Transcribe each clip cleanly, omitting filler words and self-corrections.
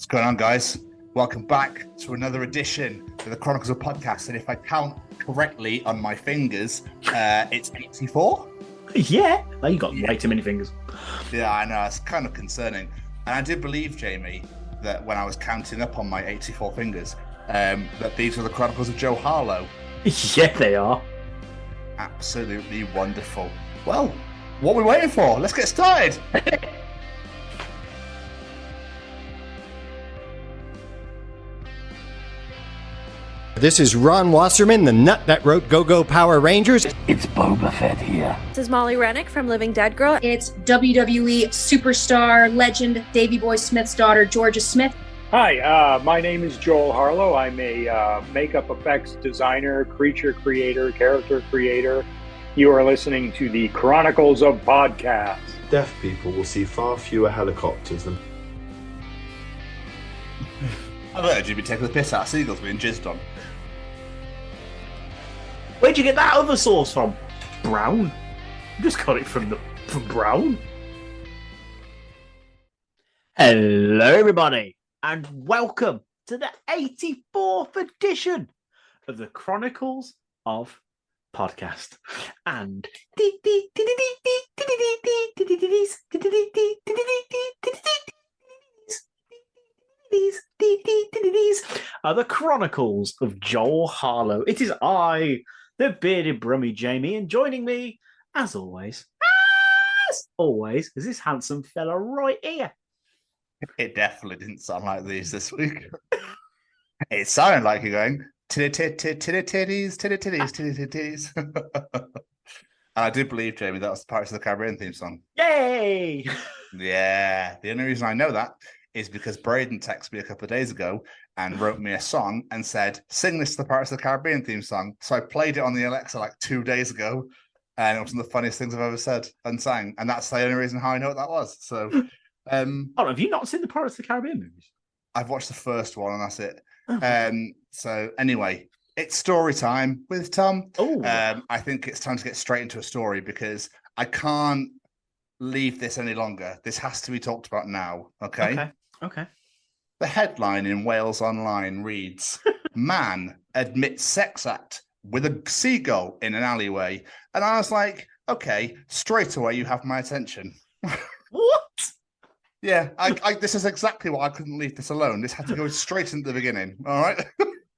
What's going on, guys? Welcome back to another edition of the Chronicles of Podcast. And if I count correctly on my fingers, it's 84. Yeah, you got way too many fingers. Yeah, I know. It's kind of concerning. And I did believe, Jamie, that when I was counting up on my 84 fingers, that these were the Chronicles of Joel Harlow. Yeah, they are. Absolutely wonderful. Well, what are we waiting for? Let's get started. This is Ron Wasserman, the nut that wrote Go-Go Power Rangers. It's Boba Fett here. This is Molly Rennick from Living Dead Girl. It's WWE superstar legend Davey Boy Smith's daughter, Georgia Smith. Hi, my name is Joel Harlow. I'm a makeup effects designer, creature creator, character creator. You are listening to the Chronicles of Podcast. Deaf people will see far fewer helicopters than... I've heard you'd be taking the piss out of seagulls being jizzed on. Where'd you get that other sauce from? Brown. You just got it from Brown. Hello, everybody, and welcome to the 84th edition of the Chronicles of Podcast. And these are the Chronicles of Joel Harlow. It is I, the bearded brummy Jamie, and joining me, as always, is this handsome fella right here. It definitely didn't sound like these this week. It sounded like you're going titties. I do believe, Jamie, that was the Pirates of the Caribbean theme song. Yay! Yeah, the only reason I know that is because Braden texted me a couple of days ago and wrote me a song and said, sing this to the Pirates of the Caribbean theme song. So I played it on the Alexa like 2 days ago, and it was one of the funniest things I've ever said and sang. And that's the only reason how I know what that was. So, have you not seen the Pirates of the Caribbean movies? I've watched the first one and that's it. Oh. So anyway, it's story time with Tom. Oh. I think it's time to get straight into a story because I can't leave this any longer. This has to be talked about now. Okay. The headline in Wales Online reads, "Man admits sex act with a seagull in an alleyway." And I was like, okay, straight away you have my attention. What? Yeah, I this is exactly why I couldn't leave this alone. This had to go straight into the beginning. All right.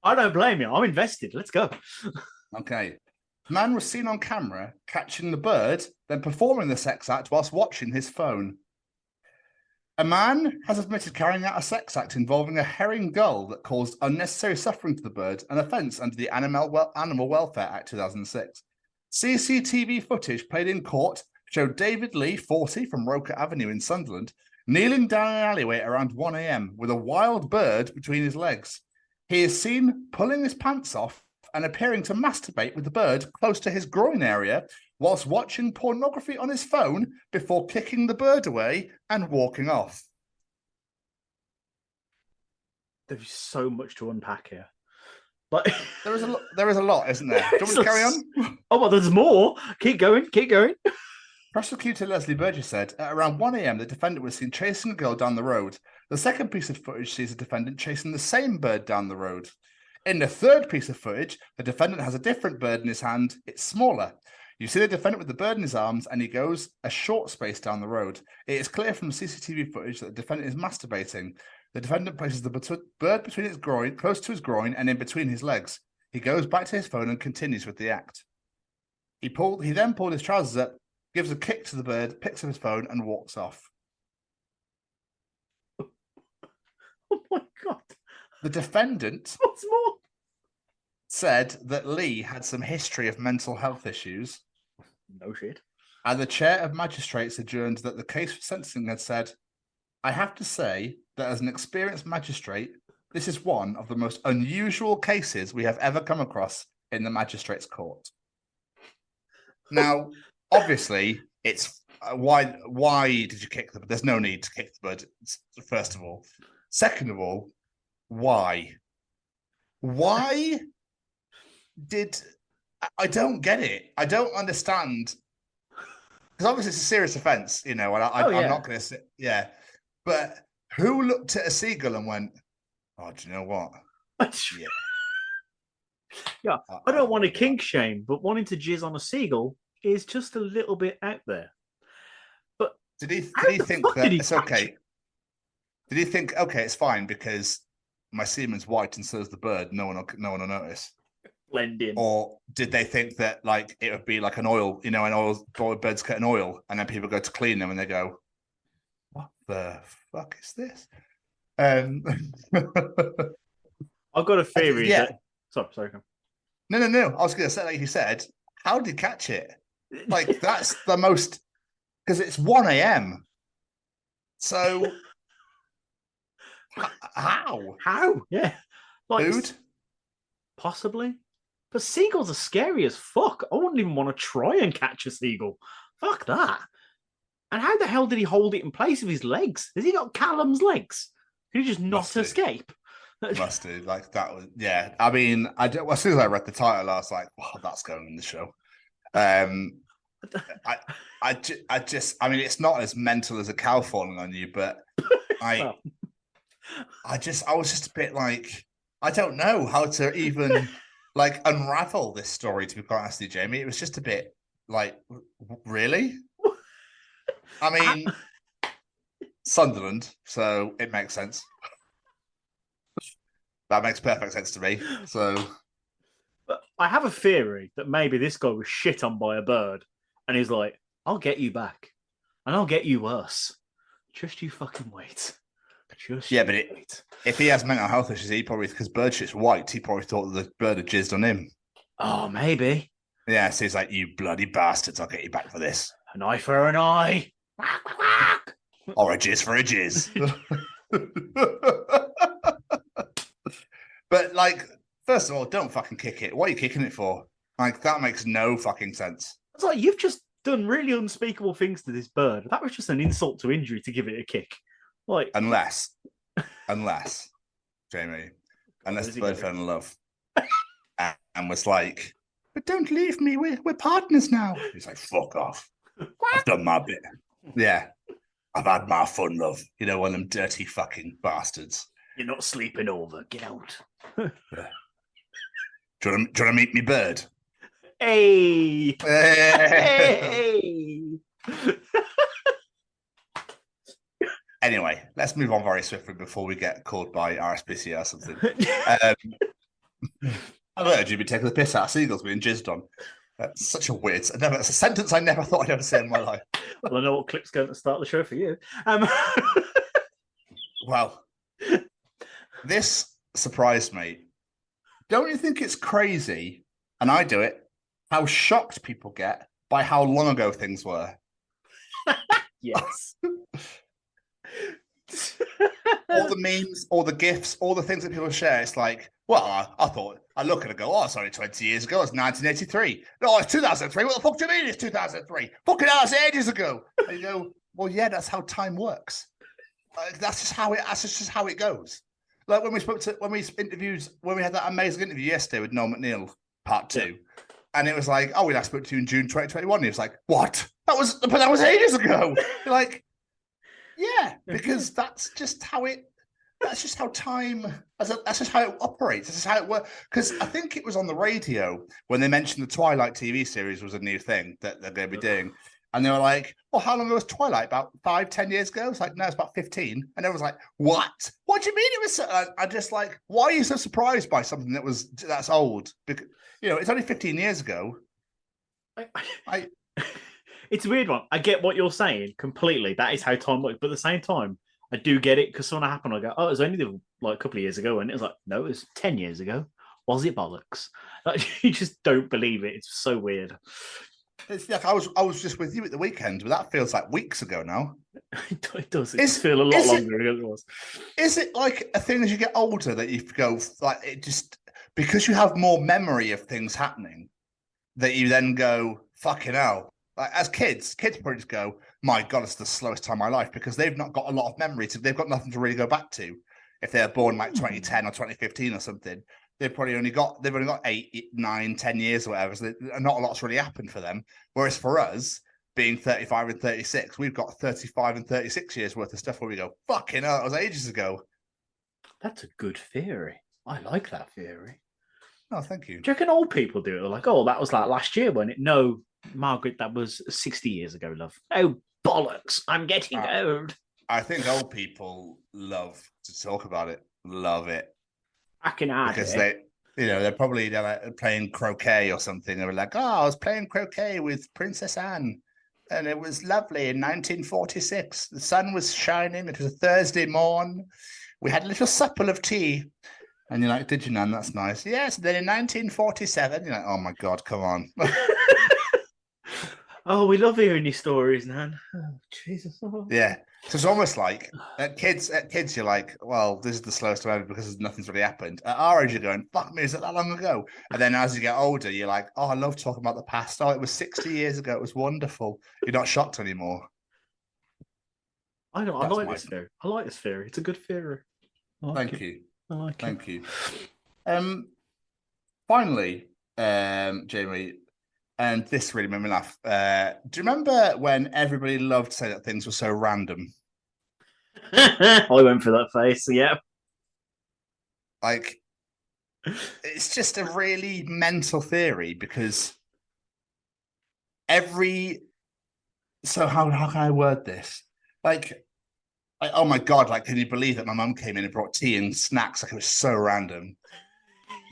I don't blame you. I'm invested. Let's go. Okay. Man was seen on camera catching the bird, then performing the sex act whilst watching his phone. A man has admitted carrying out a sex act involving a herring gull that caused unnecessary suffering to the bird, an offence under the Animal Welfare Act 2006. CCTV footage played in court showed David Lee, 40, from Roker Avenue in Sunderland, kneeling down an alleyway at around 1 a.m. with a wild bird between his legs. He is seen pulling his pants off and appearing to masturbate with the bird close to his groin area whilst watching pornography on his phone before kicking the bird away and walking off. There's so much to unpack here. But there is a lot, isn't there? Do you want me to carry on? Oh, well, there's more. Keep going. Prosecutor Leslie Burgess said, at around 1 a.m, the defendant was seen chasing a girl down the road. The second piece of footage sees the defendant chasing the same bird down the road. In the third piece of footage, the defendant has a different bird in his hand. It's smaller. You see the defendant with the bird in his arms, and he goes a short space down the road. It is clear from the CCTV footage that the defendant is masturbating. The defendant places the bird between its groin, close to his groin, and in between his legs. He goes back to his phone and continues with the act. He then pulled his trousers up, gives a kick to the bird, picks up his phone, and walks off. Oh my God. The defendant What's more? said that Lee had some history of mental health issues. No shit. And the chair of magistrates adjourned that the case for sentencing had said, "I have to say that as an experienced magistrate, this is one of the most unusual cases we have ever come across in the magistrates' court." Now, obviously, it's why did you kick the bird? There's no need to kick the bird, first of all. Second of all, why? Why did... I don't get it. I don't understand. Because obviously it's a serious offence, you know, and I'm not going to say... Yeah. But Who looked at a seagull and went, "Oh, do you know what? Yeah, Yeah, I don't want to kink shame, but wanting to jizz on a seagull is just a little bit out there. But Did he how the think fuck that did he it's catch okay? it? Did he think, okay, it's fine because my semen's white and so is the bird. No one will notice. Blend in. Or did they think that like it would be like an oil, an oil, birds cut an oil, and then people go to clean them and they go, "What the fuck is this?" I've got a theory. Yeah. Sorry. No. I was going to say, like you said, how did he catch it? Like that's the most, because it's 1 a.m. So how? How? Yeah. Like, Food? Possibly. But seagulls are scary as fuck. I wouldn't even want to try and catch a seagull. Fuck that. And how the hell did he hold it in place with his legs? Has he got Callum's legs? Could he just not escape? Must do. Like that was, yeah. I mean, as soon as I read the title, I was like, "Wow, that's going in the show." I mean, it's not as mental as a cow falling on you, but I was just a bit like, I don't know how to even like unravel this story. To be quite honest with you, Jamie, it was just a bit like, really. I mean, Sunderland, so it makes sense. That makes perfect sense to me. So, but I have a theory that maybe this guy was shit on by a bird, and he's like, "I'll get you back, and I'll get you worse. Just you fucking wait." If he has mental health issues, he probably, because bird shit's white, he probably thought the bird had jizzed on him. Oh, maybe. Yeah, so he's like, "You bloody bastards! I'll get you back for this. An eye for an eye, or a jizz for a jizz." But like, first of all, don't fucking kick it. What are you kicking it for? Like, that makes no fucking sense. It's like, you've just done really unspeakable things to this bird. That was just an insult to injury to give it a kick. Like, unless, Jamie, unless the bird fell in love and was like, "But don't leave me. We're partners now." He's like, "Fuck off. I've done my bit. Yeah, I've had my fun, love. You know, one of them dirty fucking bastards. You're not sleeping over. Get out." Do you want to meet me bird? Hey. Anyway, let's move on very swiftly before we get called by RSPCA or something. I've heard you've been taking the piss out of seagulls being jizzed on. That's such a weird. It's a sentence I never thought I'd ever say in my life. Well, I know what clip's going to start the show for you. Well, this surprised me. Don't you think it's crazy, and I do it, how shocked people get by how long ago things were? Yes. All the memes, all the GIFs, all the things that people share, it's like, well, I look at it and go, "Oh, it's only 20 years ago. It's 1983. No, it's 2003. What the fuck do you mean it's 2003? Fucking hell, it's ages ago." And you go, well, yeah, that's how time works. That's just how it goes. Like when we had that amazing interview yesterday with Noel McNeil, part 2, and it was like, "Oh, we last spoke to you in June 2021." And he was like, "What? That was ages ago." You're like, yeah, because that's just how time. That's just how it operates. This is how it works. Because I think it was on the radio when they mentioned the Twilight TV series was a new thing that they're going to be doing. And they were like, "Well, how long ago was Twilight? About 5-10 years ago?" It's like, "No, it's about 15. And everyone's like, "What? What do you mean it was so?" I'm just like, why are you so surprised by something that's old? Because, it's only 15 years ago. It's a weird one. I get what you're saying completely. That is how time works. But at the same time, I do get it because something happened. I go, "Oh, it was only like a couple of years ago." And it was like, "No, it was 10 years ago." Was it bollocks? Like, you just don't believe it. It's so weird. It's like I was just with you at the weekend, but that feels like weeks ago now. It does. It feels a lot longer than it was. Is it like a thing as you get older that you go like it just because you have more memory of things happening that you then go, "Fucking hell." Like as kids probably just go, "My God, it's the slowest time of my life," because they've not got a lot of memory they've got nothing to really go back to. If they're born like 2010 or 2015 or something, they've only got 8, 9, 10 years or whatever. So not a lot's really happened for them. Whereas for us, being 35 and 36. We've got 35 and 36 years worth of stuff where we go, fucking hell, that was ages ago. That's a good theory. I like that theory. Oh, thank you. Do you reckon old people do it? They're like, oh, that was like last year, when it? No, Margaret, that was 60 years ago, love. Oh, bollocks. I'm getting old. I think old people love to talk about it. Love it. I can add because it. they're probably like playing croquet or something. They were like, oh, I was playing croquet with Princess Anne, and it was lovely in 1946. The sun was shining. It was a Thursday morn. We had a little supper of tea. And you're like, did you, Nan? That's nice. Yes. Then in 1947, you're like, oh my God, come on. Oh, we love hearing your stories, Nan. Oh, Jesus. Oh. Yeah. So it's almost like at kids, you're like, well, this is the slowest ever because nothing's really happened. At our age, you're going, fuck me, is it that long ago? And then as you get older, you're like, oh, I love talking about the past. Oh, it was 60 years ago. It was wonderful. You're not shocked anymore. I like this theory. I like this theory. It's a good theory. Thank you. I like Thank you. Finally, Jamie, and this really made me laugh. Do you remember when everybody loved to say that things were so random? I went for that face, yeah. Like, it's just a really mental theory because so how can I word this? Like, oh my God, like, can you believe that my mum came in and brought tea and snacks? Like, it was so random.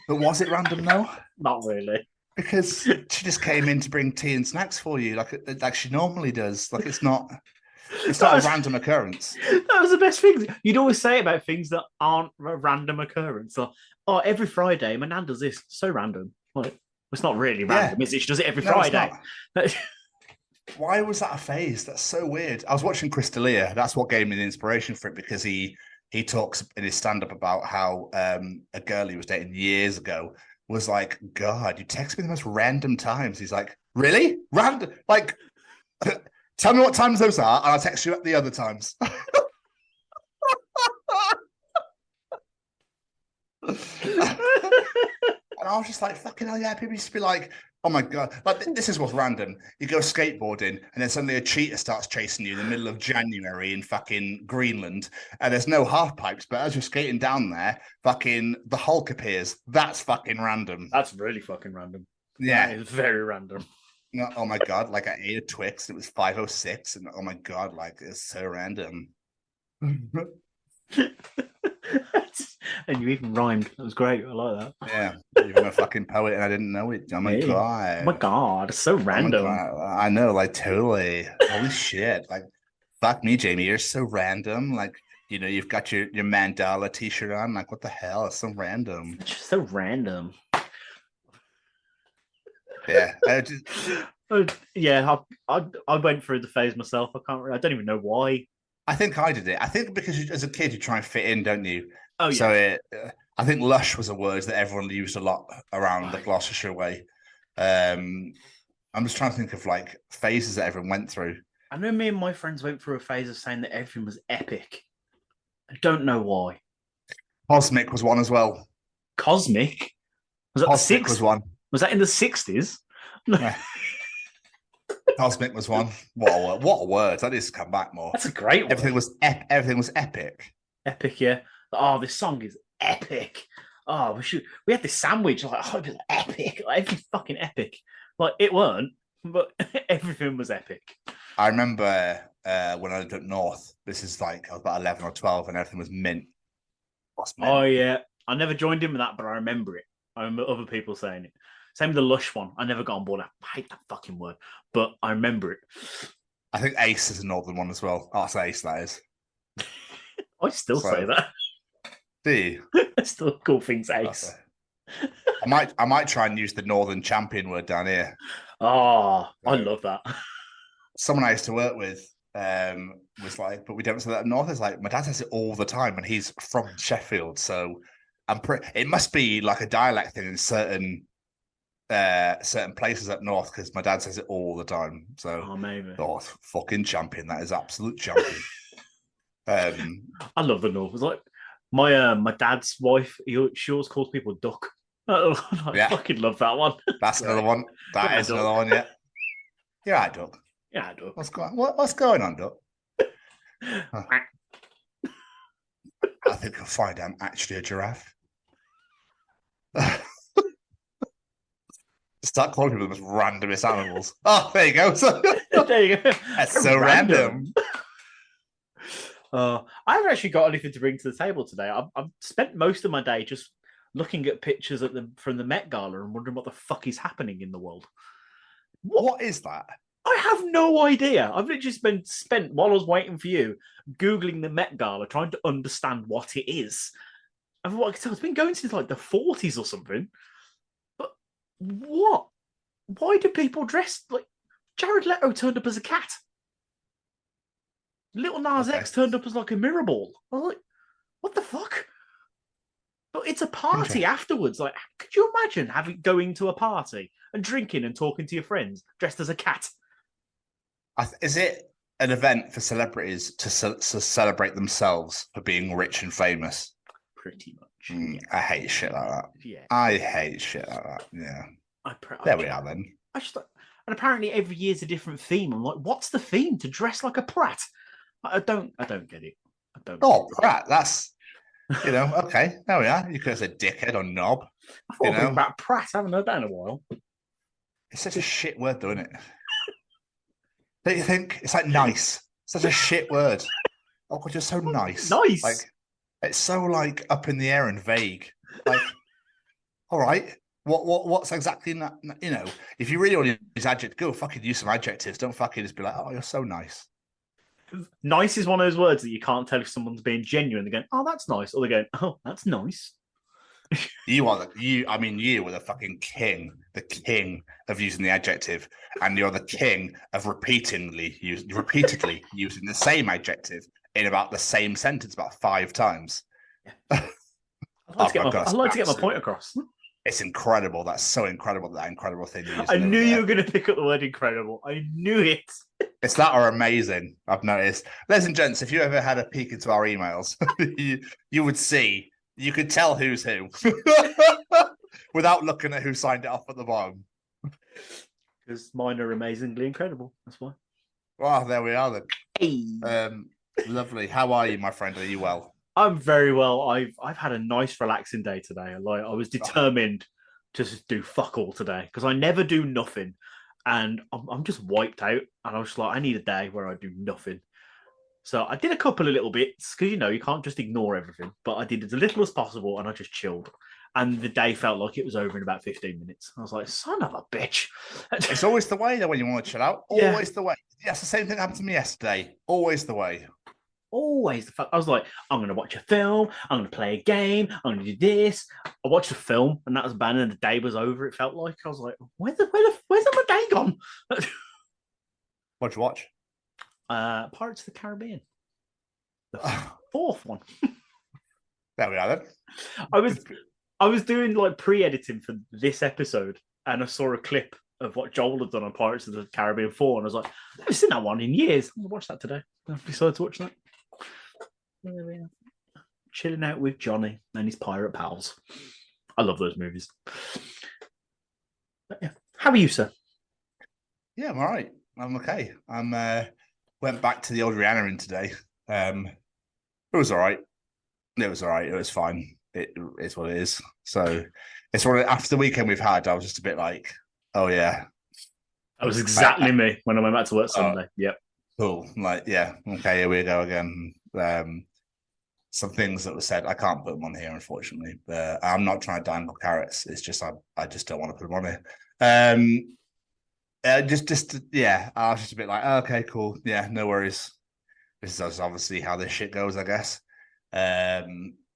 But was it random though? Not really. Because she just came in to bring tea and snacks for you, like she normally does. Like, it's not a random occurrence. That was the best thing. You'd always say about things that aren't a random occurrence. Like, oh, every Friday, my nan does this. So random. Like, it's not really random, is it? She does it every Friday. Why was that a phase? That's so weird. I was watching Chris D'Elia. That's what gave me the inspiration for it, because he talks in his stand-up about how a girl he was dating years ago was like, God, you text me the most random times. He's like, really? Random? Like, tell me what times those are, and I'll text you at the other times. And I was just like, fucking hell, yeah. People used to be like, oh my God, like, this is what's random. You go skateboarding and then suddenly a cheetah starts chasing you in the middle of January in fucking Greenland, and there's no half pipes, but as you're skating down there, fucking the Hulk appears. That's fucking random. That's really fucking random. Yeah. It's very random. Oh my God, like I ate a Twix, it was 5:06, and oh my God, like, it's so random. And you even rhymed. That was great. I like that. Yeah, even a fucking poet, and I didn't know it. Oh my God. Oh my God, it's so random. I know, like, totally. Holy shit. Like, fuck me, Jamie. You're so random. Like, you know, you've got your Mandala t-shirt on. Like, what the hell? It's so random. It's just so random. Yeah. I went through the phase myself. I don't even know why. I think I did it. I think because as a kid, you try and fit in, don't you? Oh, yeah. So I think lush was a word that everyone used a lot around the Gloucestershire way. I'm just trying to think of like phases that everyone went through. I know me and my friends went through a phase of saying that everything was epic. I don't know why. Cosmic was one as well. Cosmic? Was that Cosmic was one. Was that in the 60s? Yeah. Cosmic was one. What a word. That needs to come back more. That's a great one. Everything was epic. Epic, yeah. Oh, this song is epic. Oh, we had this sandwich, like, oh, it was epic. Like, everything fucking epic. Like, it weren't, but everything was epic. I remember when I lived up north, this is like, I was about 11 or 12, and everything was mint. What's mint? Oh, yeah. I never joined in with that, but I remember it. I remember other people saying it. Same with the lush one. I never got on board. I hate that fucking word, but I remember it. I think ace is a northern one as well. Oh, it's ace, that is. I still say that. Do you? I still call things ace. I might try and use the northern champion word down here. Oh, I love that. Someone I used to work with was like, but we don't say that up north. It's like, my dad says it all the time, and he's from Sheffield, so it must be like a dialect thing in certain places up north, because my dad says it all the time. So, maybe. Oh, fucking champion! That is absolute champion. I love the north. It's like my dad's wife. She always calls people duck. I fucking love that one. That's another one. That is another one. Yeah, you're right, duck. Yeah, Duck. What's going on, Duck? Huh. I think I'll find I'm actually a giraffe. Start calling people the most randomest animals. Oh, there you go. There you go. That's so random. I haven't actually got anything to bring to the table today. I've spent most of my day just looking at pictures from the Met Gala and wondering what the fuck is happening in the world. What is that? I have no idea. I've literally spent while I was waiting for you Googling the Met Gala, trying to understand what it is. And what I can tell, it's been going since like the 40s or something. But what? Why do people dress like Jared Leto turned up as a cat? Little Nas X turned up as like a mirror ball. I was like, what the fuck? But it's a party afterwards. Like, could you imagine going to a party and drinking and talking to your friends dressed as a cat? Is it an event for celebrities to celebrate themselves for being rich and famous? Pretty much. I hate shit like that. Yeah. I hate shit like that. Yeah. There we are then. And apparently every year's a different theme. I'm like, what's the theme? To dress like a prat? I don't get it. Prat. That's, okay. There we are. You could have said dickhead or knob. I thought about prat. I haven't heard that in a while. It's such a shit word, though, isn't it? Don't you think? It's like nice. Such a shit word. Oh, God, you're so nice. Nice. Like, it's so like up in the air and vague. Like, all right, what's exactly that? If you really want to use adjectives, go fucking use some adjectives. Don't fucking just be like, oh, you're so nice. Nice is one of those words that you can't tell if someone's being genuine. They're going, oh, that's nice, or they're going, oh, that's nice. You were the fucking king, the king of using the adjective, and you're the king of repeatedly using the same adjective in about the same sentence about 5 times. Yeah. I'd like to get my point across. It's incredible. That's so incredible, that incredible thing you used. I knew you were going to pick up the word incredible. I knew it. It's that or amazing, I've noticed. Ladies and gents, if you ever had a peek into our emails, you would see, you could tell who's who without looking at who signed it off at the bottom. Because mine are amazingly incredible. That's why. Well, there we are then. Hey. Lovely. How are you, my friend? Are you well? I'm very well. I've had a nice, relaxing day today. I was determined to just do fuck all today because I never do nothing, and I'm just wiped out. And I was like, I need a day where I do nothing. So I did a couple of little bits because you can't just ignore everything. But I did as little as possible, and I just chilled. And the day felt like it was over in about 15 minutes. I was like, son of a bitch. It's always the way, though, when you want to chill out. Always the way. Yes, the same thing happened to me yesterday. Always the way. Always the fuck. I was like, I'm going to watch a film. I'm going to play a game. I'm going to do this. I watched a film, and that was bad. And the day was over. It felt like I was like, where's my day gone? What'd you watch? Pirates of the Caribbean, the 4th one. There we are. Then I was doing like pre-editing for this episode, and I saw a clip of what Joel had done on Pirates of the Caribbean 4, and I was like, I've never seen that one in years. I'm gonna watch that today. I decided to watch that. There we are. Chilling out with Johnny and his pirate pals. I love those movies. But yeah. How are you, sir? Yeah, I'm all right. I'm okay. Went back to the old Rhiannon today. It was all right. It was fine. It is what it is. So it's after the weekend we've had, I was just a bit like, oh yeah. That was exactly me when I went back to work Sunday. Yep. Cool. Like, yeah, okay, here we go again. Some things that were said, I can't put them on here, unfortunately. I'm not trying to dangle carrots. It's just I just don't want to put them on here. I was just a bit like, okay, cool. Yeah, no worries. This is obviously how this shit goes, I guess.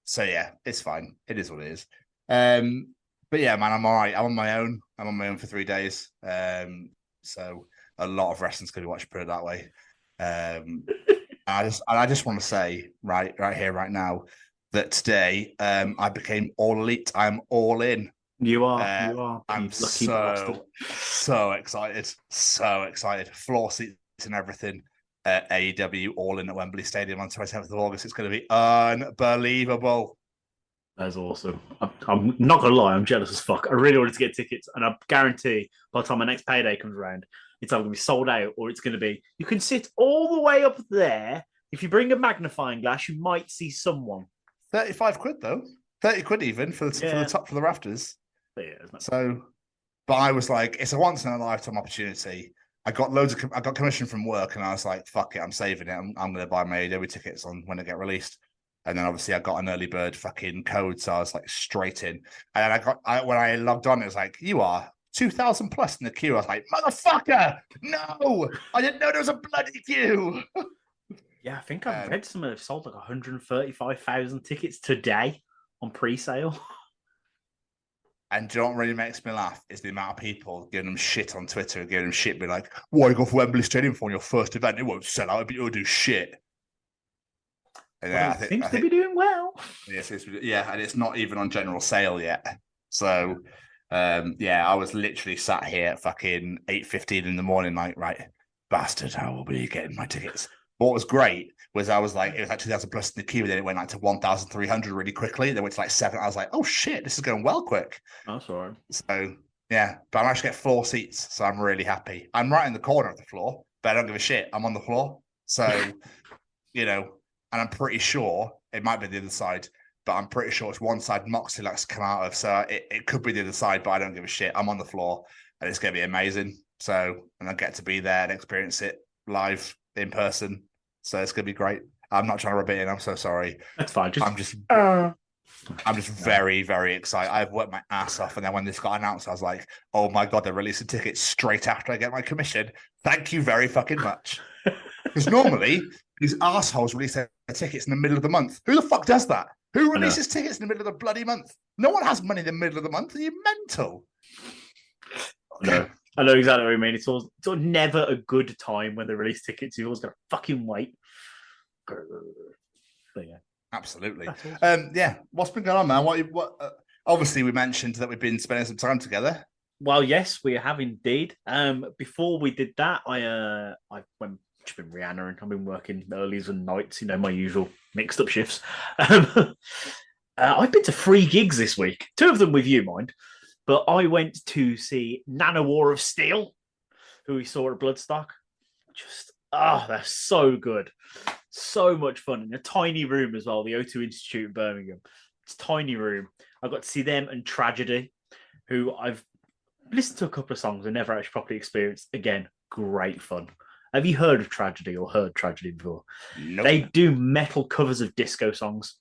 So yeah, it's fine. It is what it is. But yeah, man, I'm all right. I'm on my own. I'm on my own for 3 days. So a lot of wrestling's going to be watched, put it that way. I just want to say right here, right now, that today I became all elite. I'm all in. You are. I'm so excited. So excited. Floor seats and everything. AEW all in at Wembley Stadium on 27th of August. It's going to be unbelievable. That's awesome. I'm not going to lie. I'm jealous as fuck. I really wanted to get tickets, and I guarantee by the time my next payday comes around, It's either going to be sold out or it's going to be, you can sit all the way up there. If you bring a magnifying glass, you might see someone. 35 quid though. 30 quid even for the top, for the rafters. Yeah, so, but I was like, it's a once in a lifetime opportunity. I got commission from work, and I was like, fuck it, I'm saving it. I'm going to buy my AEW tickets on when they get released. And then obviously I got an early bird fucking code, so I was like straight in. And then when I logged on, it was like, you are 2,000 plus in the queue. I was like, motherfucker, no, I didn't know there was a bloody queue. Yeah, I think I've read somewhere they've sold like 135,000 tickets today on pre-sale. And do you know what really makes me laugh is the amount of people giving them shit on Twitter and giving them shit, being like, "Why you go for Wembley Stadium for your first event? It won't sell out, but you'll do shit." And Well, I think seems to be doing well. Yes, and it's not even on general sale yet. So, I was literally sat here at fucking 8:15 in the morning, like, right, bastard, how will be getting my tickets? What was great was I was like, it was like 2,000 plus in the queue, and then it went like to 1,300 really quickly. Then went to like 7. I was like, oh shit, this is going well quick. That's all right. So yeah, but I'm actually get floor seats, so I'm really happy. I'm right in the corner of the floor, but I don't give a shit. I'm on the floor, so and I'm pretty sure it might be the other side, but I'm pretty sure it's one side Moxley likes to come out of. So it could be the other side, but I don't give a shit. I'm on the floor, and it's going to be amazing. So, and I get to be there and experience it live in person, so it's gonna be great. I'm not trying to rub it in. I'm so sorry. That's fine. I'm just very, very excited. I've worked my ass off, and then when this got announced, I was like, "Oh my god, they're releasing tickets straight after I get my commission." Thank you very fucking much. Because normally these assholes release their tickets in the middle of the month. Who the fuck does that? Who releases tickets in the middle of the bloody month? No one has money in the middle of the month. Are you mental? No. I know exactly what you mean. It's never a good time when they release tickets. You've always got to fucking wait. But yeah. Absolutely. Awesome. What's been going on, man? What? Obviously, we mentioned that we've been spending some time together. Well, yes, we have indeed. Before we did that, I went to Rihanna, and I've been working earlys and nights. My usual mixed up shifts. I've been to 3 gigs this week. 2 of them with you, mind. But I went to see Nanowar of Steel, who we saw at Bloodstock. They're so good. So much fun. In a tiny room as well, the O2 Institute in Birmingham. It's a tiny room. I got to see them and Tragedy, who I've listened to a couple of songs and never actually properly experienced. Again, great fun. Have you heard of Tragedy or heard Tragedy before? Nope. They do metal covers of disco songs.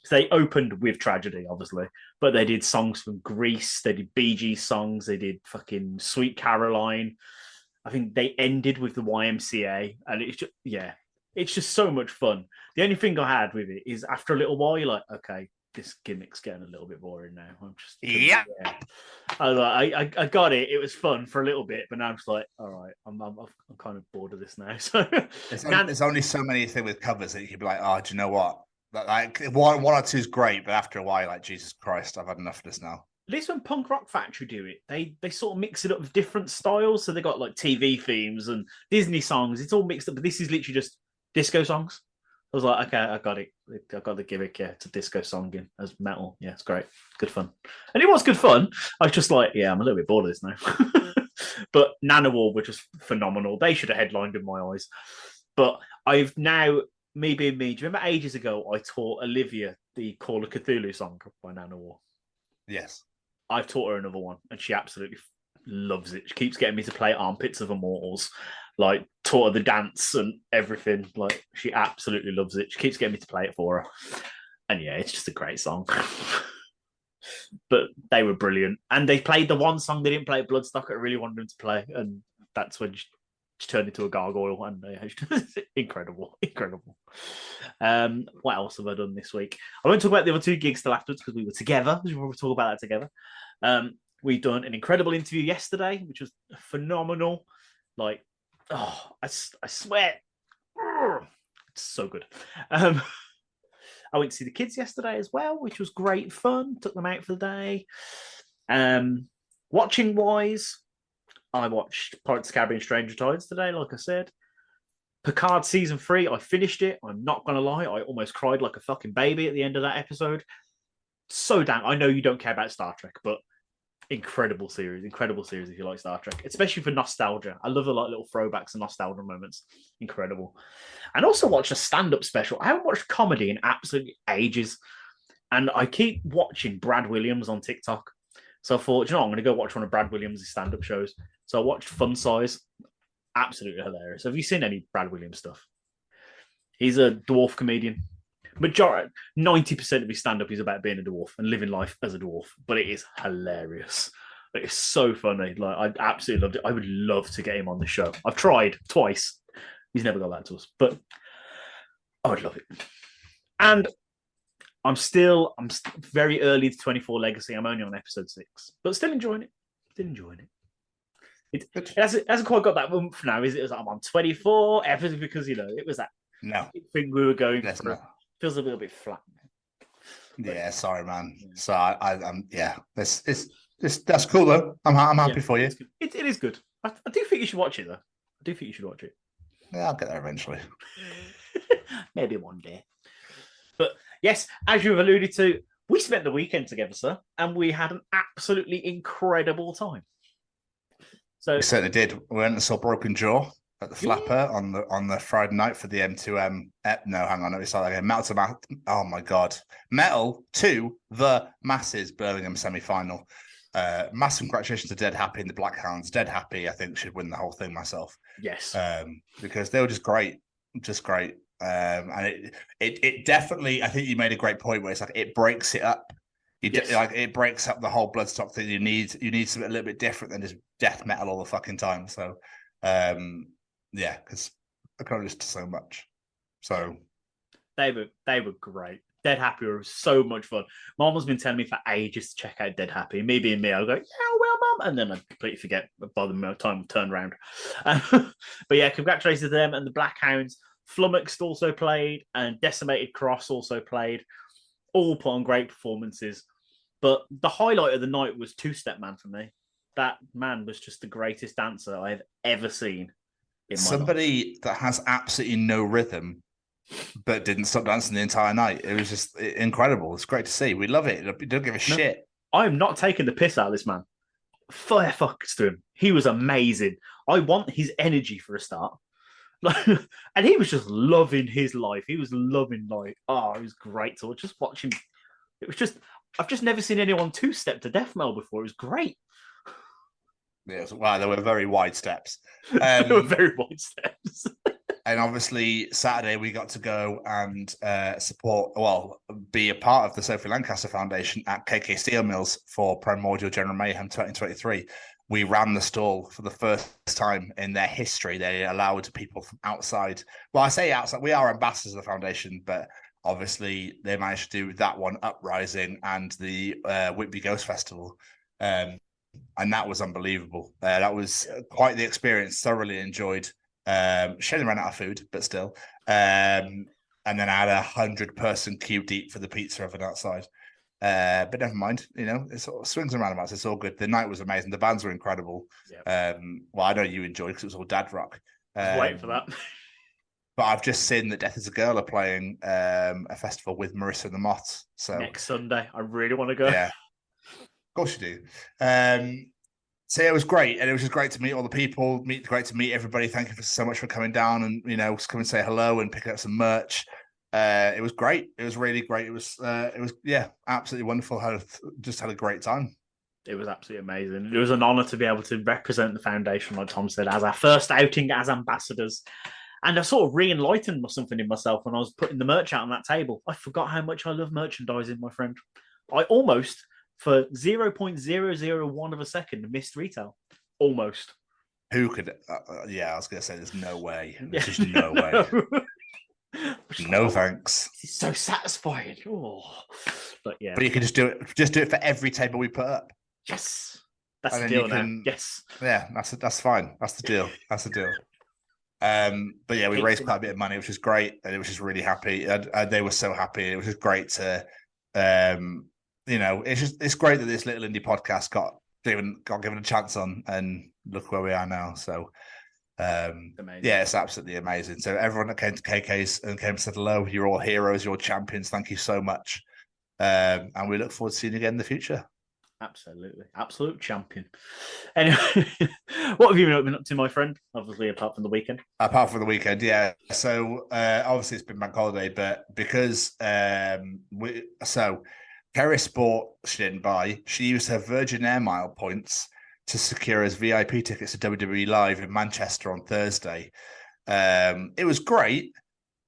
So they opened with Tragedy, obviously, but they did songs from Grease, they did Bee Gees songs, they did fucking Sweet Caroline. I think they ended with the YMCA, and it's just so much fun. The only thing I had with it is after a little while, you're like, okay, this gimmick's getting a little bit boring now. I got it. It was fun for a little bit, but now I'm just like, all right, I'm kind of bored of this now. So there's only so many things with covers that you could be like, oh, do you know what? Like one or two is great, but after a while, like, Jesus Christ, I've had enough of this now. At least when Punk Rock Factory do it, they sort of mix it up with different styles. So they got like TV themes and Disney songs. It's all mixed up, but this is literally just disco songs. I was like, okay, I got it. I got the gimmick. Yeah, it's a disco song as metal. Yeah, it's great. Good fun. And it was good fun. I was just like, yeah, I'm a little bit bored of this now. But Nanowar were just phenomenal. They should have headlined in my eyes. But I've now... Me being me, do you remember ages ago I taught Olivia the Call of Cthulhu song by Nanowar? Yes. I've taught her another one, and she absolutely loves it. She keeps getting me to play Armpits of Immortals, like taught her the dance and everything. Like, she absolutely loves it. She keeps getting me to play it for her. And yeah, it's just a great song. But they were brilliant. And they played the one song they didn't play at Bloodstock I really wanted them to play, and that's when she turned into a gargoyle, and incredible. What else have I done this week? I won't talk about the other 2 gigs till afterwards because we were together. We'll talk about that together. We've done an incredible interview yesterday, which was phenomenal. Like, I swear, it's so good. I went to see the kids yesterday as well, which was great fun. Took them out for the day. Watching wise, I watched Pirates of the Caribbean Stranger Tides today, like I said. Picard Season 3, I finished it. I'm not going to lie, I almost cried like a fucking baby at the end of that episode. So damn, I know you don't care about Star Trek, but Incredible series if you like Star Trek, especially for nostalgia. I love a lot of little throwbacks and nostalgia moments. Incredible. And also watched a stand-up special. I haven't watched comedy in absolutely ages, and I keep watching Brad Williams on TikTok. So I thought, I'm going to go watch one of Brad Williams' stand-up shows. So I watched Fun Size. Absolutely hilarious. Have you seen any Brad Williams stuff? He's a dwarf comedian. 90% of his stand-up is about being a dwarf and living life as a dwarf, but it is hilarious. It's so funny. Like, I absolutely loved it. I would love to get him on the show. I've tried twice. He's never got back to us, but I would love it. And I'm very early to 24 Legacy. I'm only on episode 6, but still enjoying it. It hasn't quite got that oomph now, is it? It was like, I'm on 24 episodes because, it was that thing we were going for. Feels a little bit flat. Yeah, sorry, man. So I'm that's cool though. I'm happy for you. It is good. I do think you should watch it though. Yeah, I'll get there eventually. Maybe one day. But yes, as you've alluded to, we spent the weekend together, sir, and we had an absolutely incredible time. So we certainly did. We went and saw Broken Jaw at the Flapper on the Friday night for the M2M. No, hang on, let me start again. Oh my God, Metal to the Masses Birmingham semi-final. Massive congratulations to Dead Happy and the Black Hounds. Dead Happy, I think, should win the whole thing myself. Yes, because they were just great. And it definitely, I think you made a great point where it's like it breaks it up. It breaks up the whole Bloodstock thing. You need something a little bit different than just death metal all the fucking time. So because I can't listen to so much. So they were great. Dead Happy were so much fun. Mom has been telling me for ages to check out Dead Happy. Me being me, I'll go, yeah, well, Mom, and then I completely forget by the time we turn around. But yeah, congratulations to them and the Black Hounds. Flummoxed also played, and Decimated Cross also played. All put on great performances. But the highlight of the night was Two Step Man for me. That man was just the greatest dancer I've ever seen in my Somebody life. that has absolutely no rhythm, but didn't stop dancing the entire night. It was just incredible. It's great to see. We love it. We don't give a shit. I'm not taking the piss out of this man. Fair fucks to him. He was amazing. I want his energy for a start. And he was just loving his life. He was loving life. Oh, it was great to just watch him. It was just, I've just never seen anyone two-step to death metal before. It was great. Yes, wow, there were very wide steps. They were very wide steps. And obviously, Saturday we got to go and be a part of the Sophie Lancaster Foundation at KK Steel Mills for Primordial General Mayhem 2023. We ran the stall for the first time in their history. They allowed people from outside. Well, I say outside. We are ambassadors of the foundation, but obviously they managed to do that one, Uprising, and the Whitby Ghost Festival. And that was unbelievable. That was quite the experience. Thoroughly enjoyed. Shelley ran out of food, but still. And then I had 100-person queue deep for the pizza oven outside. But never mind, it sort of swings and roundabouts. It's all good. The night was amazing. The bands were incredible. Yep. Well, I know you enjoyed because it was all dad rock. I was waiting for that. But I've just seen that Death is a Girl are playing a festival with Marissa and the Moths. So next Sunday, I really want to go. Yeah, of course you do. So yeah, it was great, and it was just great to meet all the people. Great to meet everybody. Thank you so much for coming down and come and say hello and pick up some merch. It was great. It was really great. It was absolutely wonderful. Just had a great time. It was absolutely amazing. It was an honor to be able to represent the foundation, like Tom said, as our first outing as ambassadors. And I sort of re-enlightened something in myself when I was putting the merch out on that table. I forgot how much I love merchandising, my friend. I almost, for 0.001 of a second, missed retail. Almost. Who could? I was going to say there's no way. There's just no way. No thanks. It's so satisfying. Oh. But yeah. But you can just do it. Just do it for every table we put up. Yes. That's the deal now. Yes. Yeah, that's fine. That's the deal. That's the deal. But yeah, we raised quite a bit of money, which was great, and it was just really happy. And they were so happy. It was just great to, it's great that this little indie podcast got given a chance on, and look where we are now. So, yeah, it's absolutely amazing. So everyone that came to KK's and came to say hello, you're all heroes, you're all champions. Thank you so much, and we look forward to seeing you again in the future. Absolutely. Absolute champion. Anyway, what have you been up to, my friend? Obviously, apart from the weekend. Apart from the weekend, yeah. So obviously it's been bank holiday, but because Kerry Sport she didn't buy, she used her Virgin Air Mile points to secure us VIP tickets to WWE Live in Manchester on Thursday. It was great,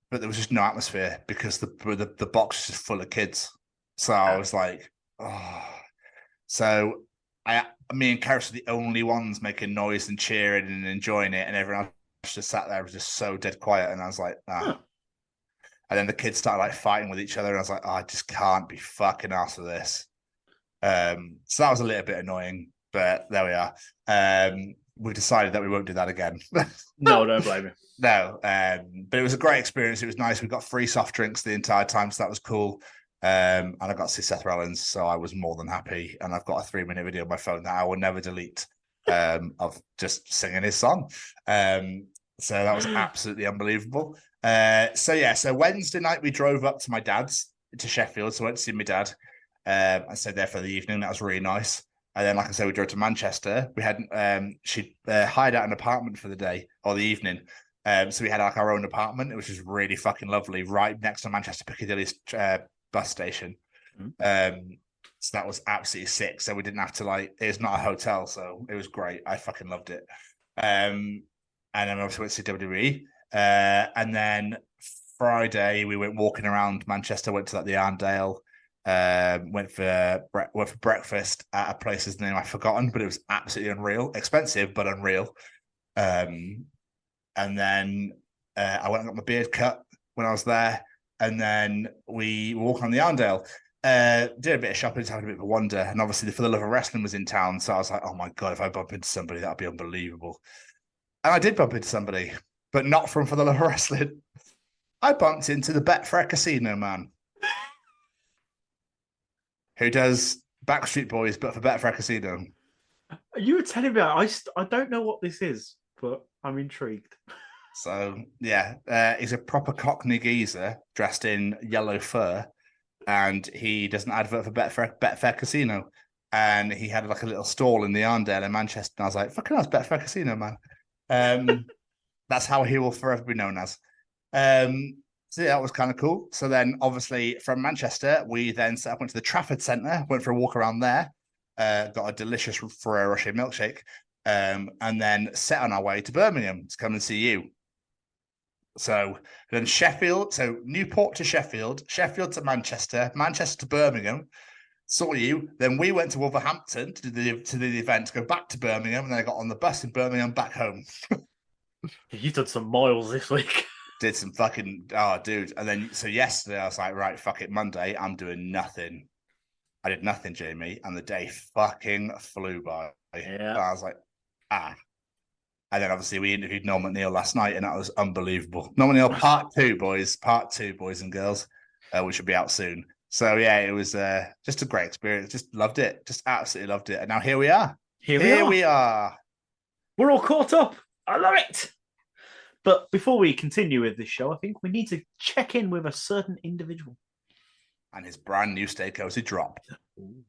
but there was just no atmosphere because the box was just full of kids. So I was like, oh. So me and Karis were the only ones making noise and cheering and enjoying it, and everyone else just sat there, was just so dead quiet. And I was like, ah. Huh. And then the kids started like fighting with each other, and I was like, oh, I just can't be fucking arsed with this. So that was a little bit annoying, but there we are. We've decided that we won't do that again. No, don't blame me. No, but it was a great experience. It was nice. We got free soft drinks the entire time, so that was cool. And I got to see Seth Rollins, so I was more than happy. And I've got a 3-minute video on my phone that I will never delete of just singing his song. So that was absolutely unbelievable. So Wednesday night we drove up to my dad's to Sheffield, so I went to see my dad. I stayed there for the evening. That was really nice. And then, like I said, we drove to Manchester. We had she hired out an apartment for the day or the evening. So we had like our own apartment, which was really fucking lovely, right next to Manchester Piccadilly bus station. So that was absolutely sick. So we didn't have to it's not a hotel, so it was great. I fucking loved it. And then obviously went to see WWE. And then Friday we went walking around Manchester, went to the Arndale, went for breakfast at a place's name I've forgotten, but it was absolutely unreal. Expensive, but unreal. And then I went and got my beard cut when I was there. And then we walked on the Arndale, did a bit of shopping, having a bit of a wander. And obviously, For the Love of Wrestling was in town. So I was like, oh my God, if I bump into somebody, that'd be unbelievable. And I did bump into somebody, but not from For the Love of Wrestling. I bumped into the Betfair Casino man, who does Backstreet Boys, but for Betfair Casino. You were telling me, I don't know what this is, but I'm intrigued. So, yeah, he's a proper Cockney geezer dressed in yellow fur, and he does an advert for Betfair Casino. And he had like a little stall in the Arndale in Manchester. And I was like, fucking hell, it's Betfair Casino, man. That's how he will forever be known as. So yeah, that was kind of cool. So then, obviously, from Manchester, we then set up, went to the Trafford Centre, went for a walk around there, got a delicious Ferrero Rocher milkshake, and then set on our way to Birmingham to come and see you. So then Sheffield, so Newport to Sheffield, Sheffield to Manchester, Manchester to Birmingham, saw you. Then we went to Wolverhampton to the event, to go back to Birmingham, and then I got on the bus in Birmingham back home. You've done some miles this week. Did some fucking, oh, dude. And then, so yesterday I was like, right, fuck it, Monday, I'm doing nothing. I did nothing, Jamie, and the day fucking flew by. Yeah. And I was like, ah. And then obviously we interviewed Noel McNeil last night, and that was unbelievable. Noel McNeil part two, boys and girls, which will be out soon. So yeah, it was just a great experience. Just loved it. Just absolutely loved it. And now here we are. Here we are. We're all caught up. I love it. But before we continue with this show, I think we need to check in with a certain individual. And his brand new Stay Cozy drop. Ooh.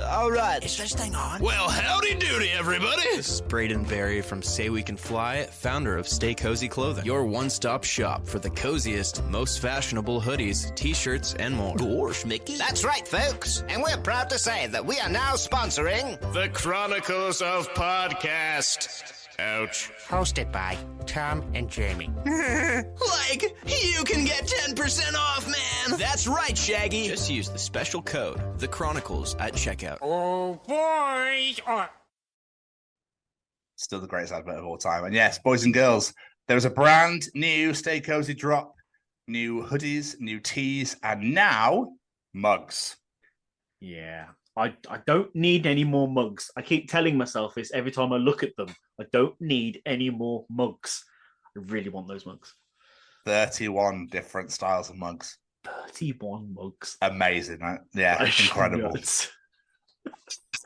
All right. Is this thing on? Well, howdy doody, everybody. This is Braden Berry from Say We Can Fly, founder of Stay Cozy Clothing, your one-stop shop for the coziest, most fashionable hoodies, t-shirts, and more. Gosh, Mickey. That's right, folks. And we're proud to say that we are now sponsoring the Chronicles of Podcast. Ouch. Hosted by Tom and Jamie. Like, you can get 10% off, man! That's right, Shaggy! Just use the special code, The Chronicles, at checkout. Oh, boys! Still the greatest advert of all time. And yes, boys and girls, there was a brand new Stay Cozy drop. New hoodies, new tees, and now mugs. Yeah. I don't need any more mugs. I keep telling myself this every time I look at them. I don't need any more mugs. I really want those mugs. 31 different styles of mugs. 31 mugs. Amazing, right? Yeah, incredible.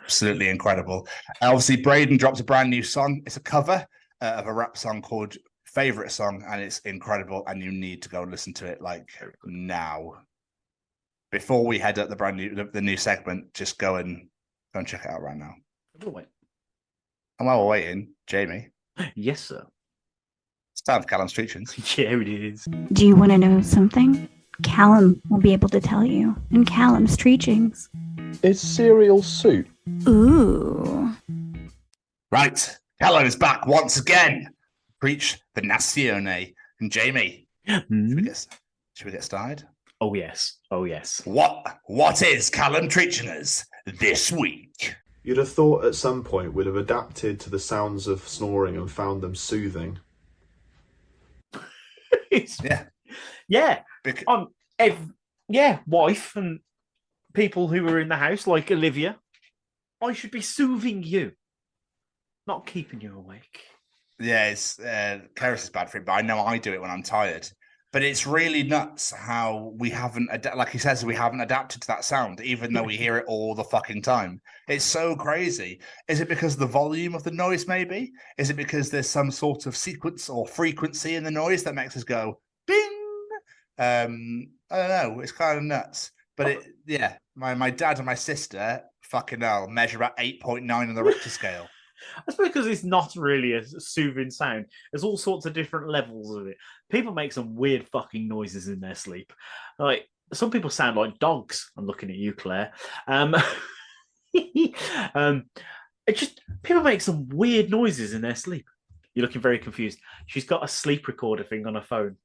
Absolutely incredible. Obviously, Braden dropped a brand new song. It's a cover of a rap song called Favorite Song, and it's incredible, and you need to go and listen to it now. Before we head up the new segment, just go and Go and check it out right now. We'll wait. And while we're waiting, Jamie. Yes, sir. It's time for Callum's Treachings. Yeah, it is. Do you want to know something? Callum will be able to tell you in Callum's Treachings. Is cereal soup? Ooh. Right. Callum is back once again. Preach the Nazione. And Jamie, should we get started? Oh, yes. Oh, yes. What is Callum Treachings this week? You'd have thought at some point we'd have adapted to the sounds of snoring and found them soothing. Yeah. Yeah. Wife and people who are in the house, like Olivia, I should be soothing you, not keeping you awake. Yeah, it's Keris is bad for it, but I know I do it when I'm tired. But it's really nuts how we haven't, like he says, we haven't adapted to that sound, even though we hear it all the fucking time. It's so crazy. Is it because of the volume of the noise, maybe? Is it because there's some sort of sequence or frequency in the noise that makes us go, bing? I don't know. It's kind of nuts. But my dad and my sister, fucking hell, measure at 8.9 on the Richter scale. I suppose because it's not really a soothing sound. There's all sorts of different levels of it. People make some weird fucking noises in their sleep. Like, some people sound like dogs. I'm looking at you, Claire. People make some weird noises in their sleep. You're looking very confused. She's got a sleep recorder thing on her phone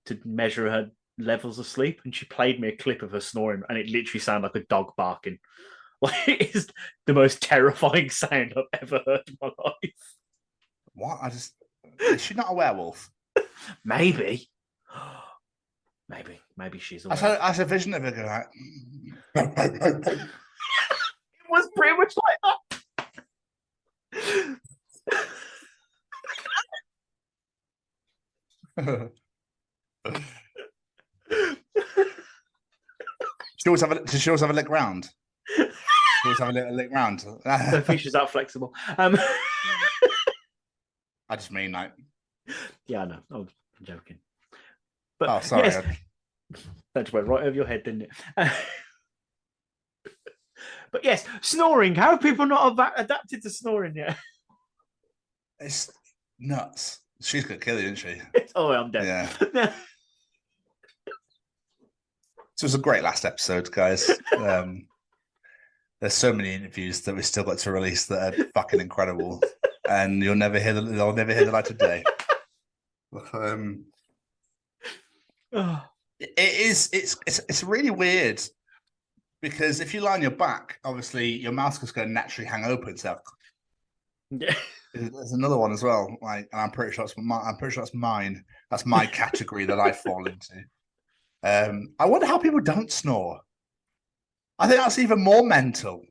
to measure her levels of sleep, and she played me a clip of her snoring, and it literally sounded like a dog barking. Like, it is the most terrifying sound I've ever heard in my life. What? Is she not a werewolf? Maybe she's a werewolf. I had a vision of her going like... It was pretty much like that. Does she always have a lick round? Always have a little lick round. I don't think she's that flexible. I just mean like. Yeah, I know. I'm joking. But oh, sorry. Yes, that just went right over your head, didn't it? But yes, snoring. How have people not adapted to snoring yet? It's nuts. She's gonna kill you, isn't she? Oh, I'm dead. Yeah. So it was a great last episode, guys. There's so many interviews that we still got to release that are fucking incredible, and you'll never hear the light of day. It's really weird because if you lie on your back, obviously your mouth is going to naturally hang open. So yeah, there's another one as well. Like, and I'm pretty sure that's mine. That's my category that I fall into. I wonder how people don't snore. I think that's even more mental.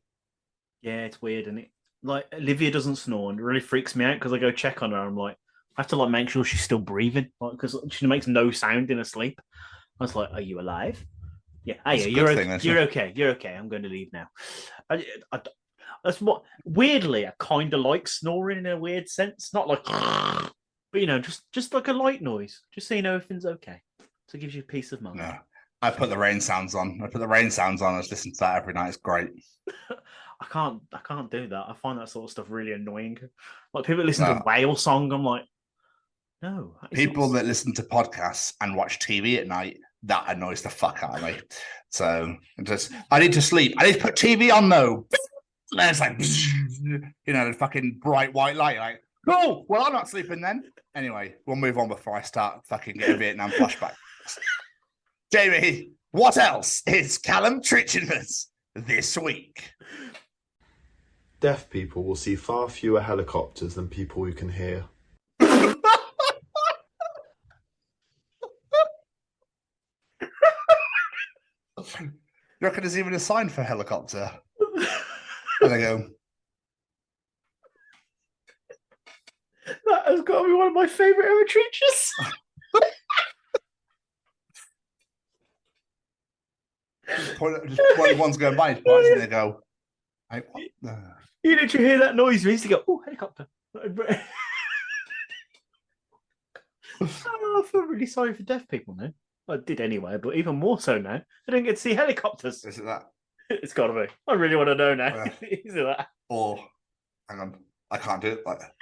Yeah, it's weird, isn't it? Like, Olivia doesn't snore, and it really freaks me out because I go check on her. I'm like, I have to like make sure she's still breathing, because she makes no sound in her sleep. I was like, "Are you alive?" Yeah, hey, you're okay. You're okay. I'm going to leave now. That's what. Weirdly, I kind of like snoring in a weird sense, not like, but just like a light noise, just so you know everything's okay. So it gives you peace of mind. No. I put the rain sounds on. I just listen to that every night. It's great. I can't do that. I find that sort of stuff really annoying. Like, people listen to whale song. I'm like, no. People that listen to podcasts and watch TV at night, that annoys the fuck out of me. So I need to sleep. I need to put TV on though. And then it's like, the fucking bright white light. Like, cool. Well, I'm not sleeping then. Anyway, we'll move on before I start fucking getting Vietnam flashbacks. Jamie, what else is Callum Treachings this week? Deaf people will see far fewer helicopters than people who can hear. You reckon there's even a sign for helicopter? There they go. That has got to be one of my favourite ever treaches. Just point one's going by, and they go. You literally hear that noise, you used to go, "Oh, helicopter." I feel really sorry for deaf people now. I did anyway, but even more so now. I don't get to see helicopters. Is it that? It's got to be. I really want to know now. Is it that? Or, hang on, I can't do it like that.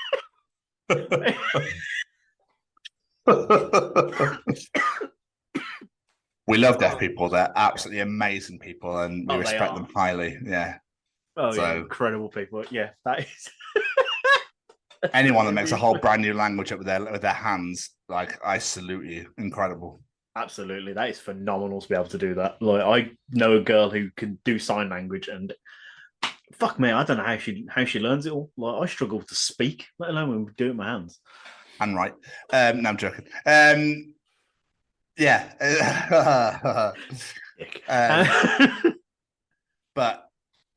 We love deaf people. They're absolutely amazing people, and we respect them highly. Yeah. Oh, yeah, incredible people. Yeah, that is. Anyone that makes a whole brand new language up with their hands, like, I salute you. Incredible. Absolutely, that is phenomenal to be able to do that. Like, I know a girl who can do sign language, and fuck me, I don't know how she learns it all. Like, I struggle to speak, let alone when we do it with my hands. And right. No, I'm joking. Yeah. But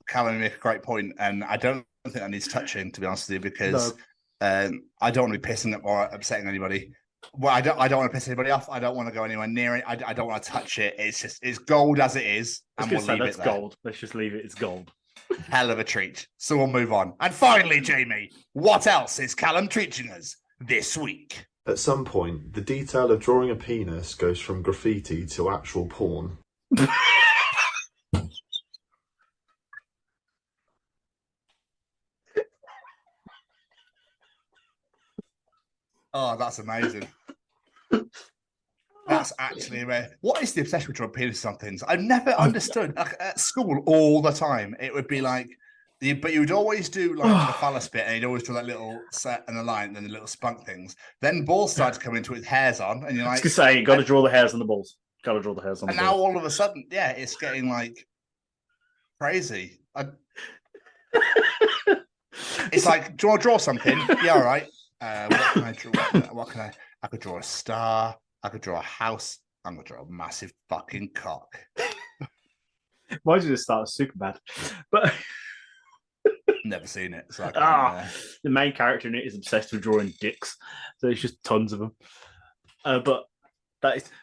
Callum made a great point, and I don't think that needs touching, to be honest with you, because I don't want to be pissing up or upsetting anybody. Well, I don't want to piss anybody off. I don't want to go anywhere near it. I don't want to touch it. It's gold as it is, and we'll leave it there. Gold. Let's just leave it. It's gold. Hell of a treat. So we'll move on. And finally, Jamie, what else is Callum treating us this week? At some point, the detail of drawing a penis goes from graffiti to actual porn. Oh, that's amazing. That's actually rare. What is the obsession with drawing penises on things? I've never understood. Like, at school, all the time, it would be like, but you would always do like the phallus bit, and you'd always draw that little set and a line, and then the little spunk things. Then balls started to come into it with hairs on, and you're like, I was gonna say, you got to draw the hairs on the balls. Got to draw the hairs on. And the now balls. all of a sudden, yeah, it's getting like crazy. It's like, do you want to draw something? Yeah, all right. What can I draw? What can I could draw a star. I could draw a house. I'm gonna draw a massive fucking cock. Why did it start as Superbad? But never seen it. So the main character in it is obsessed with drawing dicks. So it's just tons of them. But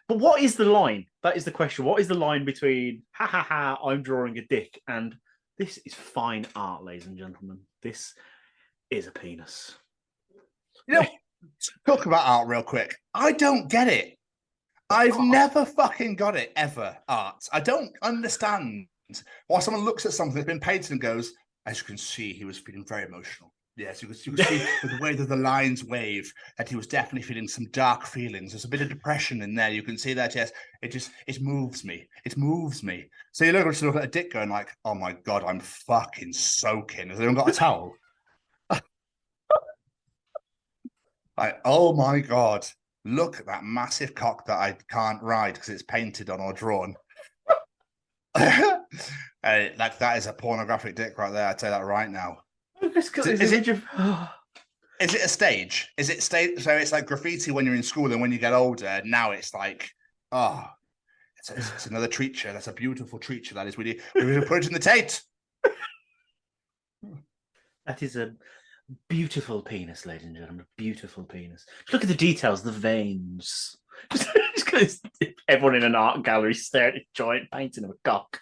what is the line? That is the question. What is the line between ha ha ha, I'm drawing a dick, and this is fine art, ladies and gentlemen. This is a penis. You know, talk about art real quick. I don't get it. I've never fucking got it, ever, art. I don't understand why someone looks at something that's been painted and goes, as you can see, he was feeling very emotional. Yes, you can see with the way that the lines wave that he was definitely feeling some dark feelings. There's a bit of depression in there. You can see that, yes. It moves me. It moves me. So you look at a dick going like, oh my God, I'm fucking soaking. Has anyone got a towel? Like, oh my God, look at that massive cock that I can't ride because it's painted on or drawn. Like, that is a pornographic dick right there. I'll tell you that right now. Is it a stage? Is it stage? So it's like graffiti when you're in school, and when you get older, now it's like, oh, it's another treacher. That's a beautiful treacher. That is really, we put it in the Tate. That is a beautiful penis, ladies and gentlemen. Beautiful penis. Just look at the details, the veins. Just everyone in an art gallery staring at a giant painting of a cock.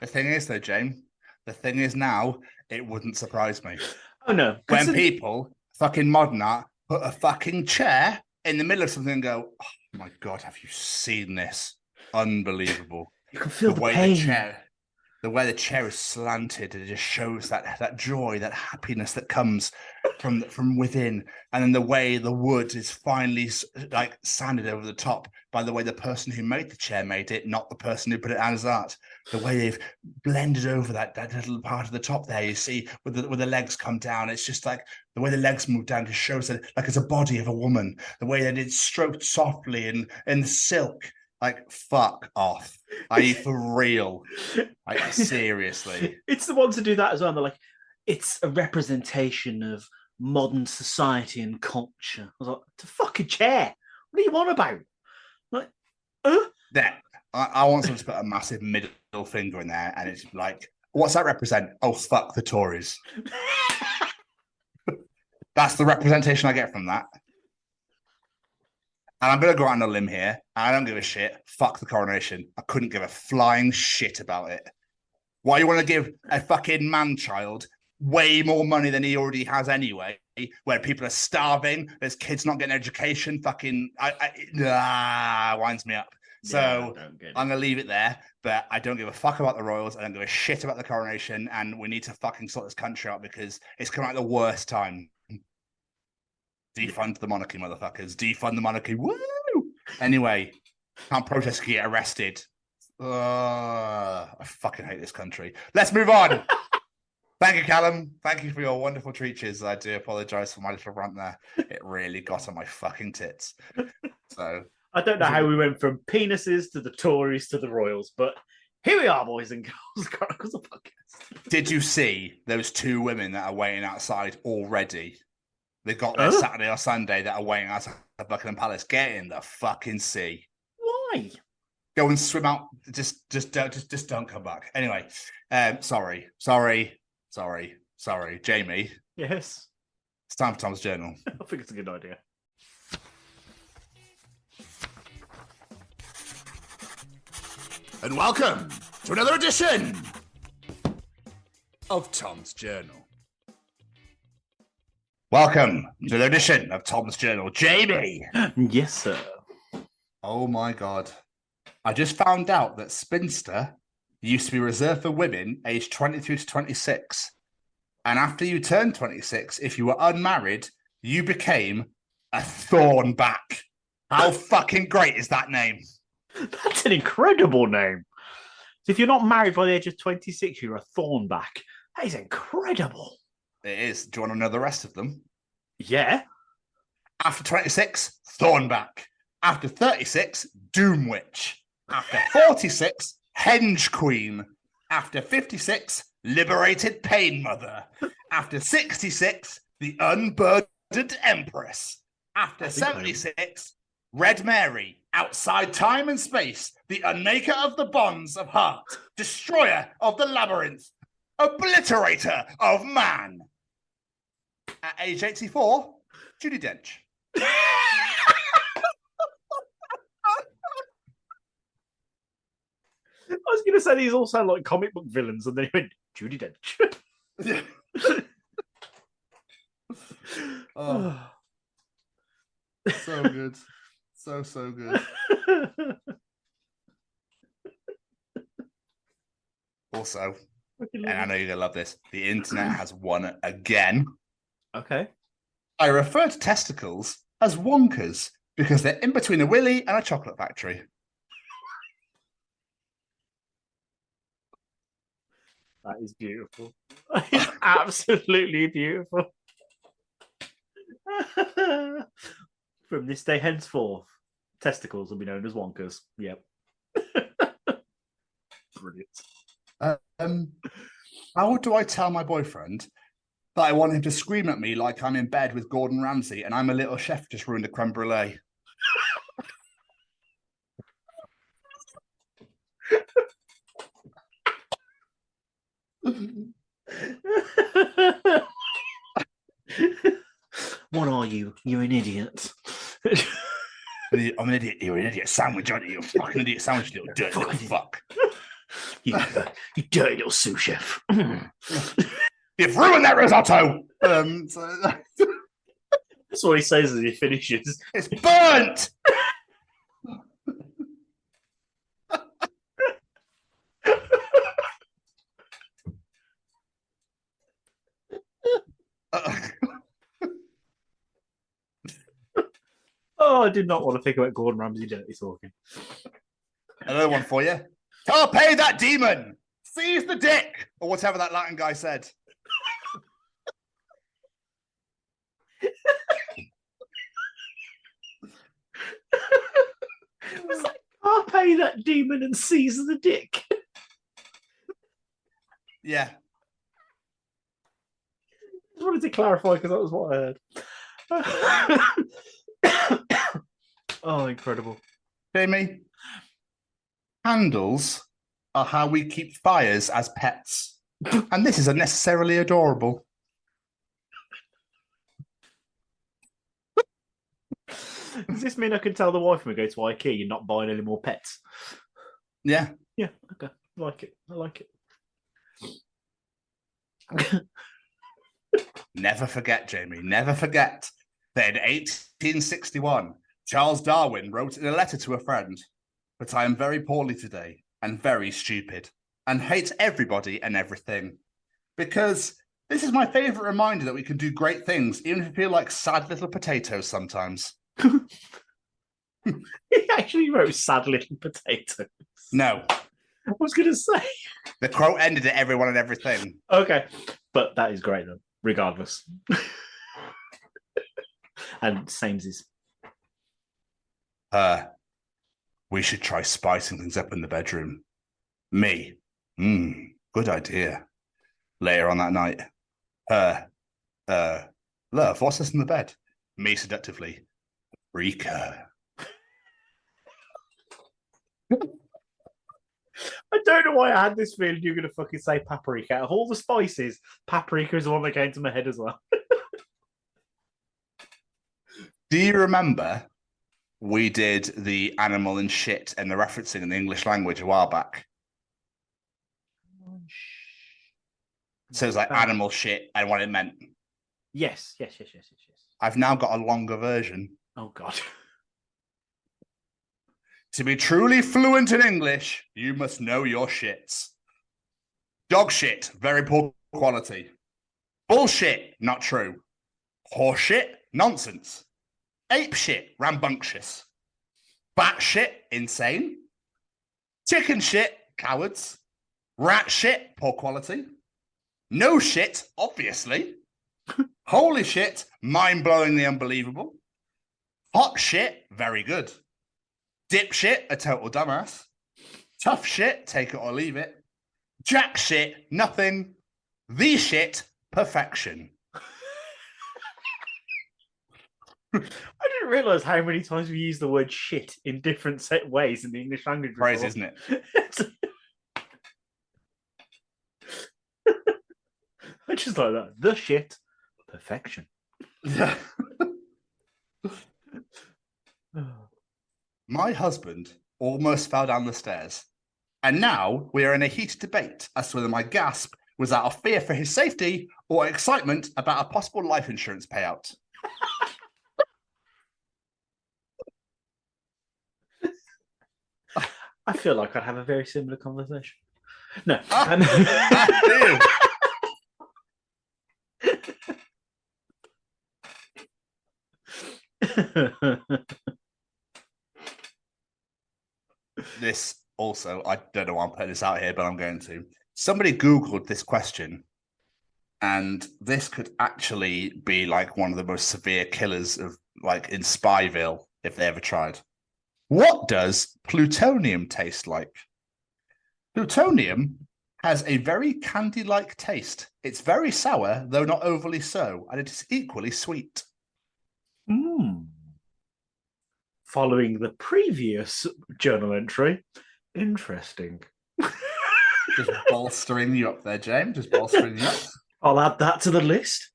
The thing is, though, James, the thing is now, it wouldn't surprise me. Oh, no. When people, fucking modern art, put a fucking chair in the middle of something and go, oh my God, have you seen this? Unbelievable. You can feel the way pain. The way the chair is slanted, it just shows that joy, that happiness that comes from within. And then the way the wood is finally like sanded over the top by the way the person who made the chair made it, not the person who put it as art. The way they've blended over that little part of the top there, you see, where the legs come down. It's just like the way the legs move down just shows that like it's a body of a woman. The way that it's stroked softly in silk. Like, fuck off. Are you for real? Like, seriously. It's the ones to do that as well. They're like, it's a representation of modern society and culture. I was like, it's a fucking chair. What are you on about? Like, I want someone to put a massive middle finger in there, and it's like, what's that represent? Oh, fuck the Tories. That's the representation I get from that. And I'm going to go out on a limb here. I don't give a shit. Fuck the coronation. I couldn't give a flying shit about it. Why you want to give a fucking man-child way more money than he already has anyway, where people are starving, there's kids not getting education, fucking, winds me up. So I'm going to leave it there, but I don't give a fuck about the royals. I don't give a shit about the coronation, and we need to fucking sort this country out because it's coming at the worst time. Defund the monarchy, motherfuckers. Defund the monarchy. Woo! Anyway, can't protest, get arrested. I fucking hate this country. Let's move on. Thank you, Callum. Thank you for your wonderful treaches. I do apologise for my little rant there. It really got on my fucking tits. So I don't know how we went from penises to the Tories to the Royals, but here we are, boys and girls. Chronicles of Podcast. Did you see those two women that are waiting outside already? They got there Saturday or Sunday that are waiting outside the Buckingham Palace. Get in the fucking sea. Why? Go and swim out. Just don't come back. Anyway, sorry, Jamie. Yes. It's time for Tom's Journal. I think it's a good idea. And welcome to another edition of Tom's Journal. Welcome to another edition of Tom's Journal. Jamie! Yes, sir. Oh my God. I just found out that Spinster used to be reserved for women aged 23 to 26. And after you turned 26, if you were unmarried, you became a Thornback. How fucking great is that name? That's an incredible name. So if you're not married by the age of 26, you're a Thornback. That is incredible. It is. Do you want to know the rest of them? Yeah. After 26, Thornback. After 36, Doomwitch. After 46, Henge Queen. After 56, Liberated Pain Mother. After 66, the Unburdened Empress. After 76, Red Mary. Outside time and space, the unmaker of the bonds of heart, destroyer of the labyrinth, obliterator of man. At age 84, Judi Dench. I was going to say these all sound like comic book villains, and then he went, Judi Dench. Oh. So good. So good. Also, and I know you're going to love this, the internet has won again. Okay. I refer to testicles as wonkers because they're in between a willy and a chocolate factory. That is beautiful. That is absolutely beautiful. From this day henceforth, testicles will be known as wonkers. Yep. Brilliant. How do I tell my boyfriend that I want him to scream at me like I'm in bed with Gordon Ramsay and I'm a little chef just ruined a creme brulee? What are you? You're an idiot. I'm an idiot. You're an idiot sandwich, aren't you? You're a fucking idiot sandwich, you little dirty little fuck. You dirty little sous chef. You've ruined that risotto. That's what he says as he finishes. It's burnt. Oh, I did not want to think about Gordon Ramsay dirty talking. Another one for you. Carpe that demon. Seize the dick. Or whatever that Latin guy said. Was like, Carpe that demon and seize the dick. Yeah. Just wanted to clarify because that was what I heard. Oh, incredible. Jamie, candles are how we keep fires as pets. And this is unnecessarily adorable. Does this mean I can tell the wife when we go to IKEA you're not buying any more pets? Yeah. Yeah, okay. I like it. I like it. Never forget, Jamie, never forget that in 1861, Charles Darwin wrote in a letter to a friend, but I am very poorly today and very stupid and hate everybody and everything. Because this is my favourite reminder that we can do great things, even if we feel like sad little potatoes sometimes. He actually wrote sad little potatoes. No. I was going to say. The quote ended at everyone and everything. Okay. But that is great, though, regardless. And samesies. We should try spicing things up in the bedroom. Me. Good idea. Later on that night. Love, what's this in the bed? Me seductively. Paprika. I don't know why I had this feeling you're going to fucking say paprika. Out of all the spices, paprika is the one that came to my head as well. Do you remember we did the animal and shit and the referencing in the English language a while back? So it's like animal shit and what it meant. Yes. I've now got a longer version. Oh, God. To be truly fluent in English, you must know your shits. Dog shit, very poor quality. Bullshit, not true. Horse shit, nonsense. Ape shit, rambunctious. Bat shit, insane. Chicken shit, cowards. Rat shit, poor quality. No shit, obviously. Holy shit, mind-blowingly unbelievable. Hot shit, very good. Dip shit, a total dumbass. Tough shit, take it or leave it. Jack shit, nothing. The shit, perfection. I didn't realise how many times we use the word shit in different ways in the English language. Phrase, isn't it? I just like that. The shit, perfection. Yeah. My husband almost fell down the stairs, and now we are in a heated debate as to whether my gasp was out of fear for his safety or excitement about a possible life insurance payout. I feel like I'd have a very similar conversation. No. This also, I don't know why I'm putting this out here, but I'm going to. Somebody Googled this question, and this could actually be like one of the most severe killers of like in Spyville if they ever tried. What does plutonium taste like? Plutonium has a very candy-like taste. It's very sour, though not overly so, and it is equally sweet. Following the previous journal entry, interesting. Just bolstering you up there, James. Just bolstering you up. I'll add that to the list.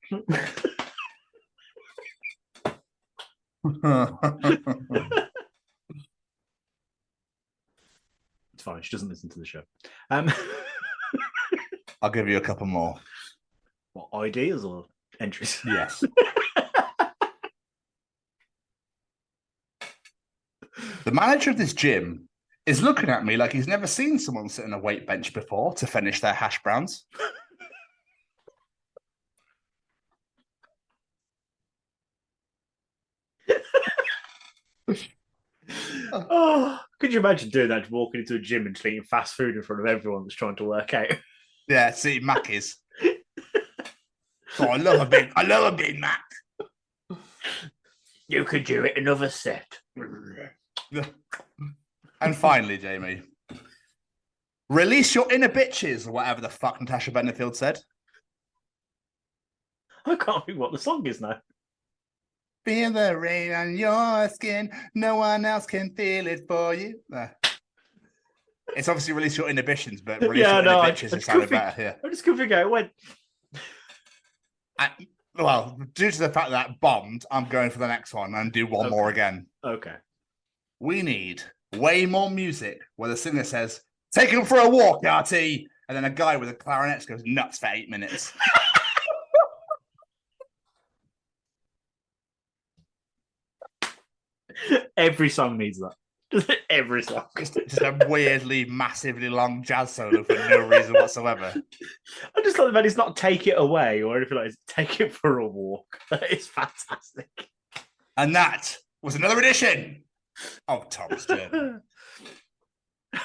It's fine. She doesn't listen to the show. I'll give you a couple more. What, ideas or entries? Yes. The manager of this gym is looking at me like he's never seen someone sit on a weight bench before to finish their hash browns. Oh, could you imagine doing that? Walking into a gym and just eating fast food in front of everyone that's trying to work out. Yeah, see, Mackies. Oh, I love a Big Mac. You could do it another set. And finally, Jamie, release your inner bitches, or whatever the fuck Natasha Bedingfield said. I can't think what the song is now. Feel the rain on your skin. No one else can feel it for you. It's obviously release your inhibitions, but release your inner bitches is sounded better here. I just couldn't figure out when. Well, due to the fact that bombed, I'm going for the next one and do one more again. Okay. We need way more music where the singer says, "Take him for a walk, RT," and then a guy with a clarinet goes nuts for 8 minutes. Every song needs that. Every song. Just a weirdly, massively long jazz solo for no reason whatsoever. I just thought about it's not Take It Away or anything like that. Take It for a Walk. It's fantastic. And that was another edition of Tom's Journey.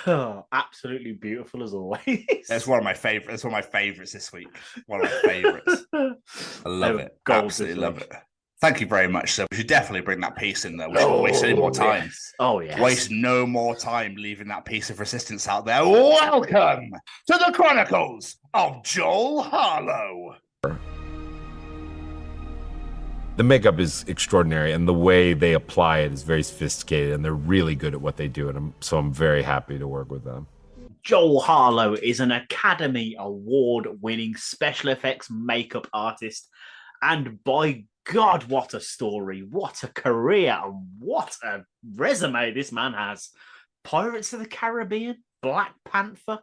Oh, absolutely beautiful as always. It's one of my favorites. It's one of my favorites this week. One of my favorites. I love it. Absolutely love it. Thank you very much, sir. We should definitely bring that piece in there. We shouldn't waste any more time. Yes. Oh, yes. Waste no more time leaving that piece of resistance out there. Welcome to the Chronicles of Joel Harlow. The makeup is extraordinary, and the way they apply it is very sophisticated, and they're really good at what they do, and so I'm very happy to work with them. Joel Harlow is an Academy Award-winning special effects makeup artist, and by God, what a story, what a career, and what a resume this man has. Pirates of the Caribbean, Black Panther,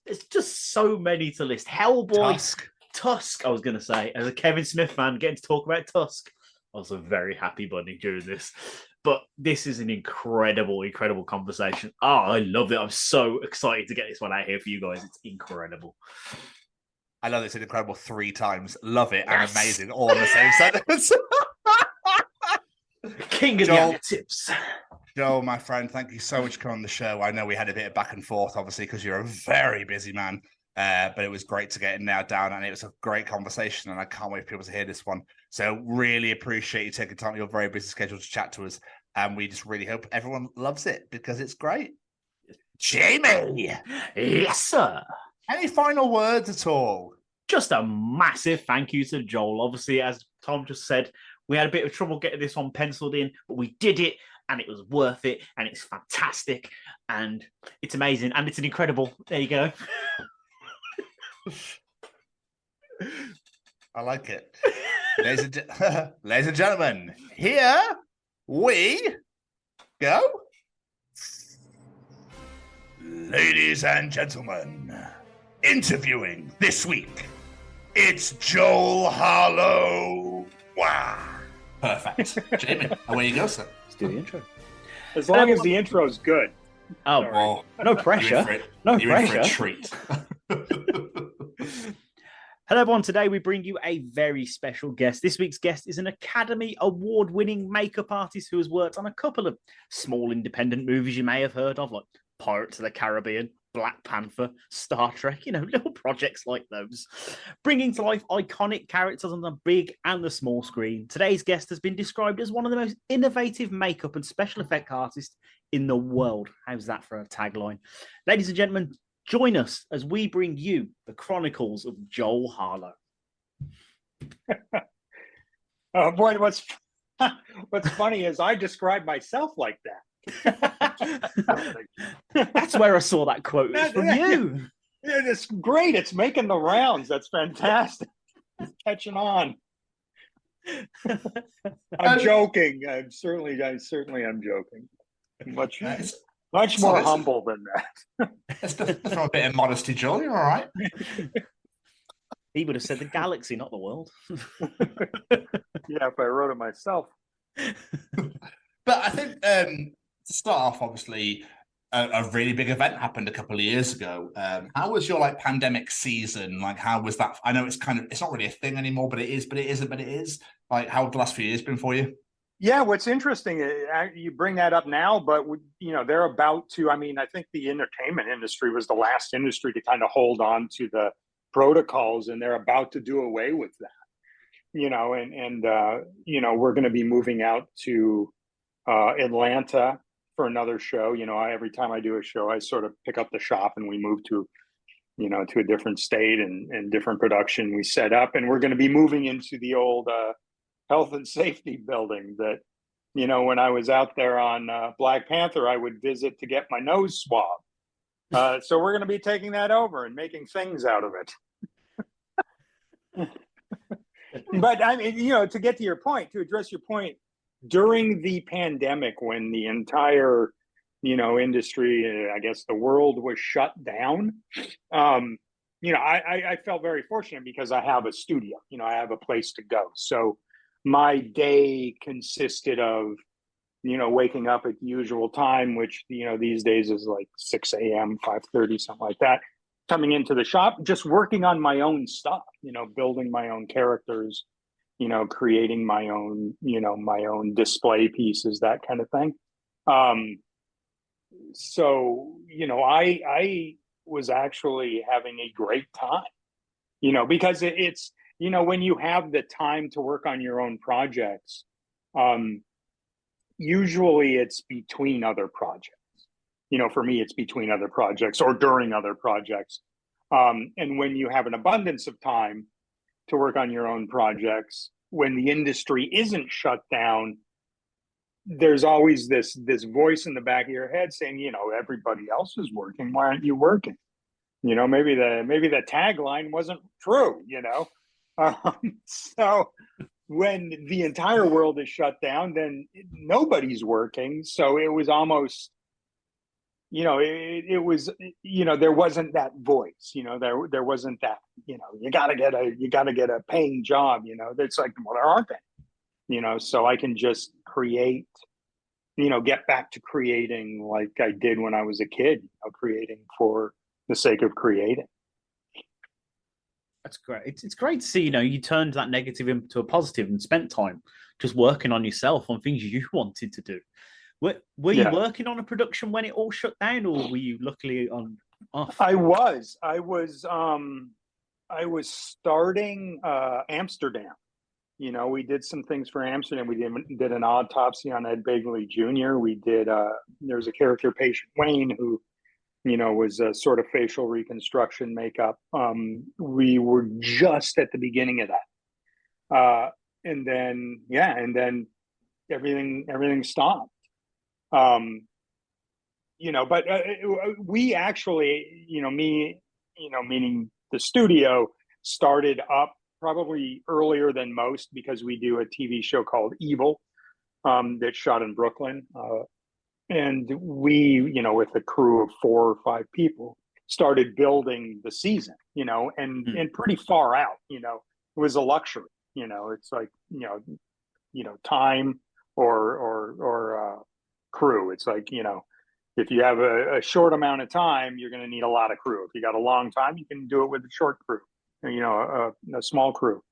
there's just so many to list. Hellboy, Tusk, I was going to say, as a Kevin Smith fan, getting to talk about Tusk. I was a very happy bunny during this. But this is an incredible, incredible conversation. Oh, I love it. I'm so excited to get this one out here for you guys. It's incredible. I love it's incredible 3 times. Love it and amazing all in the same sentence. King of the adjectives. Joel, my friend, thank you so much for coming on the show. I know we had a bit of back and forth, obviously, because you're a very busy man. But it was great to get it nailed down, and it was a great conversation, and I can't wait for people to hear this one. So really appreciate you taking time out of your very busy schedule to chat to us, and we just really hope everyone loves it because it's great. Jamie! Yes, sir. Any final words at all? Just a massive thank you to Joel. Obviously, as Tom just said, we had a bit of trouble getting this one penciled in, but we did it, and it was worth it, and it's fantastic, and it's amazing, and it's an incredible. There you go. I like it. Ladies and gentlemen, here we go. Ladies and gentlemen, interviewing this week, it's Joel Harlow. Wow. Perfect. Jamie, away you go, sir. Let's do the intro. As long as the intro's good. Oh, well, no pressure. No pressure. In for a treat. Hello, everyone. Today we bring you a very special guest. This week's guest is an Academy Award-winning makeup artist who has worked on a couple of small independent movies you may have heard of, like Pirates of the Caribbean, Black Panther, Star Trek, little projects like those. Bringing to life iconic characters on the big and the small screen, today's guest has been described as one of the most innovative makeup and special effect artists in the world. How's that for a tagline? Ladies and gentlemen, join us as we bring you the Chronicles of Joel Harlow. Oh boy, what's funny is I describe myself like that. That's where I saw that quote. It's from you. It's great. It's making the rounds. That's fantastic. It's catching on. I'm joking. I'm certainly I'm joking. Much more humble than that. It's from a bit of modesty, Joel. You're all right. He would have said the galaxy, not the world. Yeah, if I wrote it myself. But I think to start off, obviously, a really big event happened a couple of years ago. How was your pandemic season? How was that? I know it's not really a thing anymore, but it is. But it isn't. But it is. How have the last few years been for you? Yeah, what's interesting, you bring that up now, but they're about to. I think the entertainment industry was the last industry to kind of hold on to the protocols, and they're about to do away with that. We're going to be moving out to Atlanta for another show. Every time I do a show, I sort of pick up the shop and we move to a different state and different production we set up, and we're going to be moving into the old health and safety building that, when I was out there on Black Panther, I would visit to get my nose swabbed. So we're going to be taking that over and making things out of it. But to get to your point, to address your point, during the pandemic, when the entire, industry, I guess the world was shut down, I felt very fortunate because I have a studio, I have a place to go. So my day consisted of, waking up at the usual time, which, these days is like 6 a.m., 5:30, something like that, coming into the shop, just working on my own stuff, building my own characters, creating my own, my own display pieces, that kind of thing. So, I was actually having a great time, because it's, when you have the time to work on your own projects, usually it's between other projects. For me, it's between other projects or during other projects. And when you have an abundance of time to work on your own projects, when the industry isn't shut down, there's always this voice in the back of your head saying, everybody else is working. Why aren't you working? Maybe the tagline wasn't true, So when the entire world is shut down, then nobody's working. So it was almost, it was, there wasn't that voice, there wasn't that, you gotta get a paying job, it's like, well, there aren't any, so I can just create, get back to creating like I did when I was a kid, creating for the sake of creating. That's great. It's great to see, you turned that negative into a positive and spent time just working on yourself, on things you wanted to do. Were you working on a production when it all shut down, or were you luckily off? I was starting Amsterdam. We did some things for Amsterdam. We did an autopsy on Ed Begley Jr. We did, there's a character, Patient Wayne, who, was a sort of facial reconstruction makeup. We were just at the beginning of that. And then everything stopped. But we actually, meaning the studio, started up probably earlier than most, because we do a TV show called Evil that's shot in Brooklyn. And we, with a crew of 4 or 5 people, started building the season, and pretty far out, it was a luxury, it's like, time or crew. It's like, if you have a short amount of time, you're going to need a lot of crew. If you got a long time, you can do it with a short crew, a small crew.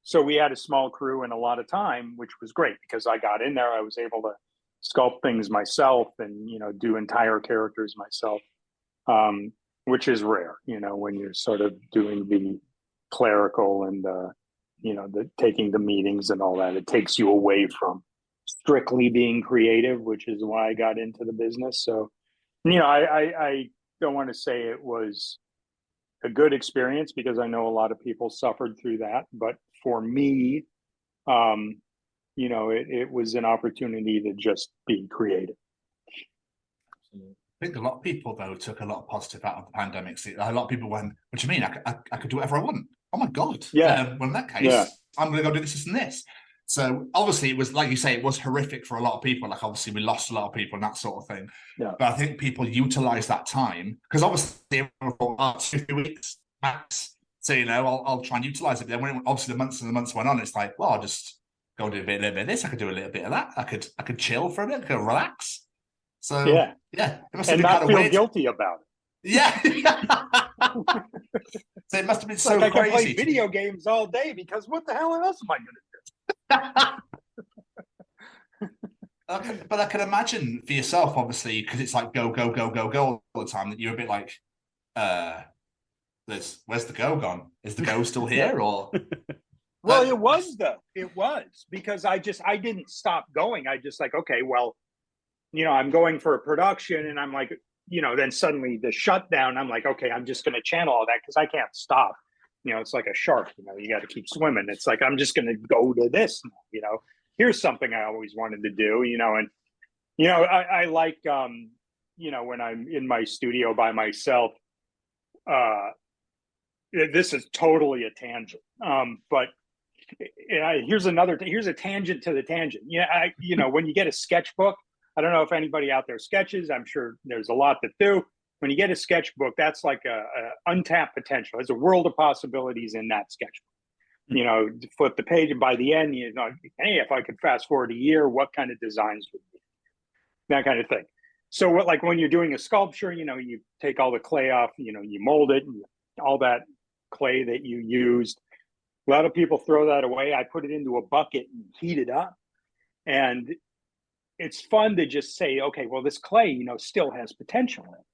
So we had a small crew and a lot of time, which was great, because I got in there, I was able to sculpt things myself and, do entire characters myself, which is rare, when you're sort of doing the clerical and, the taking the meetings and all that. It takes you away from strictly being creative, which is why I got into the business. So, I don't want to say it was a good experience, because I know a lot of people suffered through that. But for me, it was an opportunity to just be creative. I think a lot of people, though, took a lot of positive out of the pandemic. See, a lot of people went, what do you mean? I could do whatever I want. Oh, my God. Yeah. Well, in that case, I'm going to go do this and this. So obviously it was, like you say, it was horrific for a lot of people. Like, obviously we lost a lot of people and that sort of thing. Yeah. But I think people utilize that time, because obviously 2 weeks max. So, I'll try and utilize it. But then when obviously the months went on, it's like, well, I'll just go do a little bit of this. I could do a little bit of that. I could chill for a bit. I could relax. So yeah. It must have been not kind of feel guilty about it. Yeah. So it must have been so like crazy. I can play video games all day, because what the hell else am I going to do? But I can imagine for yourself, obviously, because it's like go all the time, that you're a bit like, where's the go gone? Is the go still here? Or well, it was because I didn't stop going. I just like, okay, well, I'm going for a production, and I'm like, then suddenly the shutdown, I'm like, okay, I'm just going to channel all that, because I can't stop. It's like a shark, you got to keep swimming. It's like, I'm just going to go to this, here's something I always wanted to do, and, I like, when I'm in my studio by myself, this is totally a tangent. But here's a tangent to the tangent. When you get a sketchbook, I don't know if anybody out there sketches. I'm sure there's a lot that do. When you get a sketchbook, that's like a untapped potential. There's a world of possibilities in that sketchbook. you know, flip the page, and by the end, you know, hey, if I could fast forward a year, what kind of designs would be that kind of thing. So what, like when you're doing a sculpture, you know, you take all the clay off, you know, you mold it, and all that clay that you used. A lot of people throw that away. I put it into a bucket and heat it up. And it's fun to just say, okay, well, this clay, you know, still has potential in it.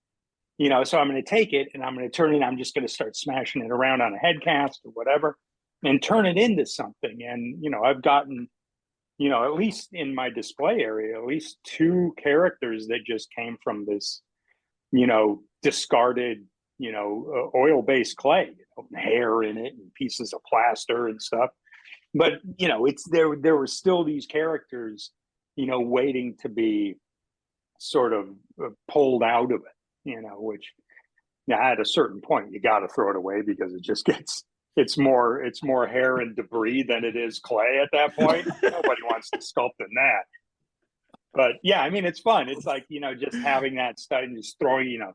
You know, so I'm going to take it and I'm going to turn it, I'm just going to start smashing it around on a head cast or whatever and turn it into something. And, you know, I've gotten, you know, at least in my display area, at least 2 characters that just came from this, you know, discarded, you know, oil-based clay, you know, hair in it and pieces of plaster and stuff. But, you know, it's there were still these characters, you know, waiting to be sort of pulled out of it, you know, which, yeah, at a certain point you got to throw it away because it just gets, it's more hair and debris than it is clay at that point. Nobody wants to sculpt in that. But yeah, I mean, it's fun. It's like, you know, just having that stuff and just throwing, you know,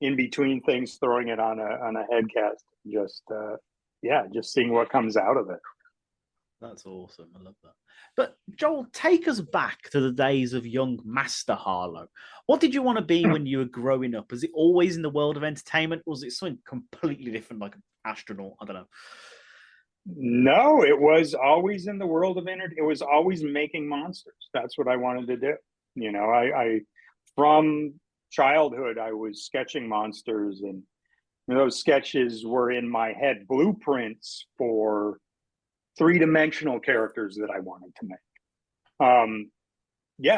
in between things, throwing it on a head cast, just just seeing what comes out of it. That's awesome. I love that. But Joel, take us back to the days of young Master Harlow. What did you want to be when you were growing up? Was it always in the world of entertainment, or was it something completely different, like an astronaut? I don't know. No, it was always in the world of entertainment. It was always making monsters. That's what I wanted to do. You know, I from childhood, I was sketching monsters, and those sketches were in my head blueprints for 3-dimensional characters that I wanted to make.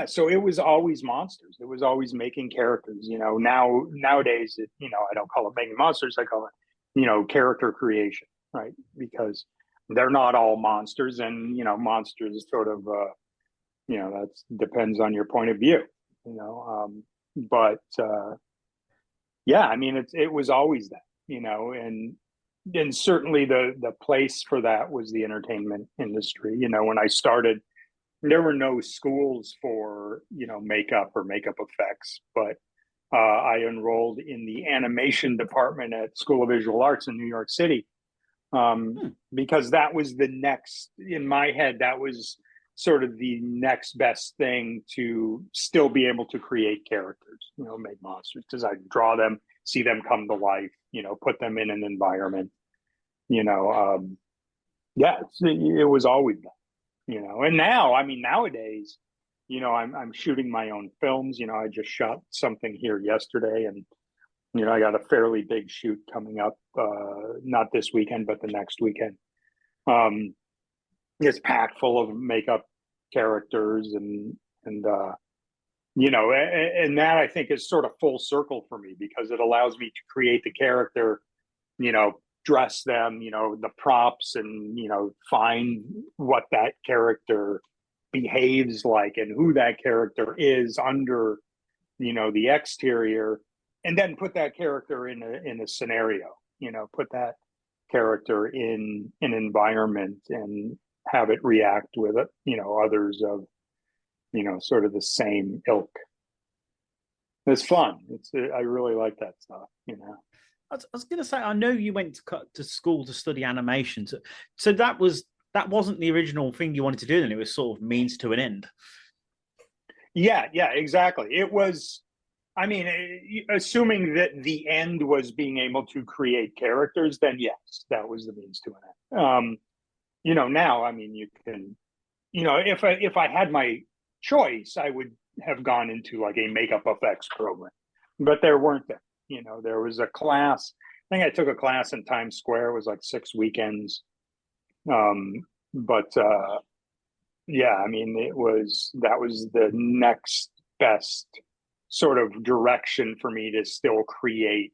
So it was always monsters. It was always making characters. You know, nowadays, you know, I don't call it making monsters. I call it, you know, character creation, right? Because they're not all monsters, and you know, monsters sort of, you know, that depends on your point of view. You know, but yeah, I mean, it was always that. You know, and certainly the place for that was the entertainment industry. You know, when I started, there were no schools for, you know, makeup or makeup effects, but I enrolled in the animation department at School of Visual Arts in New York City, because that was the next, in my head, that was sort of the next best thing to still be able to create characters, you know, make monsters, because I draw them, see them come to life, you know, put them in an environment, you know. It was always that, you know. And now, I mean, nowadays, you know, I'm shooting my own films. You know, I just shot something here yesterday, and you know, I got a fairly big shoot coming up, not this weekend, but the next weekend. It's packed full of makeup characters, and you know, and that I think is sort of full circle for me, because it allows me to create the character, you know, dress them, you know, the props, and, you know, find what that character behaves like and who that character is under, you know, the exterior, and then put that character in a scenario, you know, put that character in an environment and have it react with it, you know, others of, you know, sort of the same ilk. It's fun. I really like that stuff, you know. I was going to say, I know you went to school to study animation, so that wasn't the original thing you wanted to do. Then it was sort of means to an end. Yeah, exactly. It was. I mean, assuming that the end was being able to create characters, then yes, that was the means to an end. You know, now, I mean, you can, you know, if I had my choice, I would have gone into like a makeup effects program, but there weren't there. You know, there was a class. I think I took a class in Times Square. It was like 6 weekends. But yeah, I mean, that was the next best sort of direction for me to still create,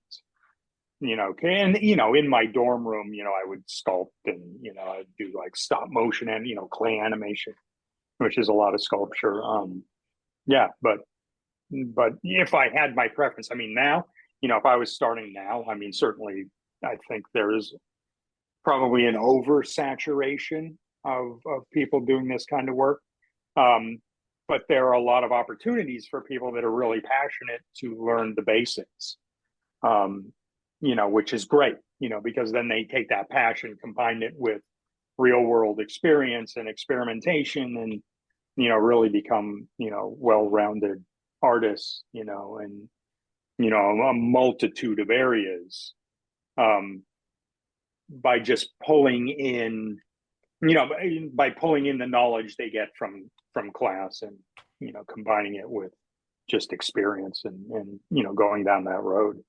you know. And, you know, in my dorm room, you know, I would sculpt, and, you know, I'd do like stop motion and, you know, clay animation, which is a lot of sculpture. Yeah, but if I had my preference, I mean, now, you know, if I was starting now, I mean, certainly I think there is probably an oversaturation of people doing this kind of work. But there are a lot of opportunities for people that are really passionate to learn the basics, you know, which is great, you know, because then they take that passion, combine it with real world experience and experimentation, and really become well-rounded artists, and a multitude of areas, by just pulling in the knowledge they get from class, and combining it with just experience, and going down that road.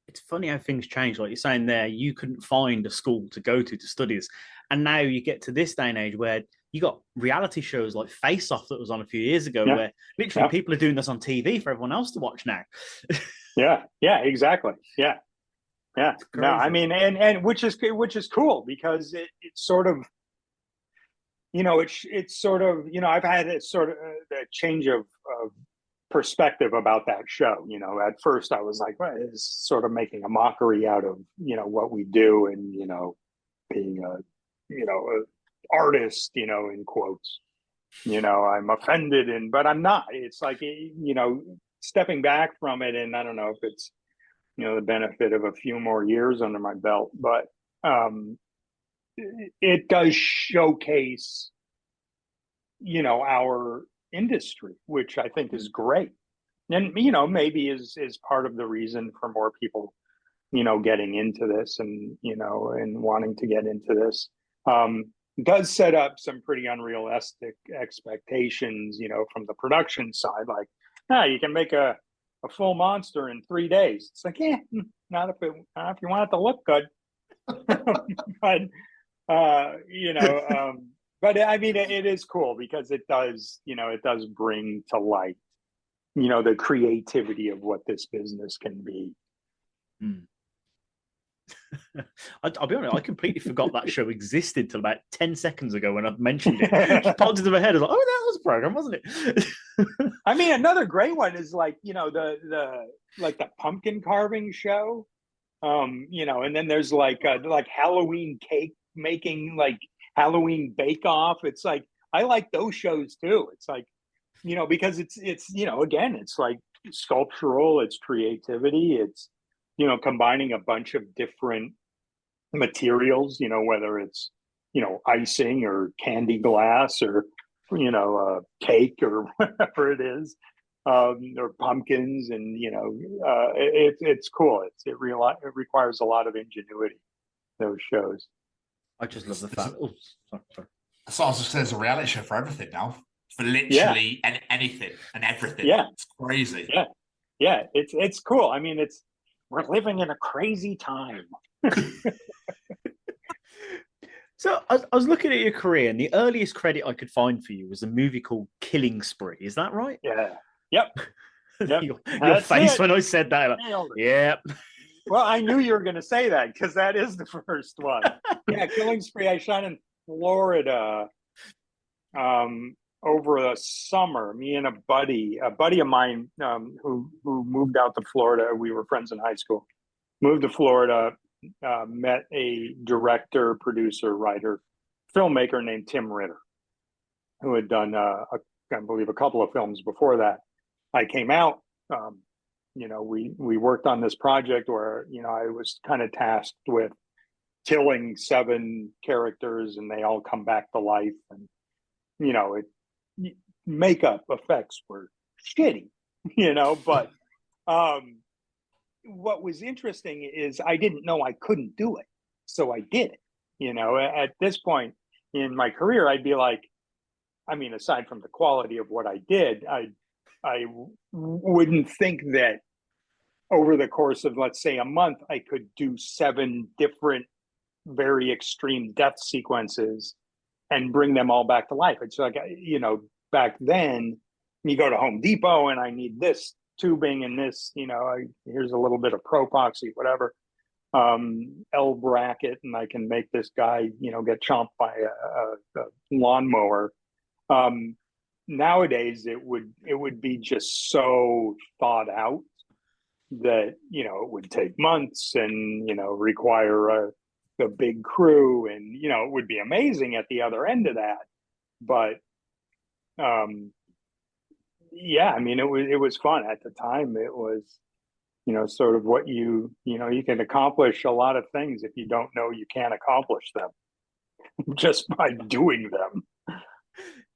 It's funny how things change. Like you're saying there, you couldn't find a school to go to study this. And now you get to this day and age where you got reality shows like Face Off that was on a few years ago, where literally people are doing this on TV for everyone else to watch now. Yeah, exactly. Yeah. No, I mean, and which is cool, because it's sort of, it's sort of, I've had a sort of a change of perspective about that show. At first I was like, well, it's sort of making a mockery out of what we do, and being a artist, in quotes. I'm offended, but I'm not. It's like, stepping back from it, and I don't know if it's the benefit of a few more years under my belt, but it does showcase our industry, which I think is great, and maybe is part of the reason for more people getting into this, and and wanting to get into this. Does set up some pretty unrealistic expectations from the production side, like, you can make a full monster in 3 days. It's like, not if you want it to look good. But I mean, it is cool, because it does bring to light, the creativity of what this business can be. I'll be honest, I completely forgot that show existed till about 10 seconds ago when I mentioned it. It popped into my head. I was like, oh, that was a program, wasn't it? I mean, another great one is like, the pumpkin carving show, and then there's like Halloween cake making, like Halloween bake off. It's like, I like those shows too. It's like, because it's again, it's like sculptural, it's creativity, it's combining a bunch of different materials, whether it's icing or candy glass, or cake, or whatever it is, or pumpkins, and it's cool. It requires a lot of ingenuity, those shows. I just love the fact. Oh, sorry. So I was just saying, there's a reality show for everything now, for literally anything and everything. Yeah, it's crazy. Yeah, it's cool. I mean, we're living in a crazy time. So I was looking at your career, and the earliest credit I could find for you was a movie called Killing Spree. Is that right? Yeah. Yep. Your face when I said that. Like, yep. Well, I knew you were going to say that, because that is the first one. Yeah, Killing Spree. I shot in Florida over the summer. Me and a buddy of mine, who moved out to Florida. We were friends in high school. Moved to Florida, met a director, producer, writer, filmmaker named Tim Ritter, who had done, I believe, a couple of films before that. I came out. We worked on this project where I was kind of tasked with killing 7 characters, and they all come back to life, and makeup effects were shitty, but what was interesting is I didn't know I couldn't do it, so I did it. At this point in my career, I'd be like, I mean, aside from the quality of what I did, I wouldn't think that over the course of, let's say, a month, I could do 7 different, very extreme death sequences and bring them all back to life. It's like, back then, you go to Home Depot and I need this tubing and this, here's a little bit of Propoxy, whatever, L bracket, and I can make this guy, get chomped by a lawnmower. Nowadays, it would be just so thought out that it would take months and require a big crew, and it would be amazing at the other end of that. But yeah, I mean, it was fun at the time. It was sort of what you can accomplish a lot of things if you don't know you can't accomplish them. just by doing them.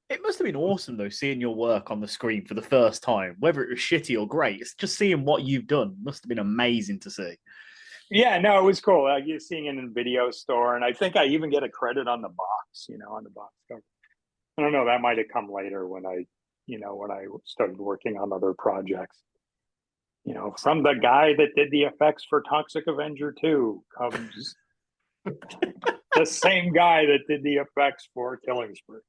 It must have been awesome, though, seeing your work on the screen for the first time, whether it was shitty or great. It's just seeing what you've done must have been amazing to see. Yeah, no, it was cool. You're seeing it in a video store, and I think I even get a credit on the box, on the box cover. I don't know, that might have come later when I started working on other projects. From the guy that did the effects for Toxic Avenger 2 comes the same guy that did the effects for Killing Spree.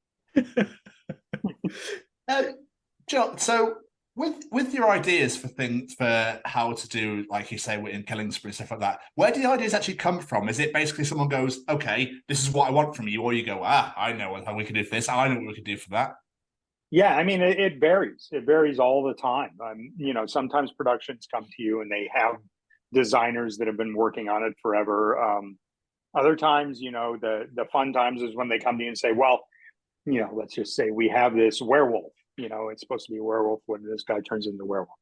John, so with your ideas for things, for how to do, like you say, in Killing Spree, stuff like that, where do the ideas actually come from? Is it basically someone goes, okay, this is what I want from you, or you go, I know how we can do for this, I know what we can do for that? Yeah, I mean, it varies. It varies all the time. Sometimes productions come to you and they have designers that have been working on it forever. Other times, the fun times is when they come to you and say, well, let's just say we have this werewolf. It's supposed to be a werewolf when this guy turns into a werewolf.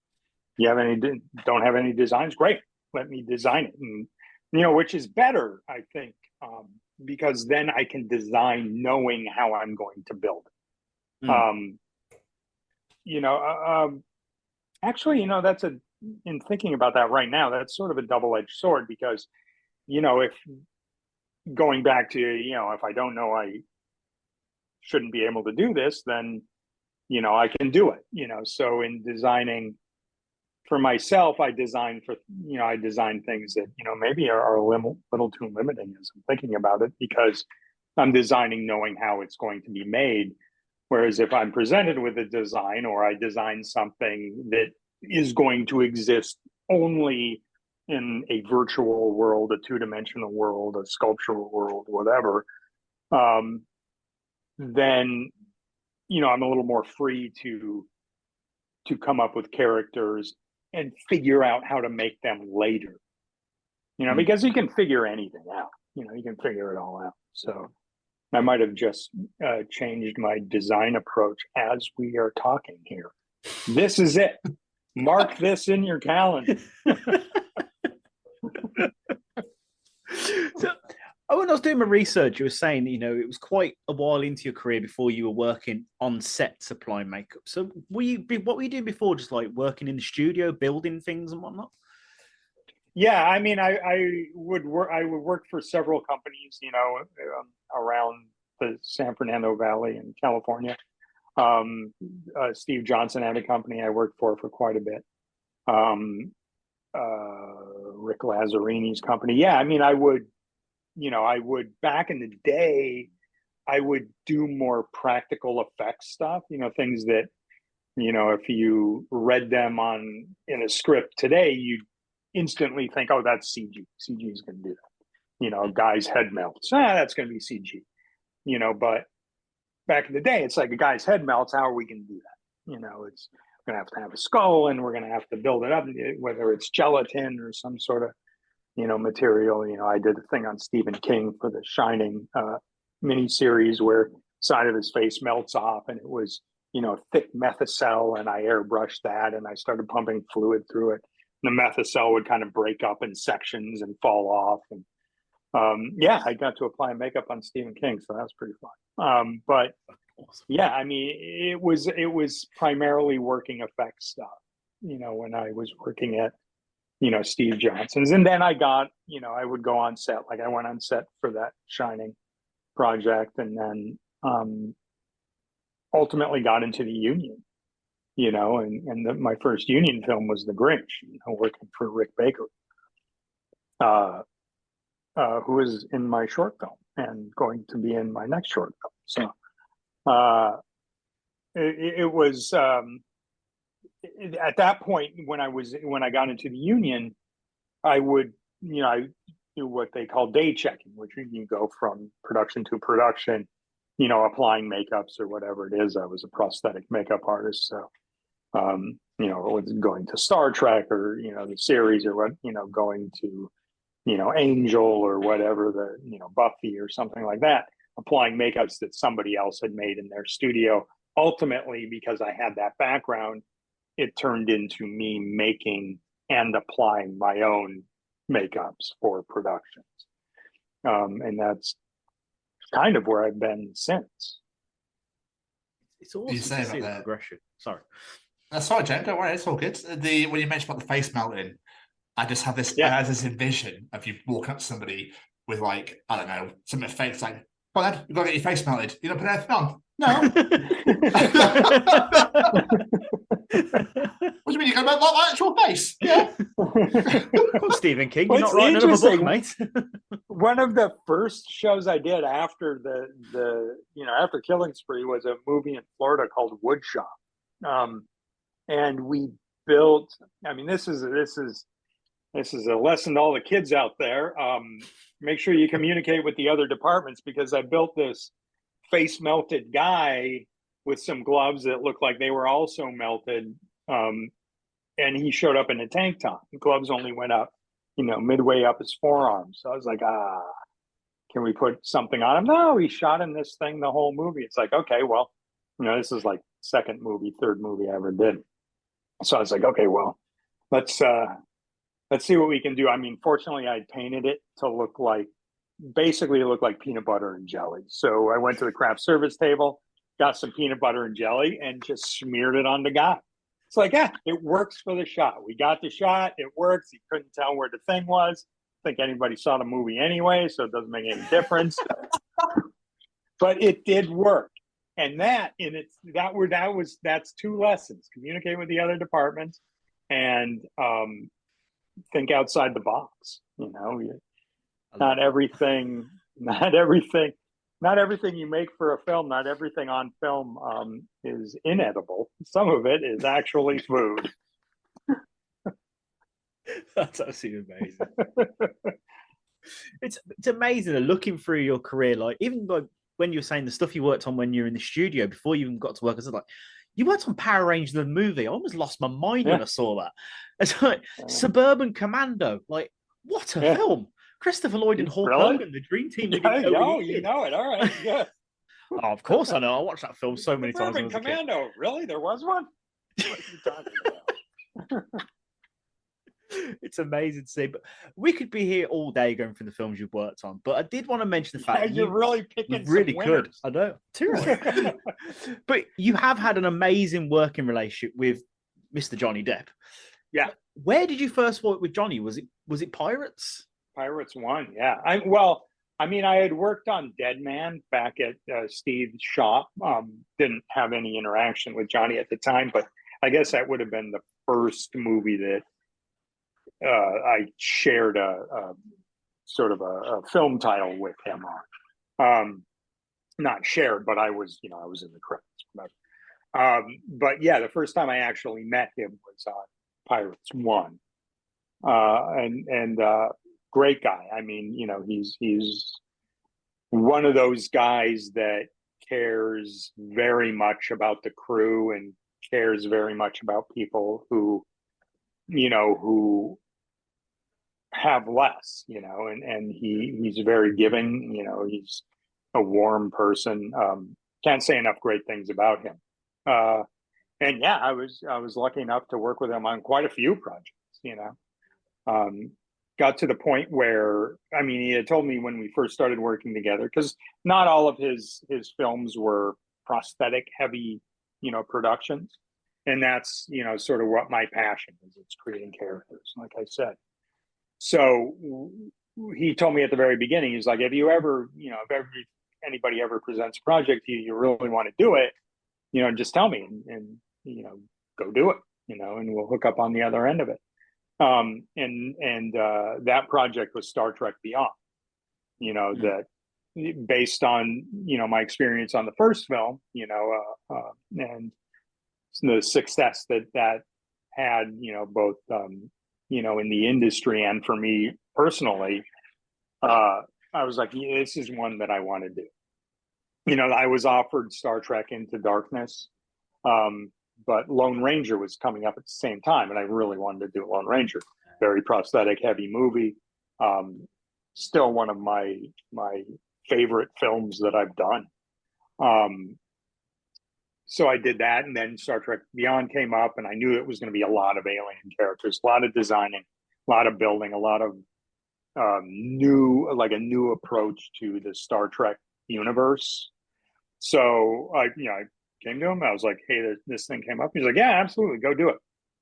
You don't have any designs? Great, let me design it. And, which is better, I think, because then I can design knowing how I'm going to build it. Actually, in thinking about that right now, that's sort of a double-edged sword because, if going back to, if I don't know I shouldn't be able to do this, then, I can do it, so in designing for myself, I design things that, maybe are a little too limiting as I'm thinking about it because I'm designing knowing how it's going to be made. Whereas if I'm presented with a design or I design something that is going to exist only in a virtual world, a two-dimensional world, a sculptural world, whatever, then, I'm a little more free to come up with characters and figure out how to make them later, because you can figure anything out, you can figure it all out. So I might have just changed my design approach as we are talking here. This is it. Mark this in your calendar. So, when I was doing my research, you were saying that, it was quite a while into your career before you were working on set supplying makeup. So what were you doing before? Just like working in the studio, building things and whatnot? Yeah, I mean, I would work for several companies, around the San Fernando Valley in California. Steve Johnson had a company I worked for quite a bit. Rick Lazarini's company. Yeah, I mean, I would back in the day, I would do more practical effects stuff, things that, if you read them in a script today, you'd instantly think, oh, that's CG. CG is going to do that. Guy's head melts. That's going to be CG. But back in the day, it's like a guy's head melts. How are we going to do that? It's going to have a skull, and we're going to have to build it up, whether it's gelatin or some sort of, material. I did a thing on Stephen King for the Shining miniseries where side of his face melts off, and it was, thick methacel, and I airbrushed that, and I started pumping fluid through it. The methacel would kind of break up in sections and fall off. And I got to apply makeup on Stephen King, so that was pretty fun. But yeah, I mean, it was primarily working effects stuff, when I was working at, Steve Johnson's. And then I got, I would go on set, like I went on set for that Shining project, and then ultimately got into the union. My first union film was The Grinch, working for Rick Baker, who was in my short film and going to be in my next short film. So it was at that point when I got into the union, I would, I do what they call day checking, which you go from production to production, applying makeups or whatever it is. I was a prosthetic makeup artist, so it was going to Star Trek or the series, or what, going to Angel or whatever, the Buffy or something like that, applying makeups that somebody else had made in their studio. Ultimately, because I had that background, it turned into me making and applying my own makeups for productions, and that's kind of where I've been since. It's awesome to see the progression. Sorry. That's fine, Jen. Don't worry, it's all good. When you mentioned about the face melting, I just have this. I have this envision of you walking up to somebody with, like, I don't know, something fake, like, "Come on, Ed, you've got to get your face melted. You don't put anything on." No. What do you mean? You got to melt my actual face? Yeah. Stephen King, you're not writing another book, mate. One of the first shows I did after after Killing Spree was a movie in Florida called Woodshop, and we built. I mean, this is a lesson to all the kids out there. Make sure you communicate with the other departments, because I built this face melted guy with some gloves that looked like they were also melted. And he showed up in a tank top. The gloves only went up, midway up his forearm. So I was like, can we put something on him? No, he shot in this thing the whole movie. It's like, okay, well, this is like third movie I ever did. So I was like, okay, well, let's see what we can do. I mean, fortunately, I painted it to look like peanut butter and jelly. So I went to the craft service table, got some peanut butter and jelly, and just smeared it on the guy. It's like, it works for the shot. We got the shot. It works. He couldn't tell where the thing was. I think anybody saw the movie anyway, so it doesn't make any difference. But it did work. And that's two lessons: communicate with the other departments and think outside the box. Not everything you make for a film, not everything on film is inedible. Some of it is actually food. That's absolutely amazing. It's amazing looking through your career, like even like when you were saying the stuff you worked on when you were in the studio before you even got to work. I said, like, you worked on Power Rangers the movie. I almost lost my mind when I saw that. It's like Suburban Commando. Like, what a film! Christopher Lloyd and Hulk Hogan, the Dream Team. You know it. All right. Yeah. Oh, of course I know. I watched that film so many times. Suburban Commando. Really? There was one? What are you talking about? It's amazing to see. But we could be here all day going through the films you've worked on. But I did want to mention the fact you're really picking really some good. winners. I know. Too right. But you have had an amazing working relationship with Mr. Johnny Depp. Yeah. Where did you first work with Johnny? Was it Pirates? Pirates 1, yeah. I had worked on Dead Man back at Steve's shop. Didn't have any interaction with Johnny at the time, but I guess that would have been the first movie that I shared a sort of a film title with him on. Not shared, but I was in the credits. But yeah, the first time I actually met him was on Pirates 1. And great guy. I mean, he's one of those guys that cares very much about the crew and cares very much about people who have less, and he's very giving, he's a warm person. Can't say enough great things about him. And yeah, I was lucky enough to work with him on quite a few projects, got to the point where, he had told me when we first started working together, because not all of his films were prosthetic heavy, productions. And that's, sort of what my passion is. It's creating characters, like I said. So he told me at the very beginning, he's like, if anybody ever presents a project to you, you really want to do it, just tell me and go do it, and we'll hook up on the other end of it. That project was Star Trek Beyond, that based on, my experience on the first film, and the success that had, both, in the industry and for me personally, I was like, this is one that I want to do. I was offered Star Trek Into Darkness, but Lone Ranger was coming up at the same time, and I really wanted to do Lone Ranger. Very prosthetic heavy movie. Still one of my favorite films that I've done. So I did that, and then Star Trek Beyond came up, and I knew it was going to be a lot of alien characters, a lot of designing, a lot of building, a lot of a new approach to the Star Trek, universe. So I came to him. I was like, hey, this thing came up. He's like, yeah, absolutely, go do it.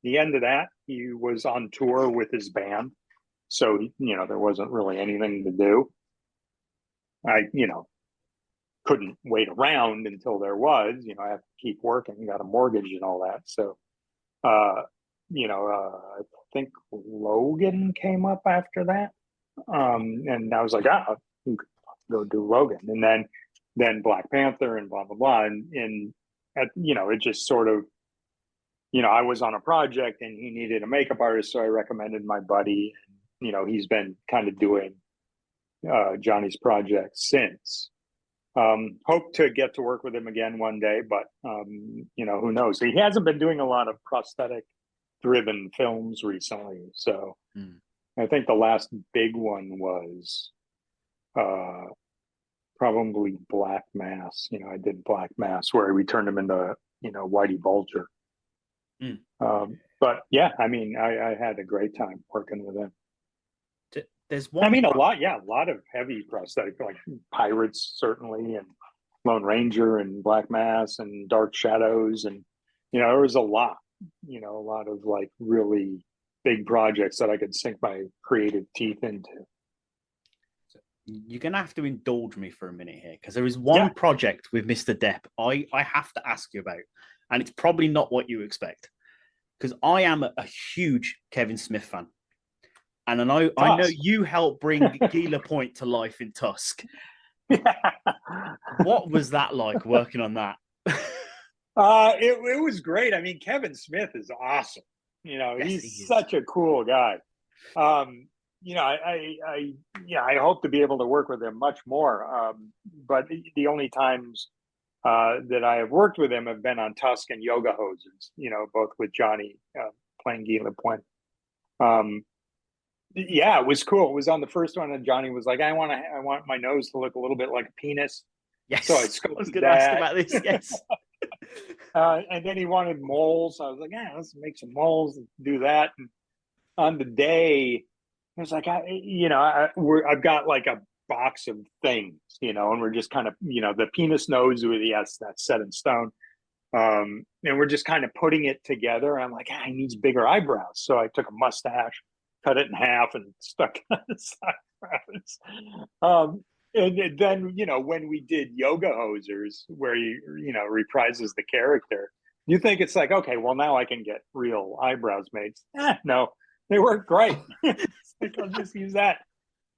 The end of that, he was on tour with his band, so there wasn't really anything to do. I couldn't wait around until there was. I have to keep working. You got a mortgage and all that. So, I think Logan came up after that, and I was like, go do Logan, and then Black Panther and blah blah blah, and it just sort of. I was on a project and he needed a makeup artist, so I recommended my buddy. And, he's been kind of doing Johnny's project since. Hope to get to work with him again one day, but, who knows? He hasn't been doing a lot of prosthetic-driven films recently. So I think the last big one was probably Black Mass. I did Black Mass where we turned him into, Whitey Bulger. But yeah, I had a great time working with him. There's one. A lot of heavy prosthetic, like Pirates certainly, and Lone Ranger, and Black Mass, and Dark Shadows, and there was a lot of like really big projects that I could sink my creative teeth into. You're gonna have to indulge me for a minute here, because there is one project with Mr. Depp I have to ask you about. And it's probably not what you expect, because I am a huge Kevin Smith fan. And I know you helped bring Gila Point to life in Tusk. What was that like working on that? It was great. Kevin Smith is awesome. He's such a cool guy. I hope to be able to work with him much more. But the only times that I have worked with him have been on Tusk and Yoga Hosers, both with Johnny playing Gila Point. It was cool. It was on the first one, and Johnny was like, I want my nose to look a little bit like a penis. Yes. So I was going to ask about this. Yes. And then he wanted moles. I was like, let's make some moles and do that. And on the day, it was like, I've got like a box of things, and we're just kind of, the penis nose, that's set in stone. And we're just kind of putting it together. I'm like, he needs bigger eyebrows. So I took a mustache, cut it in half, and stuck on his eyebrows. And then, when we did Yoga Hosers, where he, reprises the character, you think it's like, okay, well, now I can get real eyebrows made. No, they work great. It's like, I'll just use that.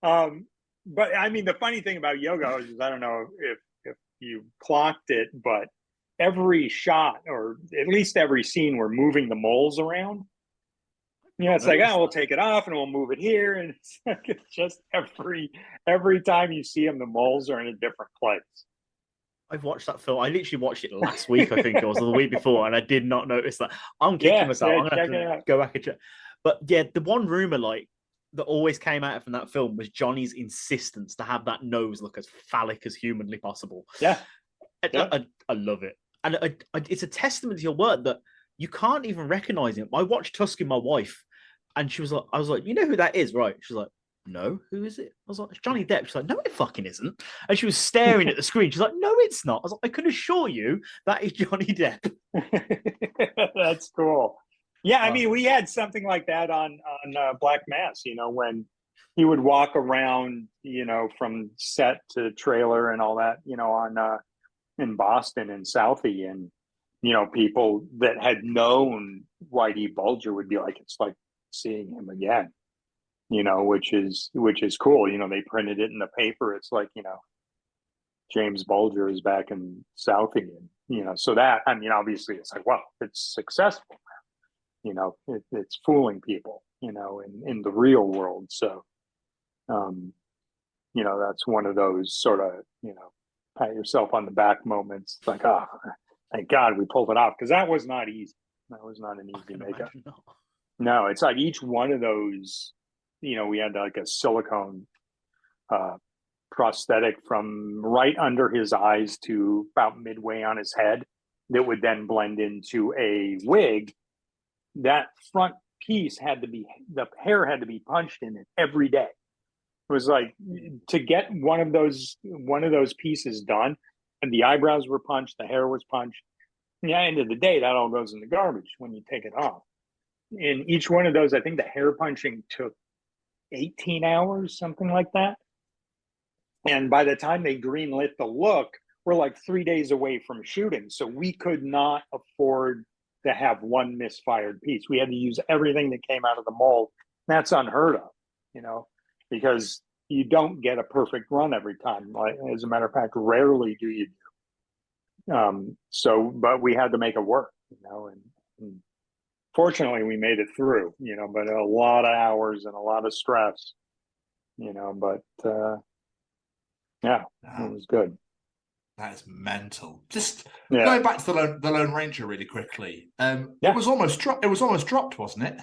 But the funny thing about Yoga Hosers, I don't know if you clocked it, but every shot, or at least every scene, we're moving the moles around. It's like, we'll take it off and we'll move it here, and it's just every time you see them, the moles are in a different place. I've watched that film. I literally watched it last week, I think it was, or the week before, and I did not notice that. I'm kicking myself. I'm going to have to go back and check. But yeah, the one rumor that always came out from that film was Johnny's insistence to have that nose look as phallic as humanly possible. Yeah. I love it. And it's a testament to your work that you can't even recognize him. I watched Tusk with my wife, and I was like, you know who that is, right? She's like, no, who is it? I was like, it's Johnny Depp. She's like, no, it fucking isn't. And she was staring at the screen. She's like, no, it's not. I was like, I can assure you that is Johnny Depp. That's cool. Yeah, we had something like that on Black Mass, when he would walk around, from set to trailer and all that, in Boston and Southie, and, people that had known Whitey Bulger would be like, it's like seeing him again, which is cool. They printed it in the paper. It's like, James Bulger is back in Southie, and, so that, obviously it's like, well, it's successful. It's fooling people, in the real world. So, that's one of those sort of, pat yourself on the back moments. It's like, oh, thank God we pulled it off, because that was not easy. That was not an easy makeup. No, it's like each one of those, we had like a silicone prosthetic from right under his eyes to about midway on his head that would then blend into a wig. That front piece the hair had to be punched in it every day. It was like to get one of those pieces done, and the eyebrows were punched, the hair was punched. At the end of the day, that all goes in the garbage when you take it off. In each one of those, I think the hair punching took 18 hours, something like that. And by the time they greenlit the look, we're like 3 days away from shooting. So we could not afford to have one misfired piece. We had to use everything that came out of the mold. That's unheard of, because you don't get a perfect run every time. As a matter of fact, rarely do you. But we had to make it work, and fortunately we made it through, but a lot of hours and a lot of stress, but yeah, it was good. That is mental. Just going back to the Lone Ranger really quickly. It was almost dropped, wasn't it?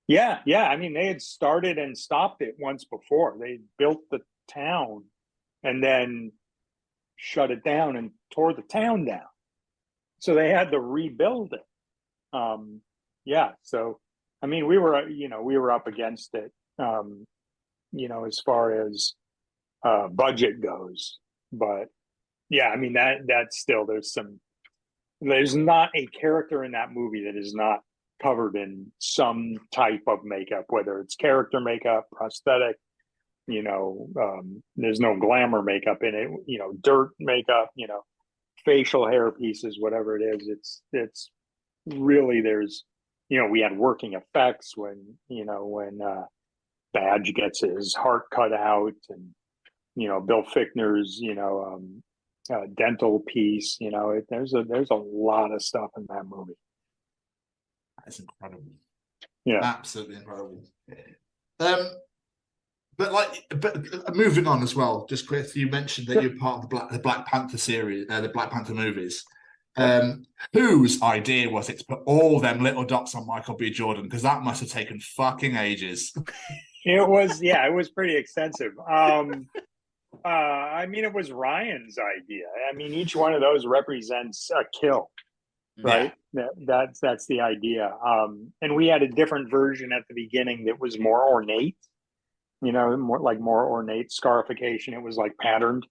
Yeah. I mean, they had started and stopped it once before. They built the town and then shut it down and tore the town down. So they had to rebuild it. So I mean, we were up against it. As far as budget goes, but yeah, I mean that's still there's not a character in that movie that is not covered in some type of makeup, whether it's character makeup, prosthetic, there's no glamour makeup in it, dirt makeup, facial hair pieces, whatever it is. It's really, there's, we had working effects when Badge gets his heart cut out, and, Bill Fichtner's, dental piece, there's a lot of stuff in that movie. That's incredible. Yeah, absolutely incredible. But moving on as well, just quickly, you mentioned that you're part of the Black Panther series, the Black Panther movies. Whose idea was it to put all them little dots on Michael B. Jordan? Because that must have taken fucking ages. It was pretty extensive. I mean, it was Ryan's idea. I mean, each one of those represents a kill, right? Yeah. That's the idea. And we had a different version at the beginning that was more ornate, more ornate scarification. It was like patterned.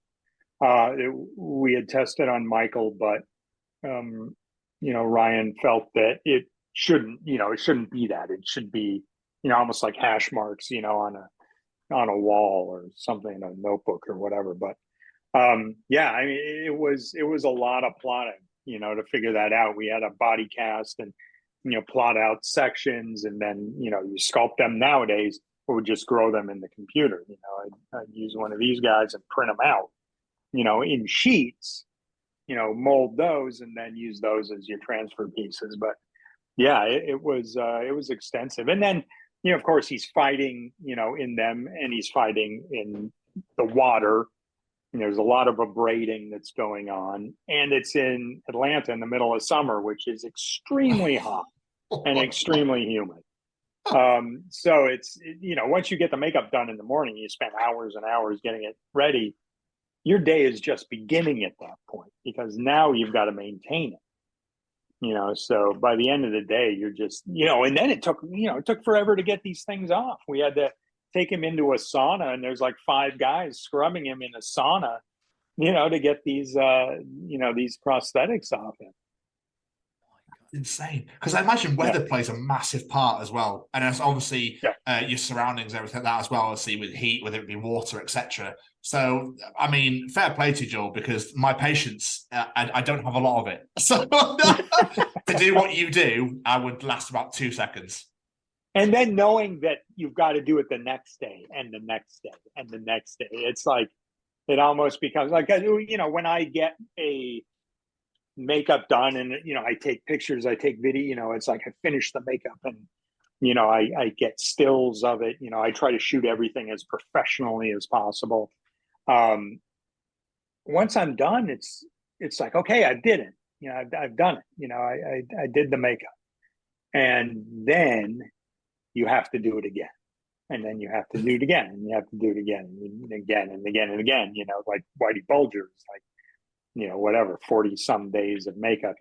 We had tested on Michael, but Ryan felt that it shouldn't be that. It should be, almost like hash marks, on a wall or something in a notebook or whatever. But I mean, it was a lot of plotting, to figure that out. We had a body cast and, plot out sections, and then, you sculpt them. Nowadays, we would just grow them in the computer. I'd use one of these guys and print them out, in sheets, mold those and then use those as your transfer pieces. But yeah, it was extensive. And then, of course, he's fighting, in them, and he's fighting in the water. There's a lot of abrading that's going on, and it's in Atlanta in the middle of summer, which is extremely hot and extremely humid. So it's, once you get the makeup done in the morning, you spend hours and hours getting it ready. Your day is just beginning at that point, because now you've got to maintain it. So by the end of the day, you're just, and then it took forever to get these things off. We had to take him into a sauna, and there's like 5 guys scrubbing him in a sauna, to get these, these prosthetics off him. Insane. Because I imagine weather plays a massive part as well. And it's obviously your surroundings, everything like that as well, obviously with heat, whether it be water, etc. So, I mean, fair play to Joel, because my patience, I don't have a lot of it. So to do what you do, I would last about 2 seconds. And then knowing that you've got to do it the next day and the next day and the next day. It's like, it almost becomes like, when I get a makeup done and, I take pictures, I take video, it's like I finish the makeup and, I get stills of it. I try to shoot everything as professionally as possible. Once I'm done, it's like, okay, I did it. I've done it. I did the makeup, and then you have to do it again, and then you have to do it again, and you have to do it again and again and again and again. Like Whitey Bulger's, like, whatever, 40 some days of makeup.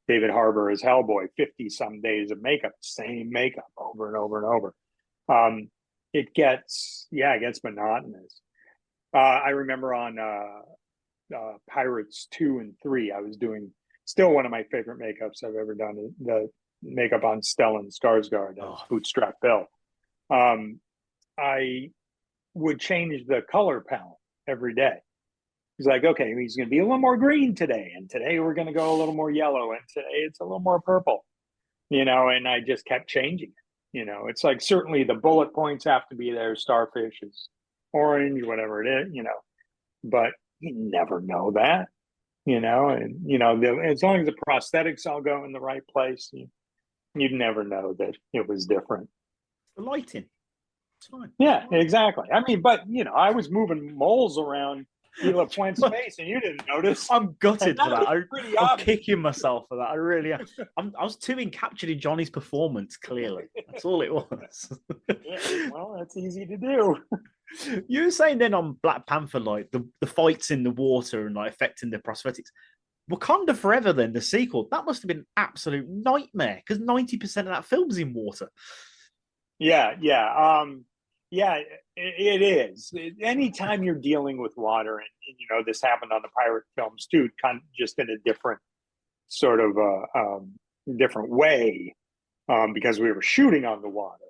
David Harbour as Hellboy, 50 some days of makeup, same makeup over and over and over. it gets monotonous. I remember on Pirates 2 and 3, I was doing still one of my favorite makeups I've ever done, the makeup on Stellan Skarsgård as Bootstrap Bill. I would change the color palette every day. He's like, okay, he's going to be a little more green today, and today we're going to go a little more yellow, and today it's a little more purple, and I just kept changing it. It's like certainly the bullet points have to be there. Starfish is orange, whatever it is, but you never know that, and as long as the prosthetics all go in the right place, you'd never know that it was different. The lighting. It's fine. Yeah, exactly. I mean, but I was moving moles around Ela Puente's face, and you didn't notice. I'm gutted for that. Pretty I'm obvious. kicking myself for that. I really am. I was too captured in Johnny's performance, clearly. That's all it was. Yeah, well, that's easy to do. You were saying then on Black Panther, like the fights in the water and like affecting the prosthetics. Wakanda Forever, then, the sequel, that must have been an absolute nightmare because 90% of that film's in water. Yeah. It is. Anytime you're dealing with water, and this happened on the pirate films too, kind of just in a different sort of different way, because we were shooting on the water.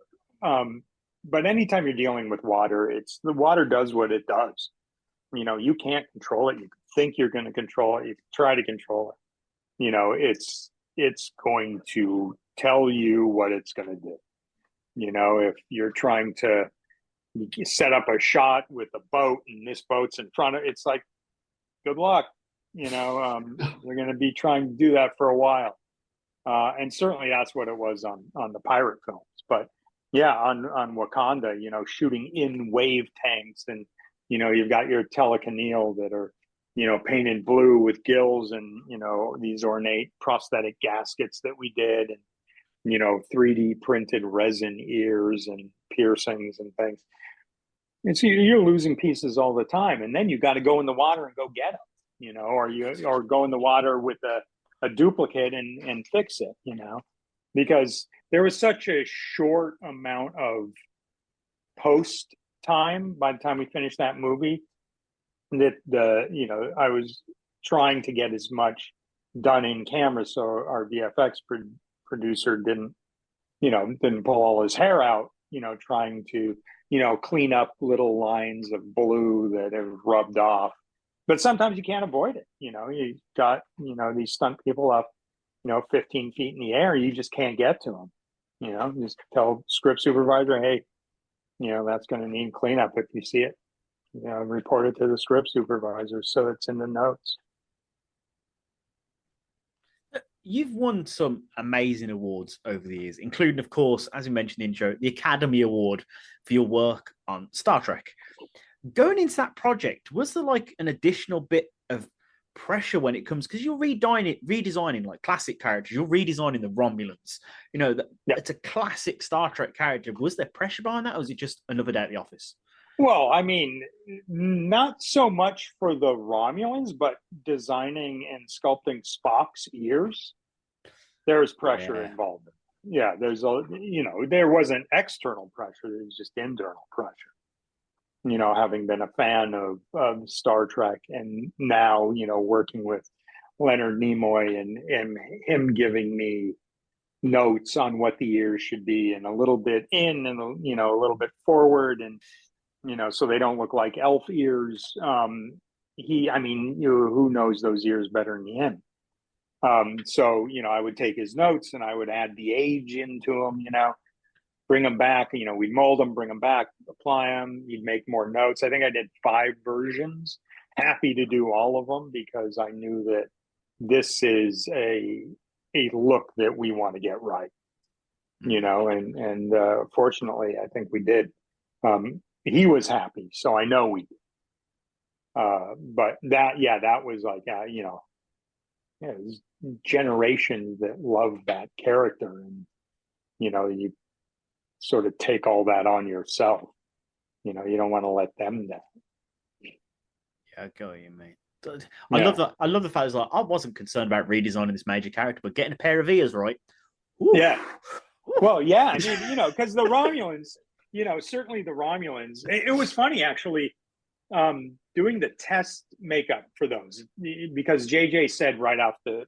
But anytime you're dealing with water, the water does what it does. You can't control it. You think you're going to control it. You try to control it. It's going to tell you what it's going to do. If you're trying to set up a shot with a boat and this boat's in front of it's like, good luck. They're going to be trying to do that for a while. And certainly that's what it was on the pirate films. But yeah, on Wakanda, shooting in wave tanks, and you've got your telecanneal that are painted blue with gills, and these ornate prosthetic gaskets that we did, and 3D printed resin ears and piercings and things. And so you're losing pieces all the time, and then you got to go in the water and go get them, or go in the water with a duplicate and fix it, because there was such a short amount of post time by the time we finished that movie that I was trying to get as much done in camera, so our VFX producer didn't pull all his hair out, trying to clean up little lines of blue that have rubbed off. But sometimes you can't avoid it. You got these stunt people up 15 feet in the air. You just can't get to them. Just tell script supervisor, hey, that's going to need cleanup. If you see it, report it to the script supervisor so it's in the notes. You've won some amazing awards over the years, including, of course, as we mentioned in the intro, the Academy Award for your work on Star Trek. Going into that project, was there like an additional bit of pressure when it comes, because you're redesigning like classic characters, you're redesigning the Romulans, it's a classic Star Trek character. Was there pressure behind that, or was it just another day at the office? Well, I mean, not so much for the Romulans, but designing and sculpting Spock's ears, there's pressure involved. Yeah, there wasn't external pressure, there was just internal pressure. Having been a fan of Star Trek, and now, working with Leonard Nimoy and him giving me notes on what the ears should be, and a little bit in and, a little bit forward, and, so they don't look like elf ears. Who knows those ears better than him? So, I would take his notes and I would add the age into them, bring them back, we'd mold them, bring them back, apply them, you'd make more notes. I think I did 5 versions, happy to do all of them, because I knew that this is a look that we want to get right, and fortunately, I think we did. He was happy, so I know we did. But that was like, there's generations that love that character, and, you sort of take all that on yourself. You don't want to let them down. Yeah, I go you, mate. I love that. I love the fact that I wasn't concerned about redesigning this major character, but getting a pair of ears right. Ooh. Yeah. Well, yeah. I mean, because the Romulans, certainly the Romulans. It was funny actually, doing the test makeup for those, because JJ said right off the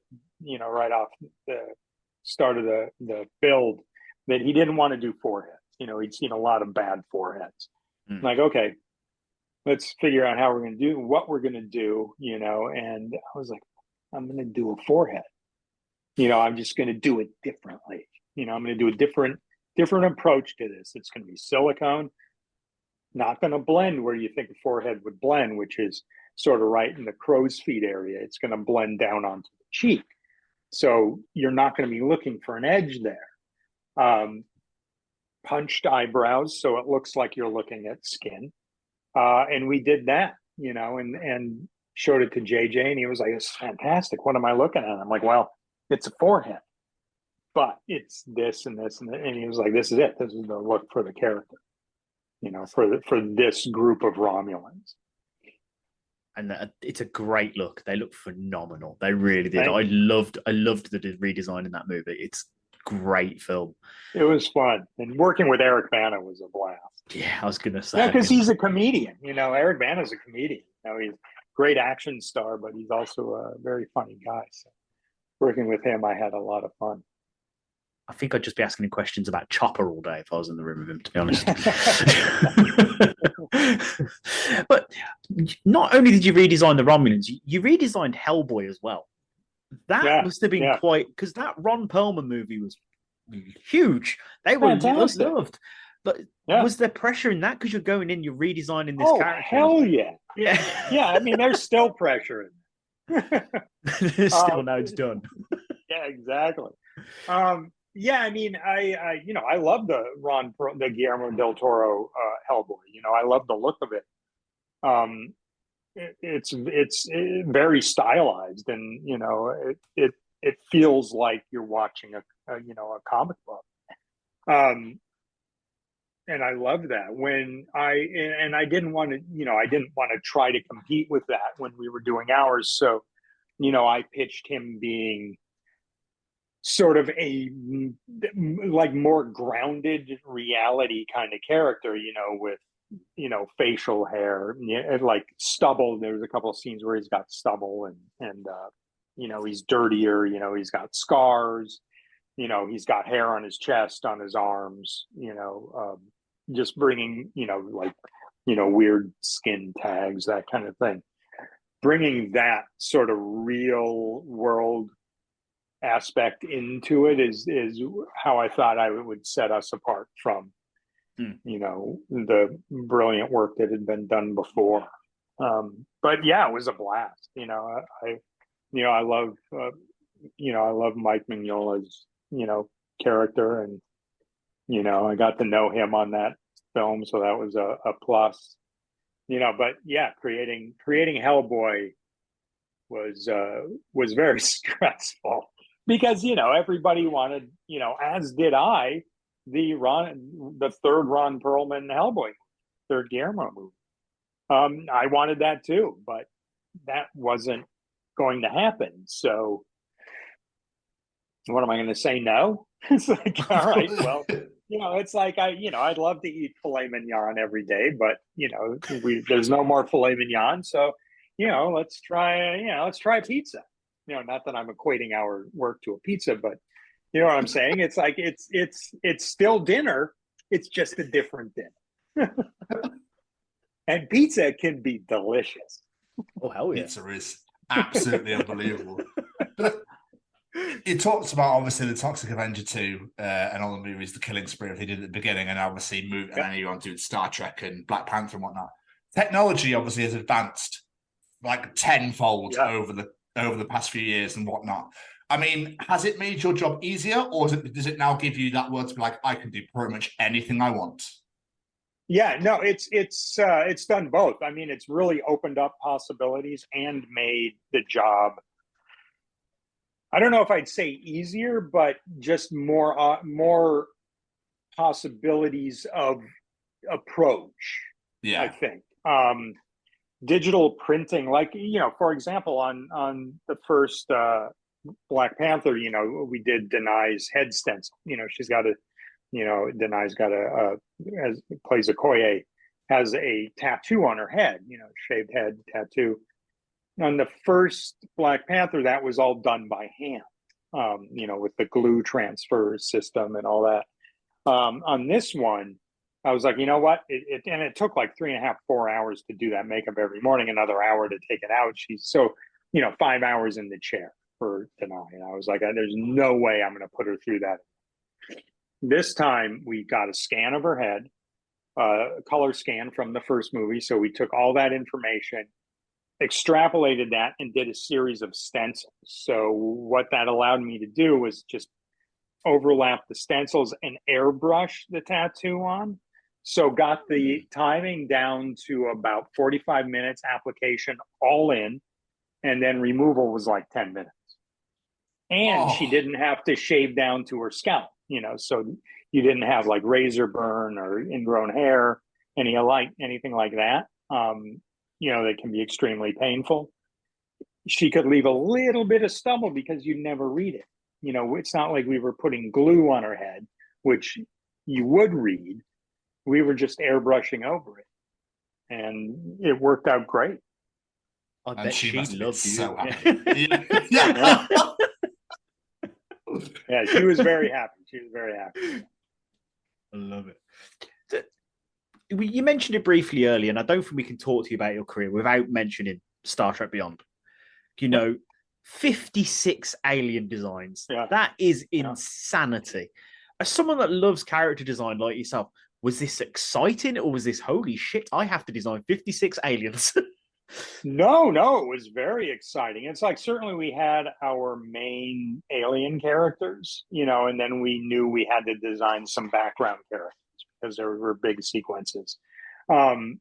start of the build that he didn't want to do foreheads. He'd seen a lot of bad foreheads. Like, okay, let's figure out how we're going to do what we're going to do, and I was like, I'm going to do a forehead. I'm just going to do it differently. I'm going to do a different approach to this. It's going to be silicone, not going to blend where you think a forehead would blend, which is sort of right in the crow's feet area. It's going to blend down onto the cheek. So you're not going to be looking for an edge there. Punched eyebrows, so it looks like you're looking at skin. And we did that, and showed it to JJ, and he was like, "It's fantastic. What am I looking at?" I'm like, "Well, it's a forehead, but it's this and this and that." And he was like, "This is it. This is the look for the character, for this group of Romulans." And it's a great look. They look phenomenal. They really did. I loved the redesign in that movie. It's a great film. It was fun, and working with Eric Bana was a blast. Yeah, I was gonna say, because he's a comedian. Eric Bana's a comedian. He's a great action star, but he's also a very funny guy. So working with him, I had a lot of fun. I think I'd just be asking him questions about Chopper all day if I was in the room with him, to be honest. But not only did you redesign the Romulans, you redesigned Hellboy as well. That must have been quite, because that Ron Perlman movie was huge. They were loved. But was there pressure in that because you're going in, you're redesigning this character? Hell yeah. Yeah. I mean, there's still pressure in there. Still, now it's done. Yeah, exactly. I mean, I love the Guillermo del Toro Hellboy. I love the look of it. It's very stylized, and it feels like you're watching a comic book. And I love that. I didn't want to try to compete with that when we were doing ours. So, I pitched him being sort of a more grounded reality kind of character, with facial hair, like stubble. There's a couple of scenes where he's got stubble and he's dirtier, he's got scars, he's got hair on his chest, on his arms, just bringing, weird skin tags, that kind of thing. Bringing that sort of real world aspect into it is how I thought I would set us apart from, the brilliant work that had been done before. But yeah, it was a blast. I love Mike Mignola's, character, and I got to know him on that film, so that was a plus. But yeah, creating Hellboy was very stressful because everybody wanted, as did I, the third Ron Perlman Hellboy, third Guillermo movie. I wanted that too, but that wasn't going to happen. So what am I going to say? No. It's like, all right, well, it's like I'd love to eat filet mignon every day, but there's no more filet mignon, so let's try pizza. Not that I'm equating our work to a pizza, but you know what I'm saying? It's like it's still dinner. It's just a different dinner. And pizza can be delicious. Oh hell yeah! Pizza is absolutely unbelievable. It talks about obviously the Toxic Avenger 2 and all the movies, the killing spree he did at the beginning, and obviously and then you on to Star Trek and Black Panther and whatnot. Technology obviously has advanced like tenfold over the past few years and whatnot. I mean, has it made your job easier, or does it now give you that word to be like, I can do pretty much anything I want? Yeah, no, it's done both. I mean, it's really opened up possibilities and made the job, I don't know if I'd say easier, but just more possibilities of approach. Yeah, I think digital printing, like for example, on the first Black Panther, we did Denai's head stencil. She's got a Denai's got plays Okoye, has a tattoo on her head, shaved head tattoo. On the first Black Panther, that was all done by hand, with the glue transfer system and all that. On this one, I was like, you know what? It took like 3.5, 4 hours to do that makeup every morning, another hour to take it out. She's 5 hours in the chair for Denai. And I was like, there's no way I'm going to put her through that. This time we got a scan of her head, a color scan from the first movie. So we took all that information, extrapolated that, and did a series of stencils. So what that allowed me to do was just overlap the stencils and airbrush the tattoo on. So got the timing down to about 45 minutes application all in, and then removal was like 10 minutes. And she didn't have to shave down to her scalp, so you didn't have like razor burn or ingrown hair, anything like that. That can be extremely painful. She could leave a little bit of stubble because you never read it. It's not like we were putting glue on her head, which you would read. We were just airbrushing over it, and it worked out great. I bet she loved you. So happy. Yeah, she was very happy. I love it. You mentioned it briefly earlier, and I don't think we can talk to you about your career without mentioning Star Trek Beyond. 56 alien designs. Yeah. That is insanity. As someone that loves character design like yourself, was this exciting, or was this, holy shit, I have to design 56 aliens? No, it was very exciting. It's like, certainly we had our main alien characters, and then we knew we had to design some background characters because there were big sequences. And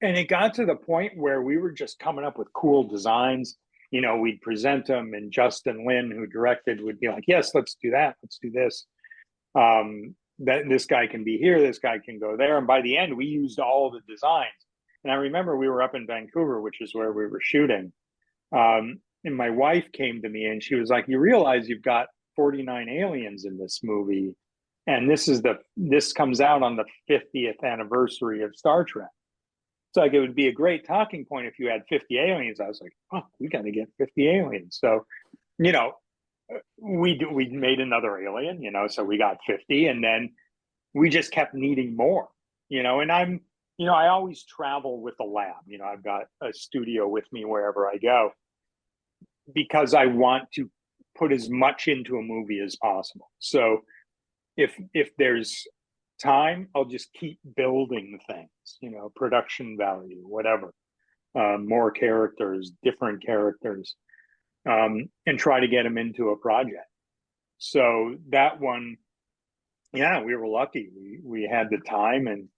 it got to the point where we were just coming up with cool designs. We'd present them, and Justin Lin, who directed, would be like, yes, let's do that. Let's do this. That this guy can be here, this guy can go there. And by the end, we used all the designs. And I remember we were up in Vancouver, which is where we were shooting. And my wife came to me and she was like, you realize you've got 49 aliens in this movie. And this comes out on the 50th anniversary of Star Trek. It's like, it would be a great talking point if you had 50 aliens. I was like, oh, we got to get 50 aliens. So, we made another alien, so we got 50, and then we just kept needing more, and I always travel with a lab. I've got a studio with me wherever I go because I want to put as much into a movie as possible. So if there's time, I'll just keep building things, production value, whatever, more characters, different characters, and try to get them into a project. So that one, yeah, we were lucky. We had the time and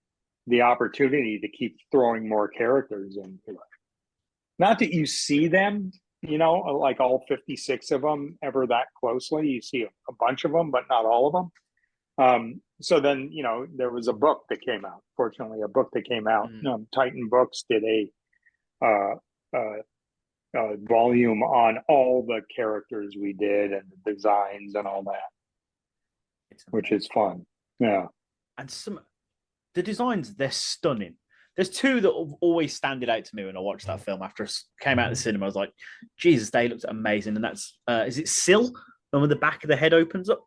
the opportunity to keep throwing more characters into it. Not that you see them, like all 56 of them ever that closely. You see a bunch of them, but not all of them. So then, there was a book that came out. Fortunately, a book that came out. Titan Books did a volume on all the characters we did and the designs and all that, which is fun. Yeah. And the designs, they're stunning. There's two that have always standed out to me when I watched that film after it came out of the cinema. I was like, Jesus, they looked amazing. And that's, is it Syl? When the back of the head opens up?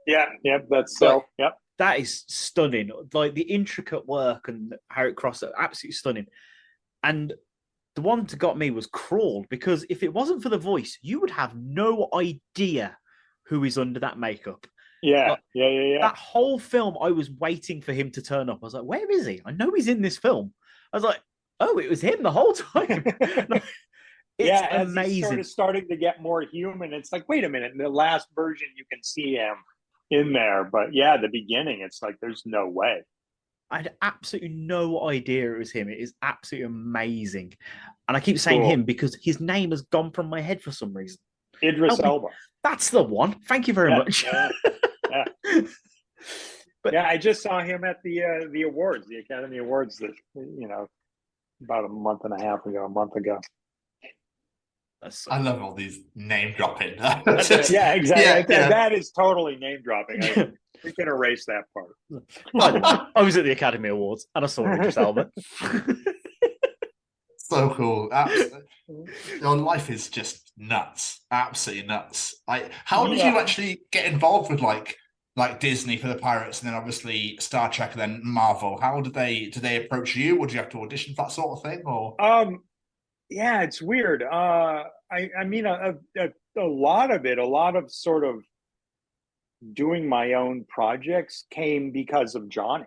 Yeah, that's Syl. Yep. That is stunning. Like the intricate work and how it crosses, absolutely stunning. And the one that got me was Crawl, because if it wasn't for the voice, you would have no idea who is under that makeup. Yeah. That whole film, I was waiting for him to turn up. I was like, where is he? I know he's in this film. I was like, oh, it was him the whole time. It's amazing. He's sort of starting to get more human. It's like, wait a minute. In the last version, you can see him in there. But yeah, the beginning, it's like, there's no way. I had absolutely no idea it was him. It is absolutely amazing. And I keep saying him because his name has gone from my head for some reason. Idris Elba. That's the one. Thank you very much. Yeah. But I just saw him at the awards, the Academy Awards, that about a month ago. So I love all these name dropping. Yeah, exactly. Yeah. That is totally name dropping. We can erase that part. By the way, I was at the Academy Awards and I saw Idris Elba. So cool. Absolutely. Your life is just nuts. Absolutely nuts. How did you actually get involved with like Disney for the Pirates, and then obviously Star Trek, and then Marvel? How did they approach you? Or did you have to audition for that sort of thing? Or yeah, it's weird. I mean, a lot of sort of doing my own projects came because of Johnny.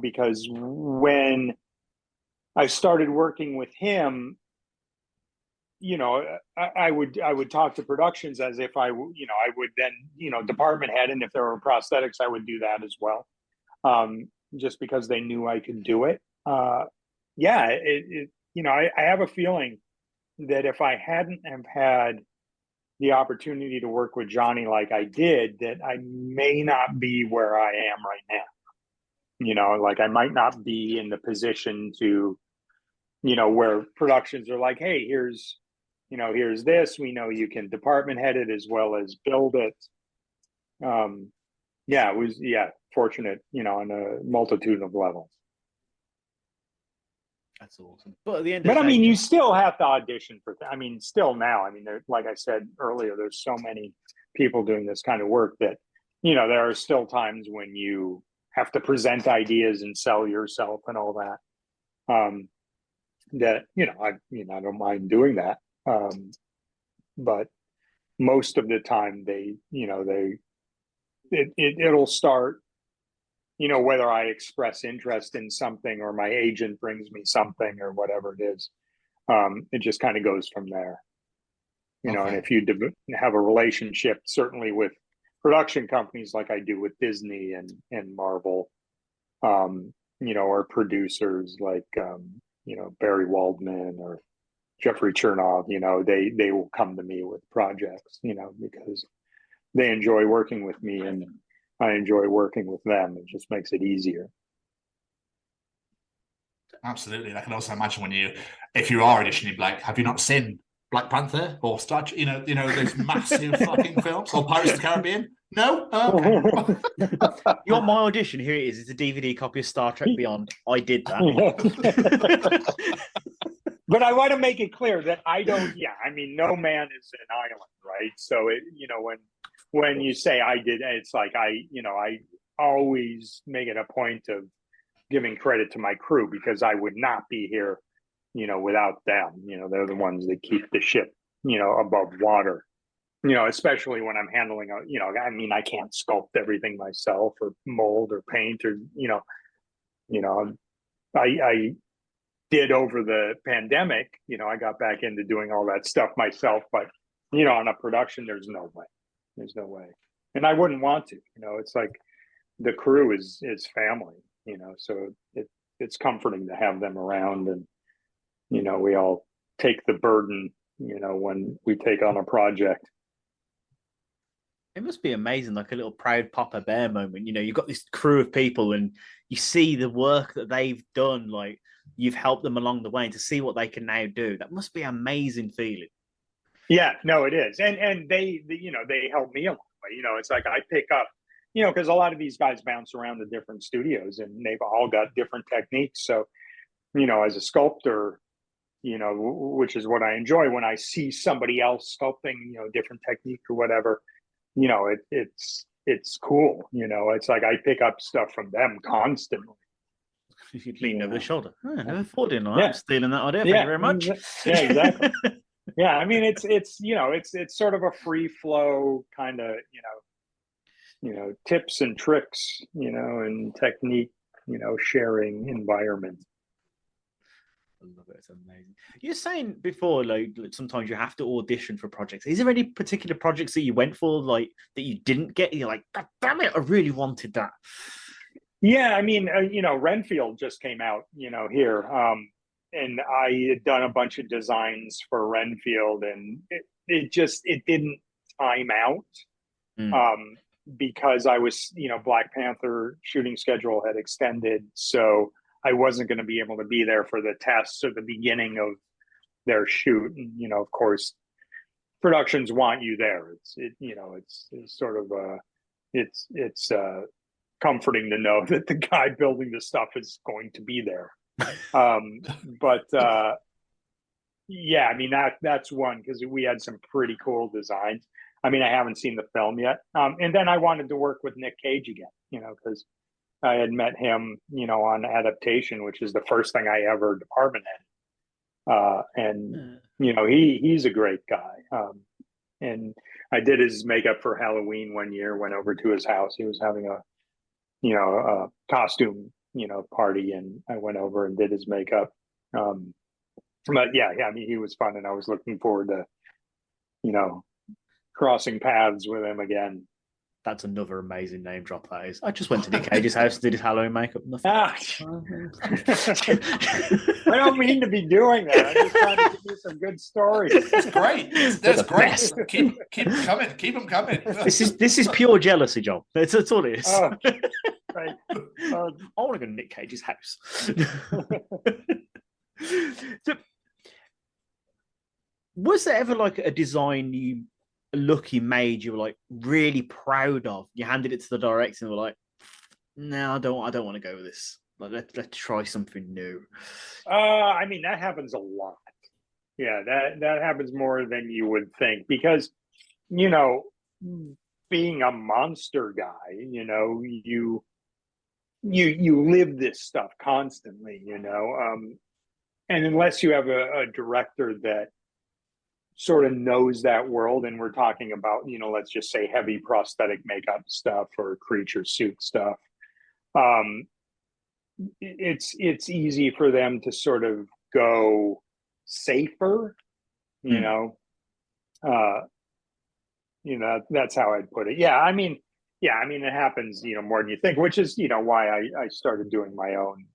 Because when I started working with him, I would talk to productions as if I would then, department head, and if there were prosthetics, I would do that as well, just because they knew I could do it. I have a feeling that if I hadn't have had the opportunity to work with Johnny like I did, that I may not be where I am right now. Like I might not be in the position to, where productions are like, hey, here's this, we know you can department head it as well as build it. It was fortunate, on a multitude of levels. That's awesome. But at the end of the day, you still have to audition for still now. Like I said earlier, there's so many people doing this kind of work that, there are still times when you have to present ideas and sell yourself and all that. I don't mind doing that. But most of the time it'll start, whether I express interest in something or my agent brings me something or whatever it is, it just kind of goes from there. And if you have a relationship, certainly with production companies like I do with Disney and Marvel, or producers like, Barry Waldman or Jeffrey Chernov, they will come to me with projects, because they enjoy working with me and I enjoy working with them. It just makes it easier. Absolutely. I can also imagine if you are auditioning, like, have you not seen Black Panther or Star Trek, those massive fucking films, or Pirates of the Caribbean? No? Oh, okay. You want my audition? Here it is. It's a DVD copy of Star Trek Beyond. I did that. But I want to make it clear that I don't, no man is an island, right? So, when you say I did, it's like I always make it a point of giving credit to my crew, because I would not be here, without them. They're the ones that keep the ship, above water, especially when I'm handling I can't sculpt everything myself or mold or paint or, I did over the pandemic, I got back into doing all that stuff myself, but, on a production, there's no way. And I wouldn't want to, it's like the crew is family, so it's comforting to have them around, and, we all take the burden, when we take on a project. It must be amazing, like a little proud Papa Bear moment. You've got this crew of people and you see the work that they've done, like you've helped them along the way, and to see what they can now do. That must be an amazing feeling. Yeah, no, it is. And they help me along the way. It's like I pick up, because a lot of these guys bounce around the different studios and they've all got different techniques. So, as a sculptor, which is what I enjoy, when I see somebody else sculpting, different technique or whatever, it's cool. It's like I pick up stuff from them constantly. You lean over the shoulder. I never thought in I'm stealing that idea. Thank you very much. Yeah, exactly. Yeah, it's sort of a free flow kind of, tips and tricks, and technique, sharing environment. I love it. It's amazing. You're saying before, like sometimes you have to audition for projects. Is there any particular projects that you went for, like that you didn't get? You're like, God damn it, I really wanted that. Yeah, Renfield just came out, here, and I had done a bunch of designs for Renfield, and it didn't time out, because I was, Black Panther shooting schedule had extended, so I wasn't going to be able to be there for the tests or the beginning of their shoot. And, of course, productions want you there. It's sort of it's comforting to know that the guy building the stuff is going to be there. Yeah, I mean, that's one, because we had some pretty cool designs. I mean, I haven't seen the film yet. And then I wanted to work with Nick Cage again, because I had met him, on Adaptation, which is the first thing I ever department head. He's a great guy. And I did his makeup for Halloween one year, went over to his house. He was having a costume, party, and I went over and did his makeup. But yeah, I mean, he was fun, and I was looking forward to, crossing paths with him again. That's another amazing name drop, that is. I just went to Nick Cage's house and did his Halloween makeup. I don't mean to be doing that. I'm just trying to give you some good stories. It's great. That's great. Keep them coming. Keep them coming. This is pure jealousy, John. That's all it is. Oh, right. I want to go to Nick Cage's house. So, was there ever like a design you made you were like really proud of? You handed it to the director and were like, "No, I don't want to go with this. Like, let's try something new." I mean, that happens a lot. Yeah, that happens more than you would think, because being a monster guy, you live this stuff constantly, and unless you have a director that sort of knows that world, and we're talking about, let's just say heavy prosthetic makeup stuff or creature suit stuff, it's easy for them to sort of go safer, that's how I'd put it. I mean, it happens, more than you think, which is, why I started doing my own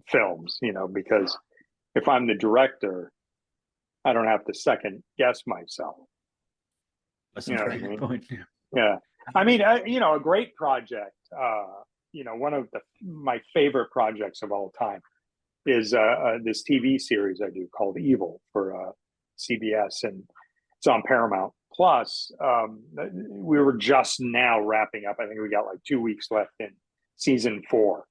films, because if I'm the director, I don't have to second guess myself. That's a very good point. Yeah. I mean, a great project, one of my favorite projects of all time is this TV series I do called Evil for CBS, and it's on Paramount Plus. We were just now wrapping up. I think we got like 2 weeks left in season 4.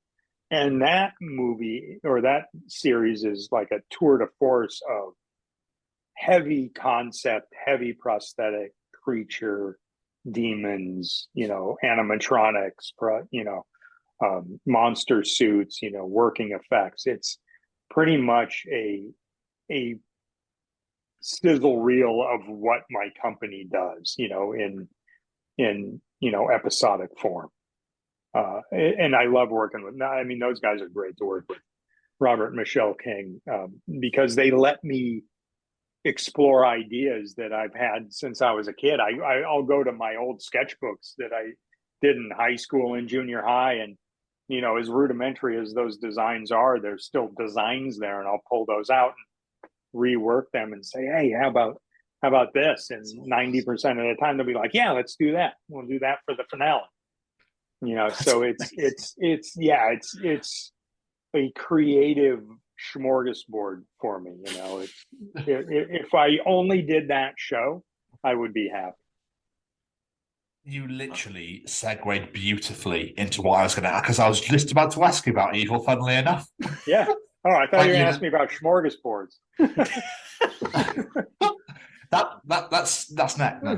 And that movie, or that series, is like a tour de force of heavy concept, heavy prosthetic, creature, demons, animatronics, monster suits, working effects. It's pretty much a sizzle reel of what my company does, in episodic form. And I love working with, I mean, those guys are great to work with. Robert and Michelle King, because they let me explore ideas that I've had since I was a kid. I'll go to my old sketchbooks that I did in high school and junior high, and as rudimentary as those designs are, there's still designs there, and I'll pull those out and rework them and say, hey, how about this? And 90% of the time they'll be like, yeah, let's do that. We'll do that for the finale. So it's a creative smorgasbord for me. If I only did that show, I would be happy. You literally segued beautifully into what I was going to ask, because I was just about to ask you about Evil, funnily enough. Yeah. Oh, I thought you were going to ask me about smorgasbords. that's next. No,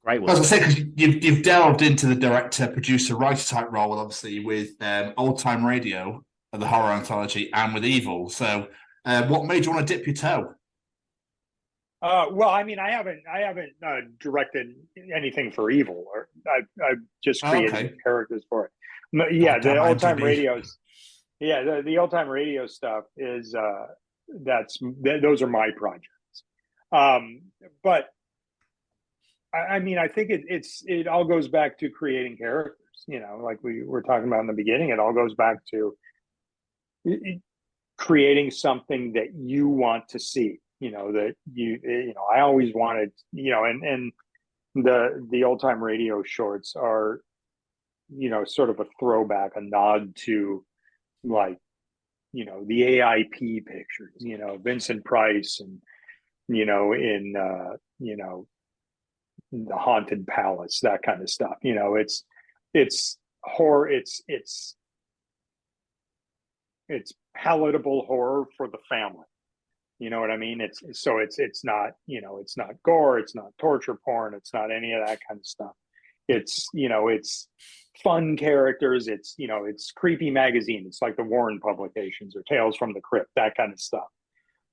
Great one. As I say, because you've delved into the director, producer, writer type role, obviously with Old Time Radio, the horror anthology, and with Evil. So, what made you want to dip your toe? Well, I mean, I haven't directed anything for Evil, or I've just created characters for it. But yeah, the Old Time Radios. Yeah, the Old Time Radio stuff is those are my projects. But I mean, I think it all goes back to creating characters. Like we were talking about in the beginning, it all goes back to creating something that you want to see. That I always wanted. And the Old Time Radio shorts are, sort of a throwback, a nod to like the AIP pictures, Vincent Price and, in, the Haunted Palace, that kind of stuff. It's horror. It's palatable horror for the family. You know what I mean? It's not, it's not gore, it's not torture porn, it's not any of that kind of stuff. It's, it's fun characters, it's creepy magazine. It's like the Warren publications or Tales from the Crypt, that kind of stuff.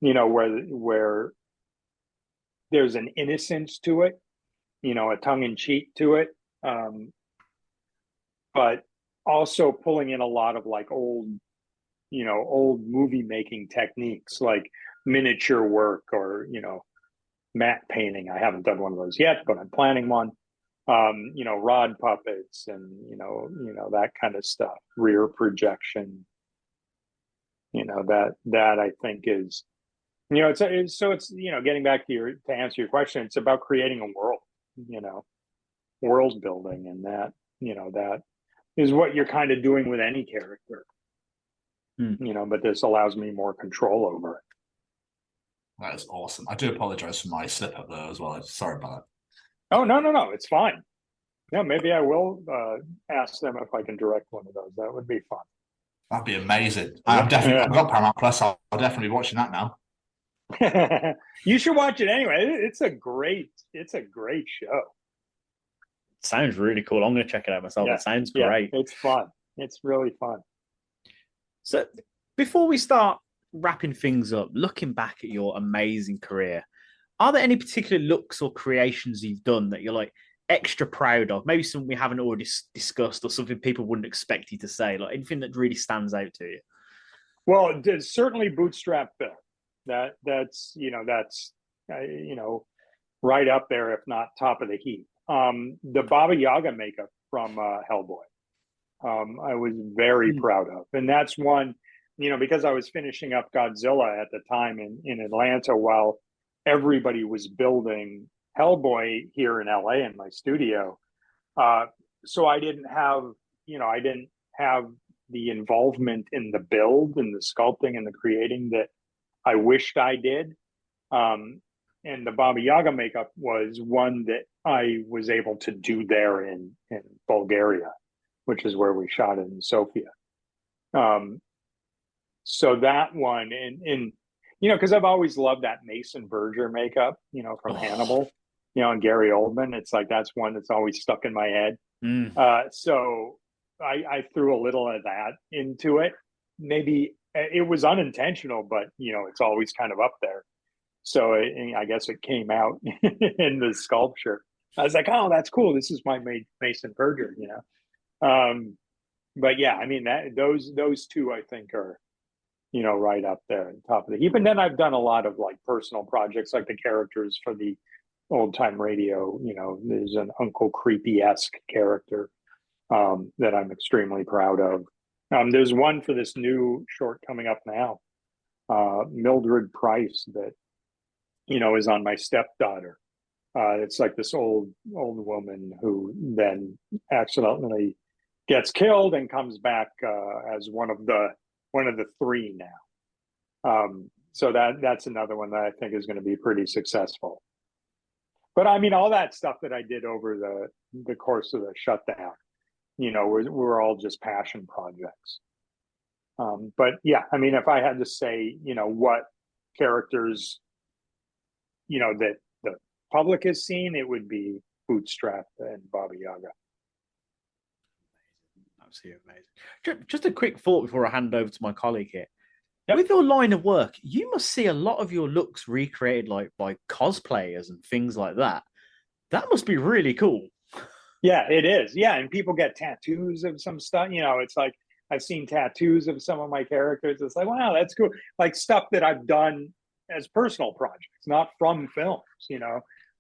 Where there's an innocence to it, a tongue-in-cheek to it. But also pulling in a lot of like old movie making techniques like miniature work or, matte painting. I haven't done one of those yet, but I'm planning one. Rod puppets and, that kind of stuff, rear projection, that I think is, it's getting back to answer your question, it's about creating a world, world building. And that, that is what you're kind of doing with any character. But this allows me more control over it. That is awesome. I do apologize for my slip up there as well. Sorry about that. Oh, no, it's fine. Yeah, maybe I will ask them if I can direct one of those. That would be fun. That'd be amazing. I've got Paramount Plus. I'll definitely be watching that now. You should watch it anyway. It's a great show. Sounds really cool. I'm going to check it out myself. Yeah. It sounds great. It's fun. It's really fun. So before we start wrapping things up, looking back at your amazing career, are there any particular looks or creations you've done that you're like extra proud of? Maybe something we haven't already discussed or something people wouldn't expect you to say, like anything that really stands out to you? Well, certainly Bootstrap Bill. That's right up there, if not top of the heap. The Baba Yaga makeup from Hellboy, I was very proud of. And that's one, because I was finishing up Godzilla at the time in Atlanta while everybody was building Hellboy here in LA in my studio. So I didn't have the involvement in the build and the sculpting and the creating that I wished I did. And the Baba Yaga makeup was one that I was able to do there in Bulgaria, which is where we shot it in Sofia. So that one, and because I've always loved that Mason Verger makeup, from Hannibal, and Gary Oldman. It's like that's one that's always stuck in my head. So I threw a little of that into it. Maybe it was unintentional, but it's always kind of up there. So I guess it came out in the sculpture. I was like, oh, that's cool. This is my Mason Verger, But yeah, I mean those two I think are, right up there on top of the heap. And then I've done a lot of like personal projects, like the characters for the Old Time Radio. There's an Uncle Creepy-esque character that I'm extremely proud of. There's one for this new short coming up now, Mildred Price, that is on my stepdaughter. It's like this old woman who then accidentally gets killed and comes back as one of the three now. So that's another one that I think is going to be pretty successful. But I mean, all that stuff that I did over the course of the shutdown, were all just passion projects. But yeah, I mean, if I had to say, what characters, that the public has seen, it would be Bootstrap and Baba Yaga. Absolutely amazing. Just a quick thought before I hand over to my colleague here. Yep. With your line of work, you must see a lot of your looks recreated like by cosplayers and things like that. That must be really cool. Yeah, it is. Yeah, and people get tattoos of some stuff. It's like I've seen tattoos of some of my characters. It's like, wow, that's cool. Like stuff that I've done as personal projects, not from films,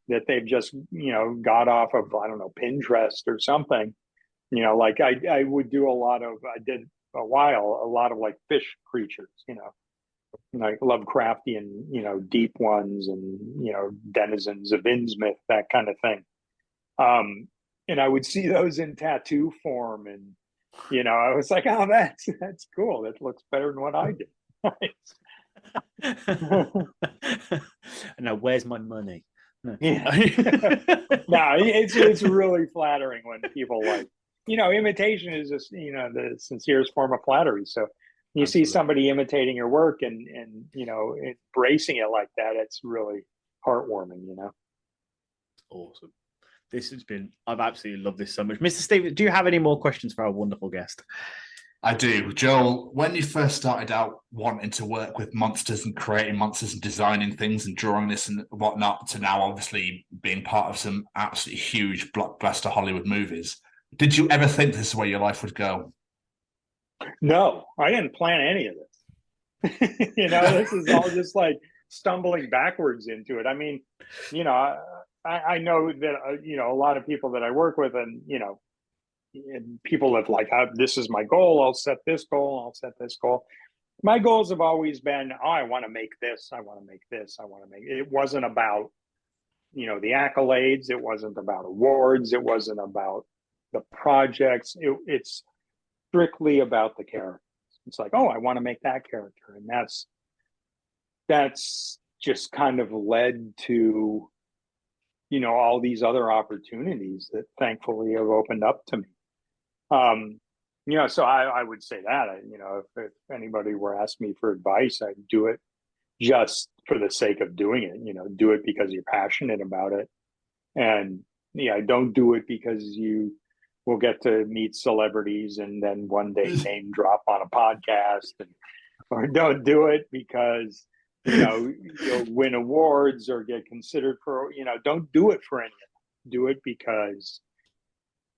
that they've just, got off of, I don't know, Pinterest or something. Like I would do I did a lot of like fish creatures, like Lovecraftian, deep ones and, denizens of Innsmouth, that kind of thing. And I would see those in tattoo form and I was like, oh, that's cool. That looks better than what I did. Now, where's my money? No. Yeah. No, it's really flattering when people imitation is just the sincerest form of flattery. So you see somebody imitating your work and embracing it like that, it's really heartwarming. Awesome. I've absolutely loved this so much. Mr. Steve, do you have any more questions for our wonderful guest? I do. Joel, when you first started out wanting to work with monsters and creating monsters and designing things and drawing this and whatnot, to now obviously being part of some absolutely huge blockbuster Hollywood movies, did you ever think this is where your life would go? No, I didn't plan any of this. This is all just like stumbling backwards into it. I mean, I know that, a lot of people that I work with and people have like, this is my goal. I'll set this goal. I'll set this goal. My goals have always been, I want to make this. I want to make this. I want to make it. It wasn't about, the accolades. It wasn't about awards. It wasn't about the projects. It's strictly about the characters. It's like, I want to make that character. And that's just kind of led to, all these other opportunities that thankfully have opened up to me. So I would say that, if anybody were asking me for advice, I'd do it just for the sake of doing it, do it because you're passionate about it. And don't do it because you will get to meet celebrities and then one day name drop on a podcast, or don't do it because, you'll win awards or get considered for, don't do it for any of that. Do it because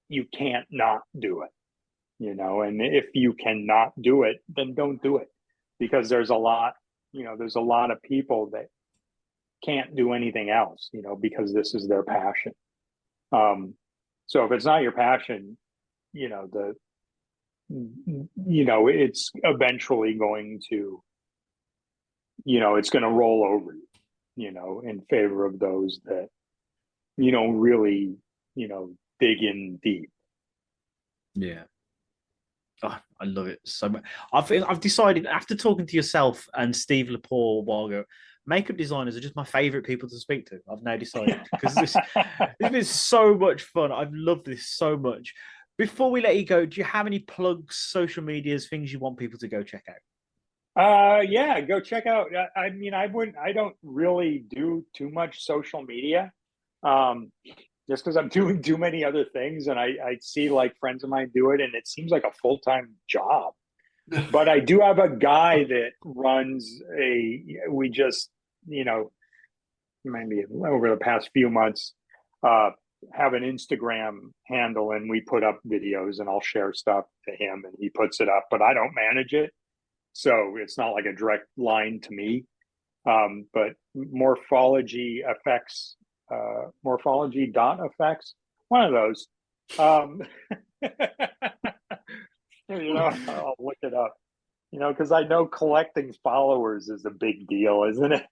you can't not do it, and if you cannot do it, then don't do it, because there's a lot of people that can't do anything else, because this is their passion. So if it's not your passion, it's eventually going to, it's going to roll over you, in favor of those that, really, dig in deep. Yeah. Oh, I love it so much. I've decided, after talking to yourself and Steve Lepore a while ago, makeup designers are just my favorite people to speak to. I've now decided, because this has been so much fun. I've loved this so much. Before we let you go, do you have any plugs, social medias, things you want people to go check out? Yeah, go check out. I don't really do too much social media, just because I'm doing too many other things, and I see like friends of mine do it, and it seems like a full-time job. But I do have a guy that runs we just, maybe over the past few months, have an Instagram handle, and we put up videos, and I'll share stuff to him and he puts it up, but I don't manage it. So it's not like a direct line to me. But morphology dot effects, one of those. I'll look it up, because I know collecting followers is a big deal, isn't it?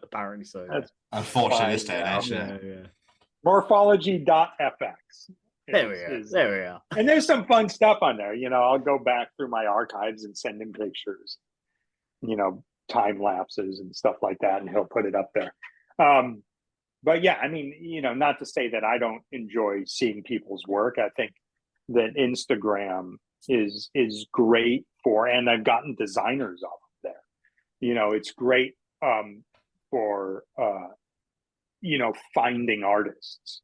Apparently so. That's unfortunately this day and age. Yeah. Morphology.fx. There we are. And there's some fun stuff on there. I'll go back through my archives and send him pictures, time lapses and stuff like that, and he'll put it up there. But yeah, not to say that I don't enjoy seeing people's work. I think that Instagram is great and I've gotten designers off of there. It's great for finding artists,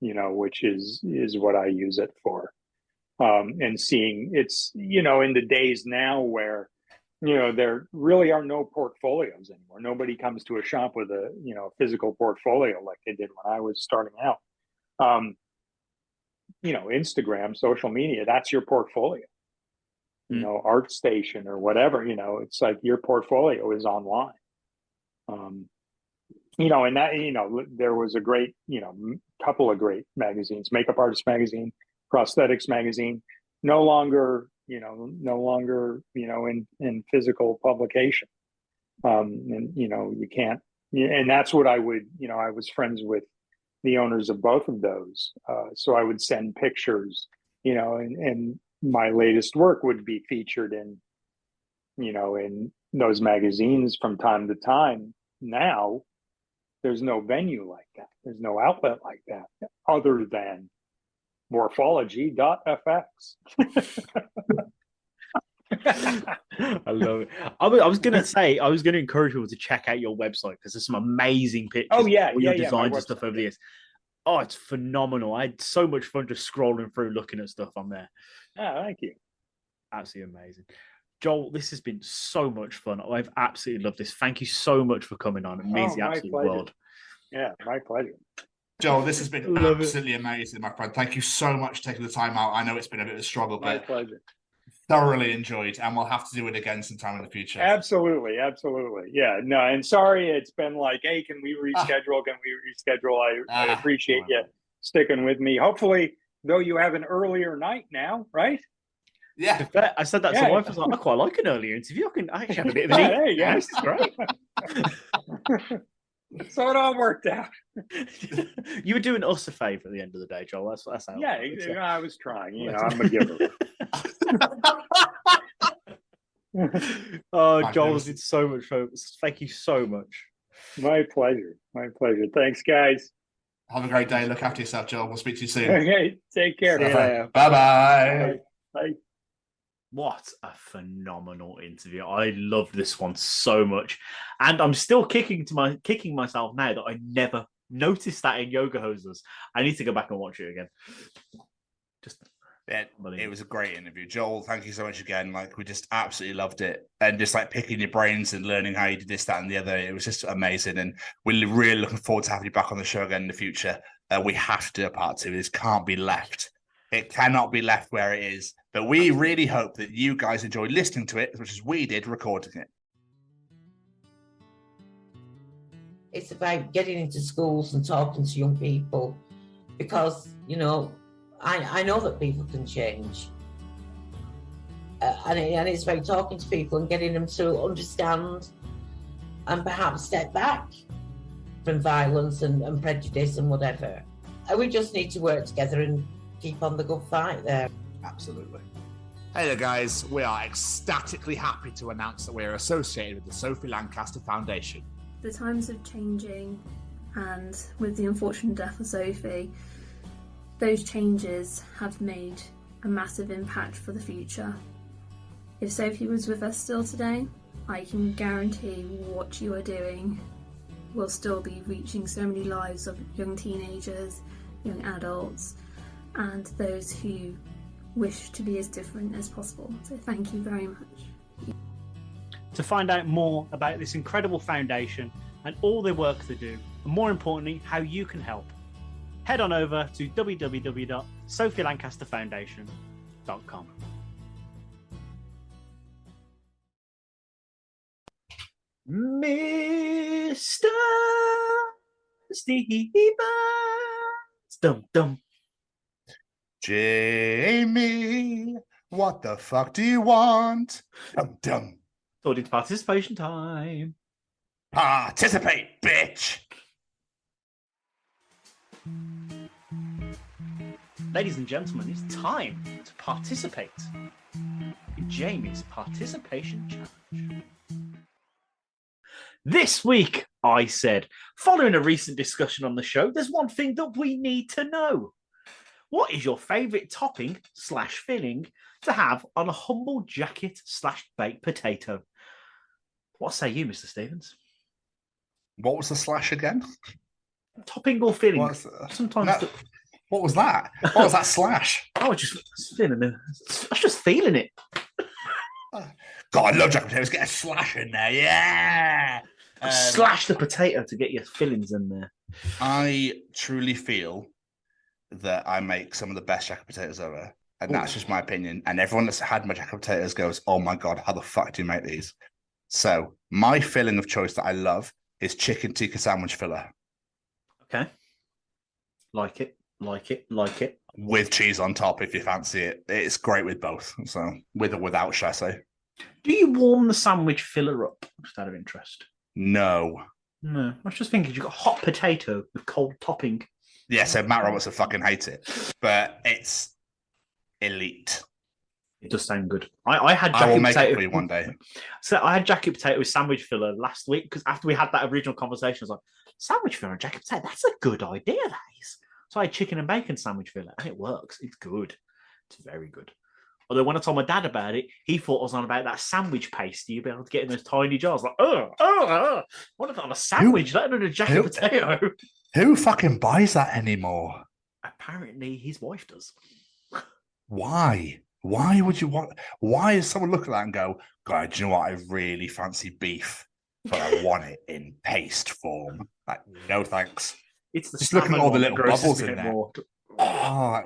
which is what I use it for. And seeing it's, in the days now where, there really are no portfolios anymore. Nobody comes to a shop with a, physical portfolio like they did when I was starting out. Instagram, social media, that's your portfolio. ArtStation or whatever, it's like your portfolio is online. And that, there was a great, couple of great magazines, Makeup Artist Magazine, Prosthetics Magazine, no longer in physical publication. And, you can't, and that's what I would, I was friends with the owners of both of those. So I would send pictures and my latest work would be featured in those magazines from time to time. Now there's no venue like that. There's no outlet like that other than morphology.fx. I love it. I was going to encourage people to check out your website because there's some amazing pictures. Oh, yeah. All your designs my and stuff over the years. Oh, it's phenomenal. I had so much fun just scrolling through, looking at stuff on there. Oh, thank you. Absolutely amazing. Joel, this has been so much fun. I've absolutely loved this. Thank you so much for coming on. It means the absolute world. Yeah, my pleasure. Joel, this has been absolutely amazing, my friend. Thank you so much for taking the time out. I know it's been a bit of a struggle, My but pleasure. thoroughly enjoyed, and we'll have to do it again sometime in the future. Absolutely. Yeah, no, and sorry, it's been like, hey, can we reschedule? I appreciate you sticking with me. Hopefully, though, you have an earlier night now, right? Yeah. I said that to my wife. I was like, I quite like an earlier interview. I actually have a bit of There you go. This is great. So it all worked out. You were doing us a favour at the end of the day, Joel. That's how. Yeah, I was trying. I'm a giver. Oh, Joel, it's been so much fun. Thank you so much. My pleasure. Thanks, guys. Have a great day. Look after yourself, Joel. We'll speak to you soon. Okay, take care. Bye-bye. Bye. What a phenomenal interview. I loved this one so much. And I'm still kicking myself now that I never noticed that in Yoga Hosers. I need to go back and watch it again. It was a great interview. Joel, thank you so much again. Like, we just absolutely loved it. And just like picking your brains and learning how you did this, that, and the other. It was just amazing. And we're really looking forward to having you back on the show again in the future. We have to do a part 2. This can't be left. It cannot be left where it is. But we really hope that you guys enjoyed listening to it as much as we did recording it. It's about getting into schools and talking to young people because, I know that people can change. And it's about talking to people and getting them to understand and perhaps step back from violence and prejudice and whatever. And we just need to work together and keep on the good fight there. Absolutely. Hey there, guys. We are ecstatically happy to announce that we are associated with the Sophie Lancaster Foundation. The times are changing, and with the unfortunate death of Sophie, those changes have made a massive impact for the future. If Sophie was with us still today, I can guarantee what you are doing will still be reaching so many lives of young teenagers, young adults, and those who wish to be as different as possible. So thank you very much. To find out more about this incredible foundation and all the work they do, and more importantly, how you can help, head on over to www.sophielancasterfoundation.com. Mr. Stevens. Dum dum. Jamie, what the fuck do you want? Dum dum. So it's participation time. Participate, bitch. Ladies and gentlemen, it's time to participate in Jamie's participation challenge. This week, I said, following a recent discussion on the show, there's one thing that we need to know. What is your favourite topping / filling to have on a humble jacket / baked potato? What say you, Mr. Stevens? What was the slash again? Topping or filling? Sometimes. What was that? What was that slash? Oh, just feeling it. I was just feeling it. God, I love jacket potatoes. Get a slash in there, yeah. Slash the potato to get your fillings in there. I truly feel that I make some of the best jacket potatoes ever, and that's just my opinion. And everyone that's had my jacket potatoes goes, "Oh my god, how the fuck do you make these?" So my filling of choice that I love is chicken tikka sandwich filler. Okay, like it. With cheese on top, if you fancy it. It's great with both. So with or without, shall I say? Do you warm the sandwich filler up? Just out of interest. No. I was just thinking, you've got hot potato with cold topping. Yeah, so Matt Robertson fucking hates it. But elite. It does sound good. I had I jacket will make potato it for you one day. So I had jacket potato with sandwich filler last week because after we had that original conversation, I was like, sandwich filler and jacket potato, that's a good idea, that is. So I had chicken and bacon sandwich filler, and it works. It's good. It's very good. Although when I told my dad about it, he thought I was on about that sandwich paste you'd be able to get in those tiny jars. Like, what if on a sandwich, let alone a jacket potato? Who fucking buys that anymore? Apparently his wife does. Why? Why would you want? Why does someone look at that and go, God, do you know what? I really fancy beef, but I want it in paste form. Like, no thanks. It's the just look at all the little bubbles in there. More. Oh,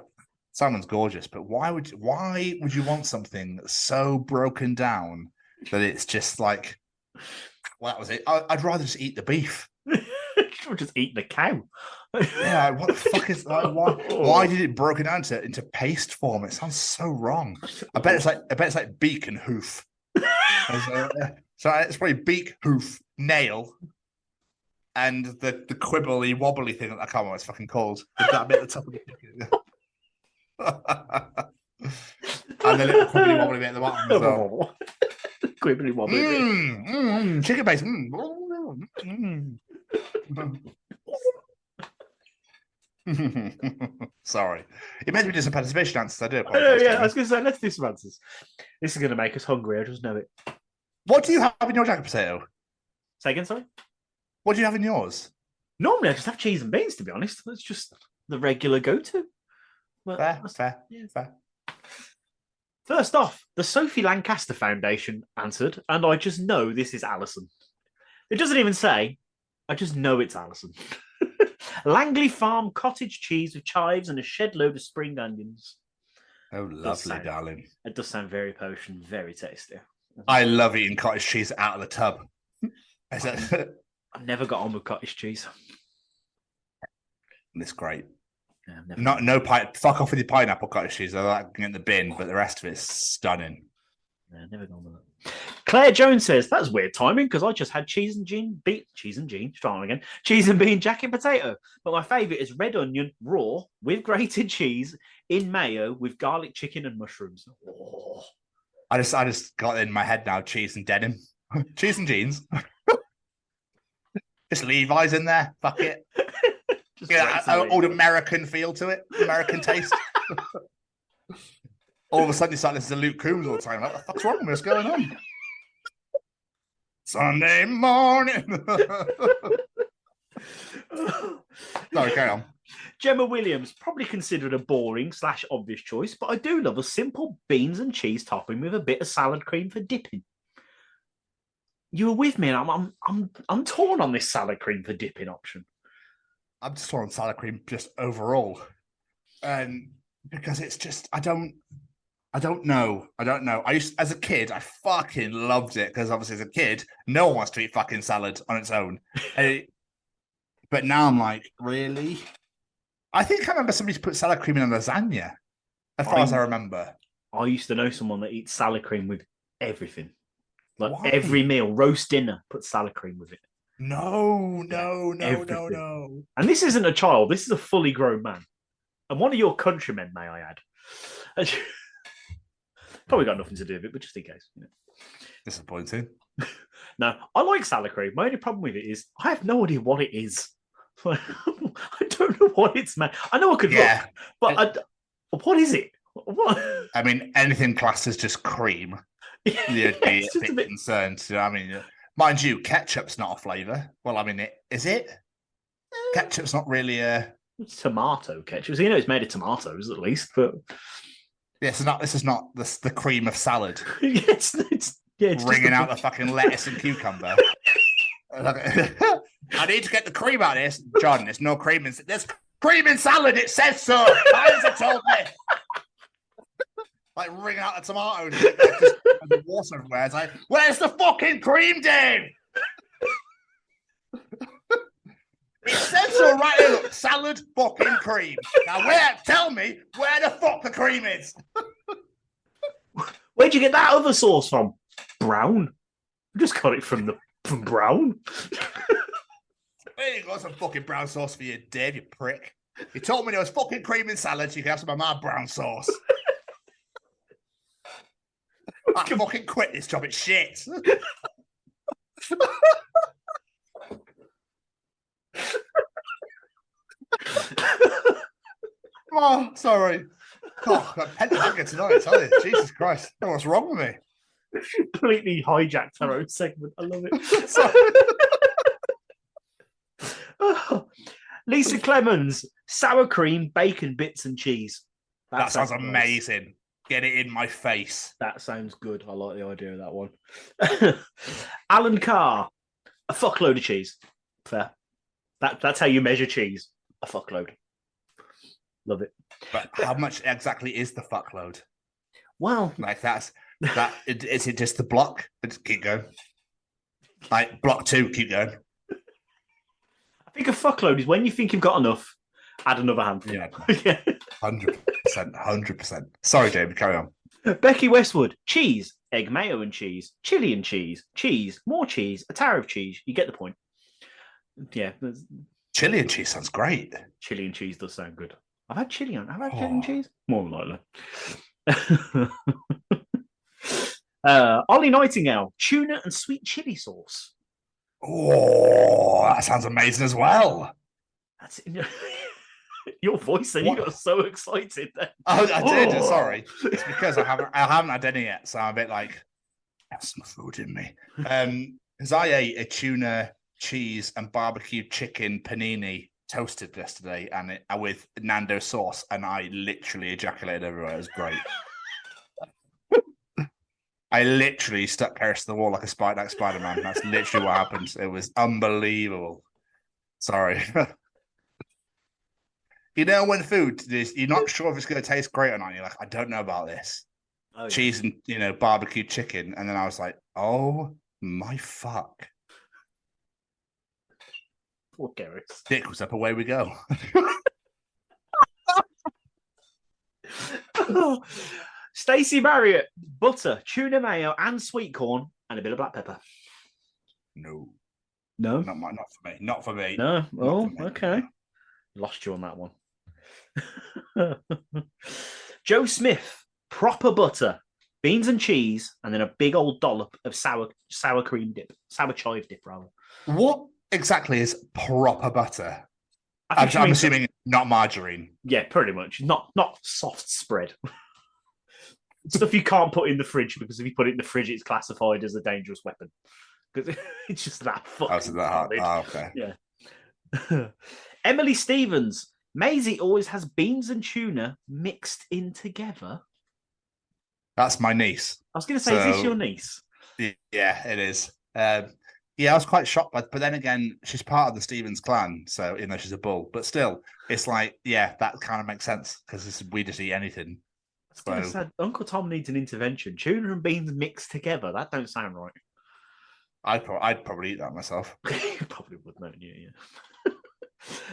salmon's gorgeous, but why would you want something so broken down that it's just like, well, that was it. I'd rather just eat the beef. Or just eat the cow. Yeah, what the fuck is that? Why did it broken down into paste form? It sounds so wrong. I bet it's like beak and hoof. So it's probably beak, hoof, nail, and the quibbly wobbly thing. I can't remember what it's fucking called. That bit at the top of the chicken. And the little quibbly wobbly bit at the bottom as well. Quibbly wobbly bit. Chicken base. Sorry, it made me do some participation answers. I do apologize. Yeah, I was going to say, let's do some answers. This is going to make us hungry. I just know it. What do you have in your jacket potato? Say again, sorry? What do you have in yours? Normally, I just have cheese and beans, to be honest. That's just the regular go-to. Well, fair. First off, the Sophie Lancaster Foundation answered, and I just know this is Alison. It doesn't even say, I just know it's Alison. Langley Farm cottage cheese with chives and a shed load of spring onions. Oh, lovely, darling. It does sound very potion, very tasty. I love eating cottage cheese out of the tub. I've never got on with cottage cheese. It's great. Yeah, fuck off with your pineapple cottage cheese. I like in the bin, but the rest of it's stunning. Yeah, never gone with it. Claire Jones says, that's weird timing because I just had cheese and bean jacket potato. But my favourite is red onion, raw, with grated cheese, in mayo, with garlic chicken and mushrooms. Oh. I just got in my head now, cheese and denim. Cheese and jeans. Just Levi's in there. Fuck it. Old American feel to it. American taste. All of a sudden, you start listening to Luke Combs all the time. What the fuck's wrong with me? What's going on? Sunday morning. Sorry, carry on. Gemma Williams, probably considered a boring / obvious choice, but I do love a simple beans and cheese topping with a bit of salad cream for dipping. You were with me, and I'm torn on this salad cream for dipping option. I'm just torn on salad cream just overall, and because it's just I don't know. As a kid, I fucking loved it because obviously as a kid, no one wants to eat fucking salad on its own. But now I'm like, really? I think I remember somebody put salad cream in a lasagna, as far as I remember. I used to know someone that eats salad cream with everything. Like every meal, roast dinner, put salad cream with it. No. And this isn't a child. This is a fully grown man. And one of your countrymen, may I add. Probably got nothing to do with it, but just in case. You know. Disappointing. No, I like salad cream. My only problem with it is I have no idea what it is. I don't know what it's made. I know I could look, but what is it? What? I mean, anything classed as just cream, you'd be a bit concerned. You know, I mean, mind you, ketchup's not a flavour. Well, I mean, is it? Ketchup's not really a... It's tomato ketchup. So, you know, it's made of tomatoes at least, but... Yeah, this is not the cream of salad. It's wringing out the fucking lettuce and cucumber. I need to get the cream out of this. John, there's no cream in... There's cream in salad, it says so. Heinz told me. Like wringing out the tomatoes. Just the water everywhere. It's like, where's the fucking cream, Dave? It says so right here, look, salad fucking cream. Now tell me where the fuck the cream is. Where'd you get that other sauce from? Brown. I just got it from Brown. There you go, some fucking brown sauce for you, Dave, you prick. You told me there was fucking cream in salad, so you can have some of my brown sauce. I fucking quit this job. It's shit. Oh, sorry. Oh, I've got Panther tonight, tell you. Jesus Christ. I don't know what's wrong with me. Completely hijacked our own segment. I love it. Oh, Lisa Clemens, sour cream, bacon bits, and cheese. That sounds amazing. Get it in my face. That sounds good. I like the idea of that one. Alan Carr, a fuckload of cheese. Fair. That's how you measure cheese. A fuckload. Love it. But how much exactly is the fuckload? Well, like is it just the block? Keep going. Like block 2, keep going. I think a fuckload is when you think you've got enough, add another handful. Yeah. 100%. Sorry, David, carry on. Becky Westwood, cheese, egg mayo and cheese, chili and cheese, more cheese, a tower of cheese. You get the point. Yeah. Chili and cheese sounds great. Chili and cheese does sound good. I've had chili and cheese? More than likely. Ollie Nightingale, tuna and sweet chili sauce. Oh, that sounds amazing as well. That's your voice then. You got so excited then. Oh, I did. Sorry. It's because I haven't had any yet, so I'm a bit like, that's some food in me. Because I ate a tuna, cheese, and barbecue chicken panini toasted yesterday, and with Nando sauce, and I literally ejaculated everywhere. It was great. I literally stuck Harris to the wall like Spider-Man. That's literally what happened. It was unbelievable. Sorry. You know, when food is, you're not sure if it's going to taste great or not. You're like, I don't know about this. Oh, yeah. Cheese and barbecue chicken, and then I was like, oh my fuck. Poor Gareth. Dick was up, away we go. Stacey Marriott, butter, tuna mayo, and sweet corn, and a bit of black pepper. No. Not for me. Not for me. No. Oh, me. Okay. Lost you on that one. Joe Smith, proper butter, beans and cheese, and then a big old dollop of sour cream dip, sour chive dip, rather. What exactly is proper butter? I'm assuming not margarine. Yeah, pretty much. Not soft spread. Stuff you can't put in the fridge, because if you put it in the fridge, it's classified as a dangerous weapon. Because it's just that fucking hard. Oh, okay. Yeah. Emily Stevens, Maisie always has beans and tuna mixed in together. That's my niece. I was going to say, is this your niece? Yeah, it is. Yeah, I was quite shocked, but then again, she's part of the Stevens clan, so even though she's a bull, but still, it's like, yeah, that kind of makes sense because we just eat anything. I was going to say, Uncle Tom needs an intervention. Tuna and beans mixed together. That don't sound right. I'd probably eat that myself. You probably would, don't you? Yeah.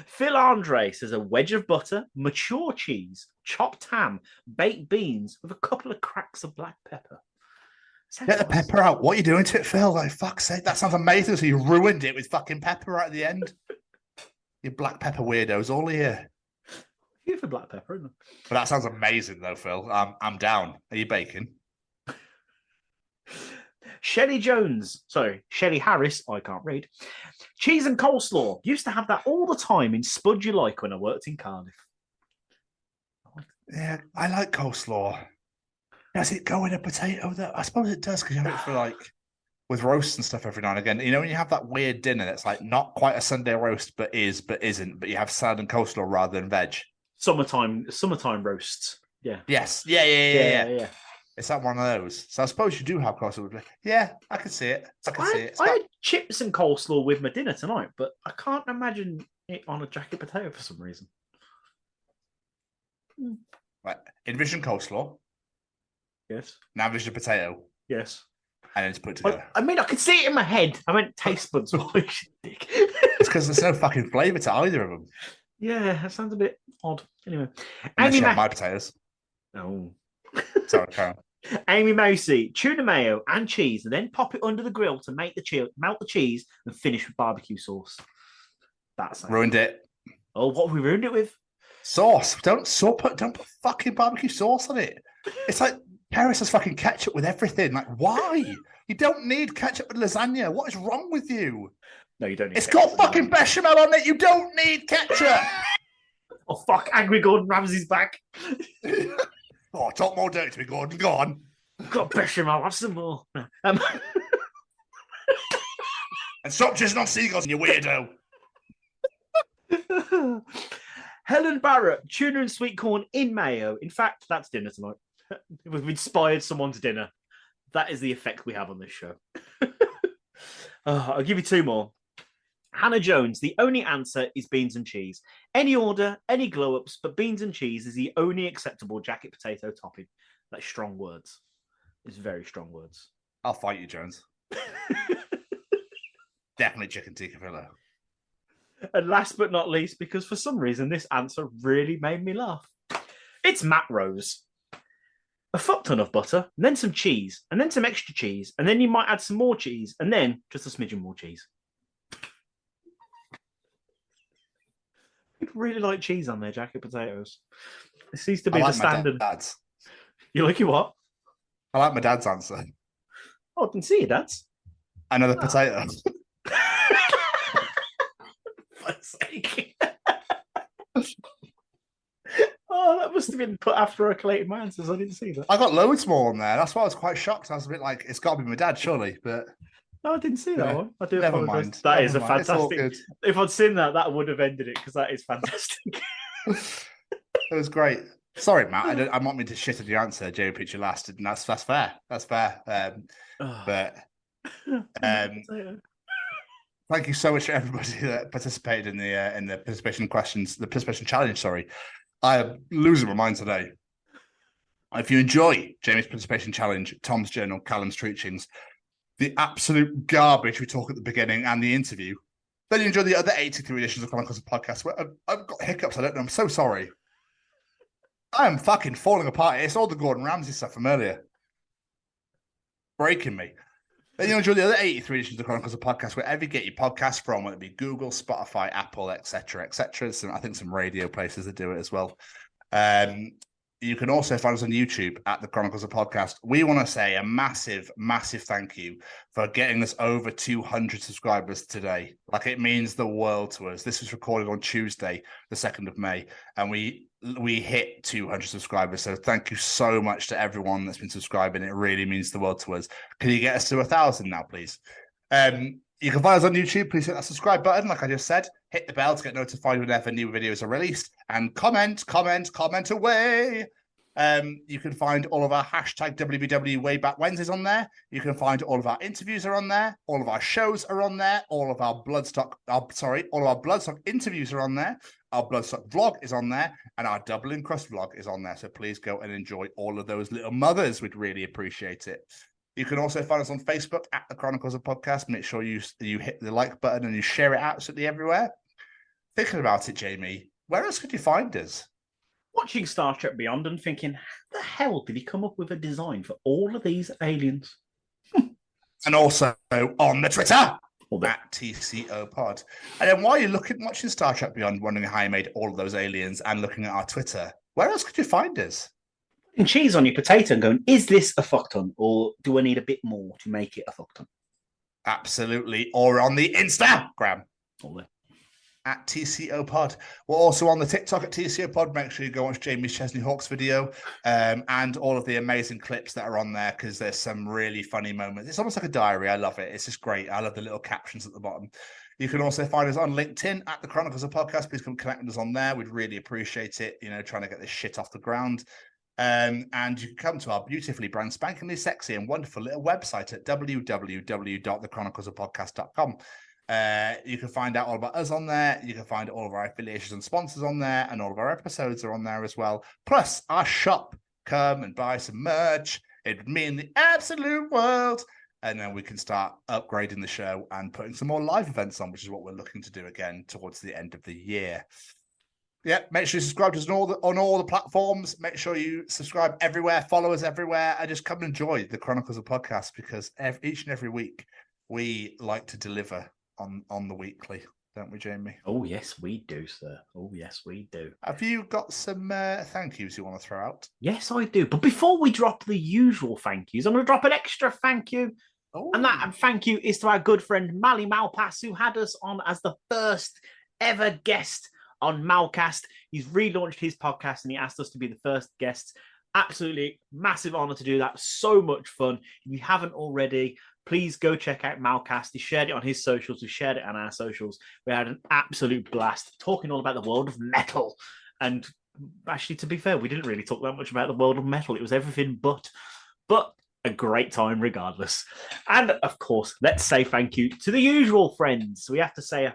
Phil Andre says a wedge of butter, mature cheese, chopped ham, baked beans with a couple of cracks of black pepper. Get the pepper out. What are you doing to it, Phil? Like, fuck's sake, that sounds amazing. So you ruined it with fucking pepper right at the end. You black pepper weirdos all here. You for black pepper, isn't it? But that sounds amazing, though, Phil. I'm down. Are you baking? Shelley Harris, I can't read. Cheese and coleslaw. Used to have that all the time in Spud You Like when I worked in Cardiff. Yeah, I like coleslaw. Does it go in a potato, though? I suppose it does, because you have it for, like, with roasts and stuff every now and again. You know, when you have that weird dinner that's, like, not quite a Sunday roast, but isn't, but you have salad and coleslaw rather than veg. Summertime roasts. Yeah. Yes. Yeah. It's like one of those. So I suppose you do have coleslaw. Yeah, I can see it. I had chips and coleslaw with my dinner tonight, but I can't imagine it on a jacket potato for some reason. Right. Envision coleslaw. Yes. Now envision potato. Yes. And then it's put together. I mean, I could see it in my head. I meant taste buds. It's because there's no fucking flavour to either of them. Yeah, that sounds a bit odd. Anyway. Unless you have my potatoes. No. Sorry, Karen. Amy Mousey, tuna mayo and cheese, and then pop it under the grill to melt the cheese and finish with barbecue sauce. That's ruined it. Oh, what have we ruined it with? Sauce. Don't put fucking barbecue sauce on it. It's like Paris has fucking ketchup with everything. Like, why? You don't need ketchup with lasagna. What is wrong with you? No, you don't need It's got fucking bechamel on it. You don't need ketchup. Oh, fuck. Angry Gordon Ramsay's back. Oh, talk more dirty to me, Gordon. Go on. Got bechamel. Have some more. No. And stop jizzing on seagulls, you weirdo. Helen Barrett, tuna and sweet corn in mayo. In fact, that's dinner tonight. We've inspired someone's dinner. That is the effect we have on this show. I'll give you two more. Hannah Jones, the only answer is beans and cheese. Any order, any glow-ups, but beans and cheese is the only acceptable jacket potato topping. That's strong words. It's very strong words. I'll fight you, Jones. Definitely chicken tikka fillet. And last but not least, because for some reason this answer really made me laugh. It's Matt Rose. A fuck ton of butter, and then some cheese, and then some extra cheese, and then you might add some more cheese, and then just a smidgen more cheese. I'd really like cheese on their jacket potatoes. It seems to be the standard. Dad's. You like your what? I like my dad's answer. Oh, I can see your dad's. Another potato. For sake. Oh, that must have been put after I collated my answers. I didn't see that. I got loads more on there. That's why I was quite shocked. I was a bit like, it's got to be my dad, surely. But no, I didn't see that one. I do Never apologize. mind. That Never is a mind. It's all fantastic. good. If I'd seen that, that would have ended it because that is fantastic. It was great. Sorry, Matt. I want me to shit at your answer. Jamie Picture last, and that's fair. That's fair. But thank you so much to everybody that participated in the participation questions, the participation challenge. Sorry, I am losing my mind today. If you enjoy Jamie's participation challenge, Tom's journal, Callum's Treachings, the absolute garbage we talk at the beginning and the interview, then you enjoy the other 83 editions of Chronicles of Podcast. Where I've got hiccups. I don't know. I'm so sorry. I am fucking falling apart. It's all the Gordon Ramsay stuff from earlier. Breaking me. Then you enjoy the other 83 editions of Chronicles of Podcast, wherever you get your podcast from, whether it be Google, Spotify, Apple, etc., etc. I think some radio places that do it as well. You can also find us on YouTube at the Chronicles of Podcast. We want to say a massive, massive thank you for getting us over 200 subscribers today. Like, it means the world to us. This was recorded on Tuesday, the 2nd of May, and we hit 200 subscribers. So thank you so much to everyone that's been subscribing. It really means the world to us. Can you get us to 1,000 now, please? You can find us on YouTube. Please hit that subscribe button, like I just said. Hit the bell to get notified whenever new videos are released. And comment away. You can find all of our hashtag WBW Way Back Wednesdays on there. You can find all of our interviews are on there. All of our shows are on there. All of our Bloodstock interviews are on there. Our Bloodstock vlog is on there. And our Dublin Crust vlog is on there. So please go and enjoy all of those little mothers. We'd really appreciate it. You can also find us on Facebook at the Chronicles of Podcast. Make sure you hit the like button and you share it absolutely everywhere. Thinking about it, Jamie, where else could you find us? Watching Star Trek Beyond and thinking, how the hell did he come up with a design for all of these aliens? And also on the Twitter at TCO Pod. And then while you're watching Star Trek Beyond, wondering how you made all of those aliens and looking at our Twitter, where else could you find us? And cheese on your potato and going, is this a fuck ton, or do I need a bit more to make it a fuck ton? Absolutely. Or on the Instagram at TCO Pod. We're also on the TikTok at TCO Pod. Make sure you go watch Jamie's Chesney Hawks video and all of the amazing clips that are on there, because there's some really funny moments. It's almost like a diary. I love it. It's just great. I love the little captions at the bottom. You can also find us on LinkedIn at the Chronicles of Podcast. Please come connect with us on there. We'd really appreciate it, trying to get this shit off the ground. And you can come to our beautifully brand spankingly sexy and wonderful little website at www.thechroniclesofpodcast.com. You can find out all about us on there. You can find all of our affiliations and sponsors on there, and all of our episodes are on there as well. Plus our shop. Come and buy some merch. It would mean the absolute world. And then we can start upgrading the show and putting some more live events on, which is what we're looking to do again towards the end of the year. Yeah, make sure you subscribe to us on all the platforms. Make sure you subscribe everywhere, follow us everywhere, and just come and enjoy the Chronicles of Podcast, because each and every week we like to deliver on the weekly. don't we, Jamie? Oh, yes, we do, sir. Oh, yes, we do. Have you got some thank yous you want to throw out? Yes, I do. But before we drop the usual thank yous, I'm going to drop an extra thank you. And that thank you is to our good friend Mally Malpass, who had us on as the first ever guest on Malcast. He's relaunched his podcast and he asked us to be the first guests. Absolutely massive honor to do that. So much fun. If you haven't already, please go check out Malcast. He shared it on his socials. We shared it on our socials. We had an absolute blast talking all about the world of metal. And actually, to be fair, we didn't really talk that much about the world of metal. It was everything but a great time regardless. And of course, let's say thank you to the usual friends. We have to say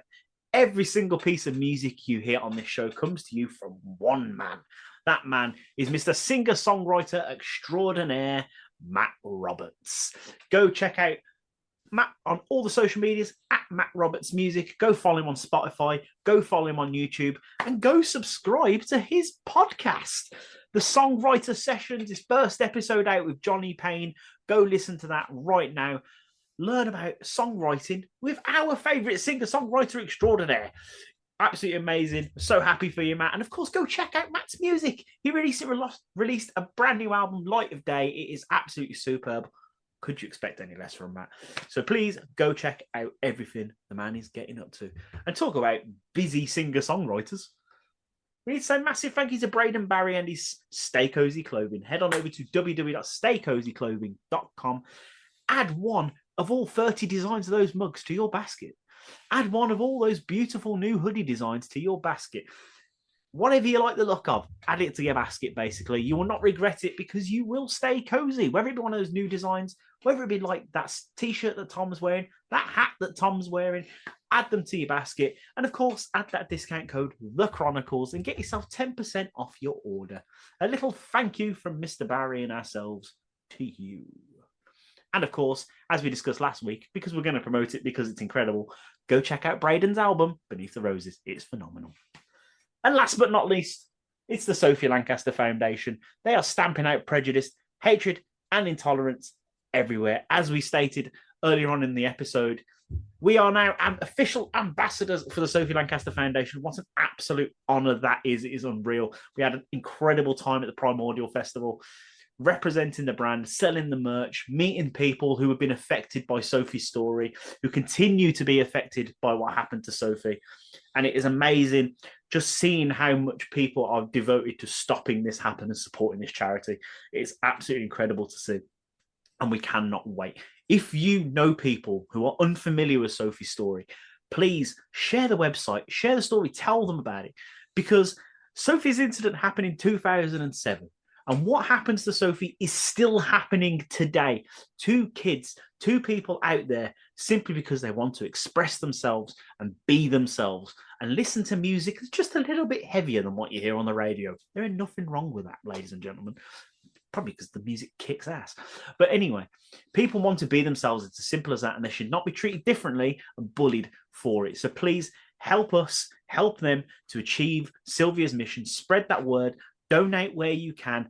every single piece of music you hear on this show comes to you from one man. That man is Mr. Singer-Songwriter Extraordinaire, Matt Roberts. Go check out Matt on all the social medias at Matt Roberts Music. Go follow him on Spotify. Go follow him on YouTube. And go subscribe to his podcast, The Songwriter Sessions, his first episode out with Johnny Payne. Go listen to that right now. Learn about songwriting with our favourite singer-songwriter extraordinaire. Absolutely amazing. So happy for you, Matt. And of course, go check out Matt's music. He released a brand new album, Light of Day. It is absolutely superb. Could you expect any less from Matt? So please go check out everything the man is getting up to. And talk about busy singer-songwriters. We need to say massive thank you to Braden Barry and his Stay Cozy Clothing. Head on over to www.staycozyclothing.com. Add one of all 30 designs of those mugs to your basket. Add one of all those beautiful new hoodie designs to your basket. Whatever you like the look of, add it to your basket, basically. You will not regret it because you will stay cozy. Whether it be one of those new designs, whether it be like that t-shirt that Tom's wearing, that hat that Tom's wearing, add them to your basket. And of course, add that discount code, The Chronicles, and get yourself 10% off your order. A little thank you from Mr. Barry and ourselves to you. And of course, as we discussed last week, because we're going to promote it because it's incredible, go check out Braden's album, Beneath the Roses. It's phenomenal. And last but not least, it's the Sophie Lancaster Foundation. They are stamping out prejudice, hatred, and intolerance everywhere. As we stated earlier on in the episode, we are now official ambassadors for the Sophie Lancaster Foundation. What an absolute honor that is. It is unreal. We had an incredible time at the Primordial Festival, representing the brand, selling the merch, meeting people who have been affected by Sophie's story, who continue to be affected by what happened to Sophie. And it is amazing just seeing how much people are devoted to stopping this happen and supporting this charity. It's absolutely incredible to see. And we cannot wait. If you know people who are unfamiliar with Sophie's story, please share the website, share the story, tell them about it. Because Sophie's incident happened in 2007. And what happens to Sophie is still happening today. Two kids, two people out there simply because they want to express themselves and be themselves and listen to music that's just a little bit heavier than what you hear on the radio. There ain't nothing wrong with that, ladies and gentlemen. Probably because the music kicks ass. But anyway, people want to be themselves. It's as simple as that. And they should not be treated differently and bullied for it. So please help us, help them to achieve Sylvia's mission. Spread that word. Donate where you can.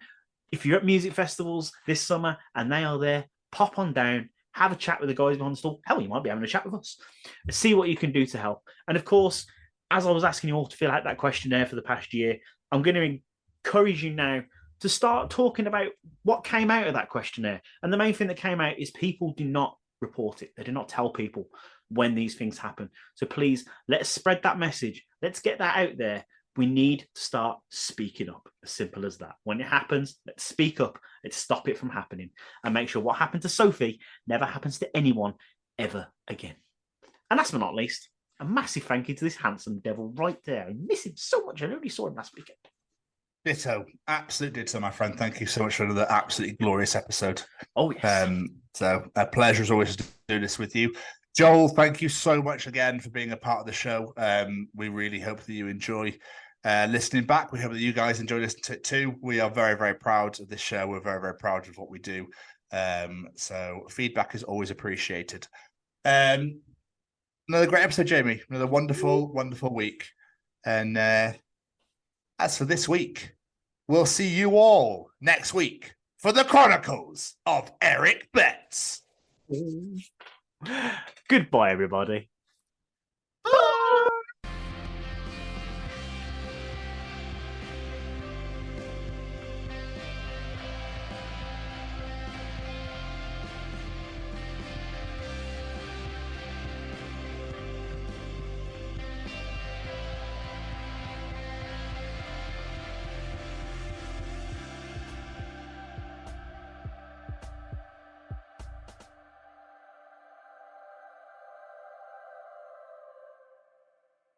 If you're at music festivals this summer and they are there, pop on down, have a chat with the guys behind the stall. Hell, you might be having a chat with us. See what you can do to help. And of course, as I was asking you all to fill out that questionnaire for the past year, I'm going to encourage you now to start talking about what came out of that questionnaire. And the main thing that came out is people do not report it. They do not tell people when these things happen. So please, let's spread that message. Let's get that out there. We need to start speaking up. As simple as that. When it happens, let's speak up. Let's stop it from happening and make sure what happened to Sophie never happens to anyone ever again. And last but not least, a massive thank you to this handsome devil right there. I miss him so much. I only saw him last weekend. Ditto. Absolute ditto, my friend. Thank you so much for another absolutely glorious episode. Oh, yes. So a pleasure as always to do this with you. Joel, thank you so much again for being a part of the show. We really hope that you enjoy listening back. We hope that you guys enjoy listening to it too. We are very, very proud of this show. We're very, very proud of what we do. So feedback is always appreciated. Another great episode, Jamie. Another wonderful, wonderful week. And as for this week, we'll see you all next week for the Chronicles of Eric Betts. Goodbye, everybody.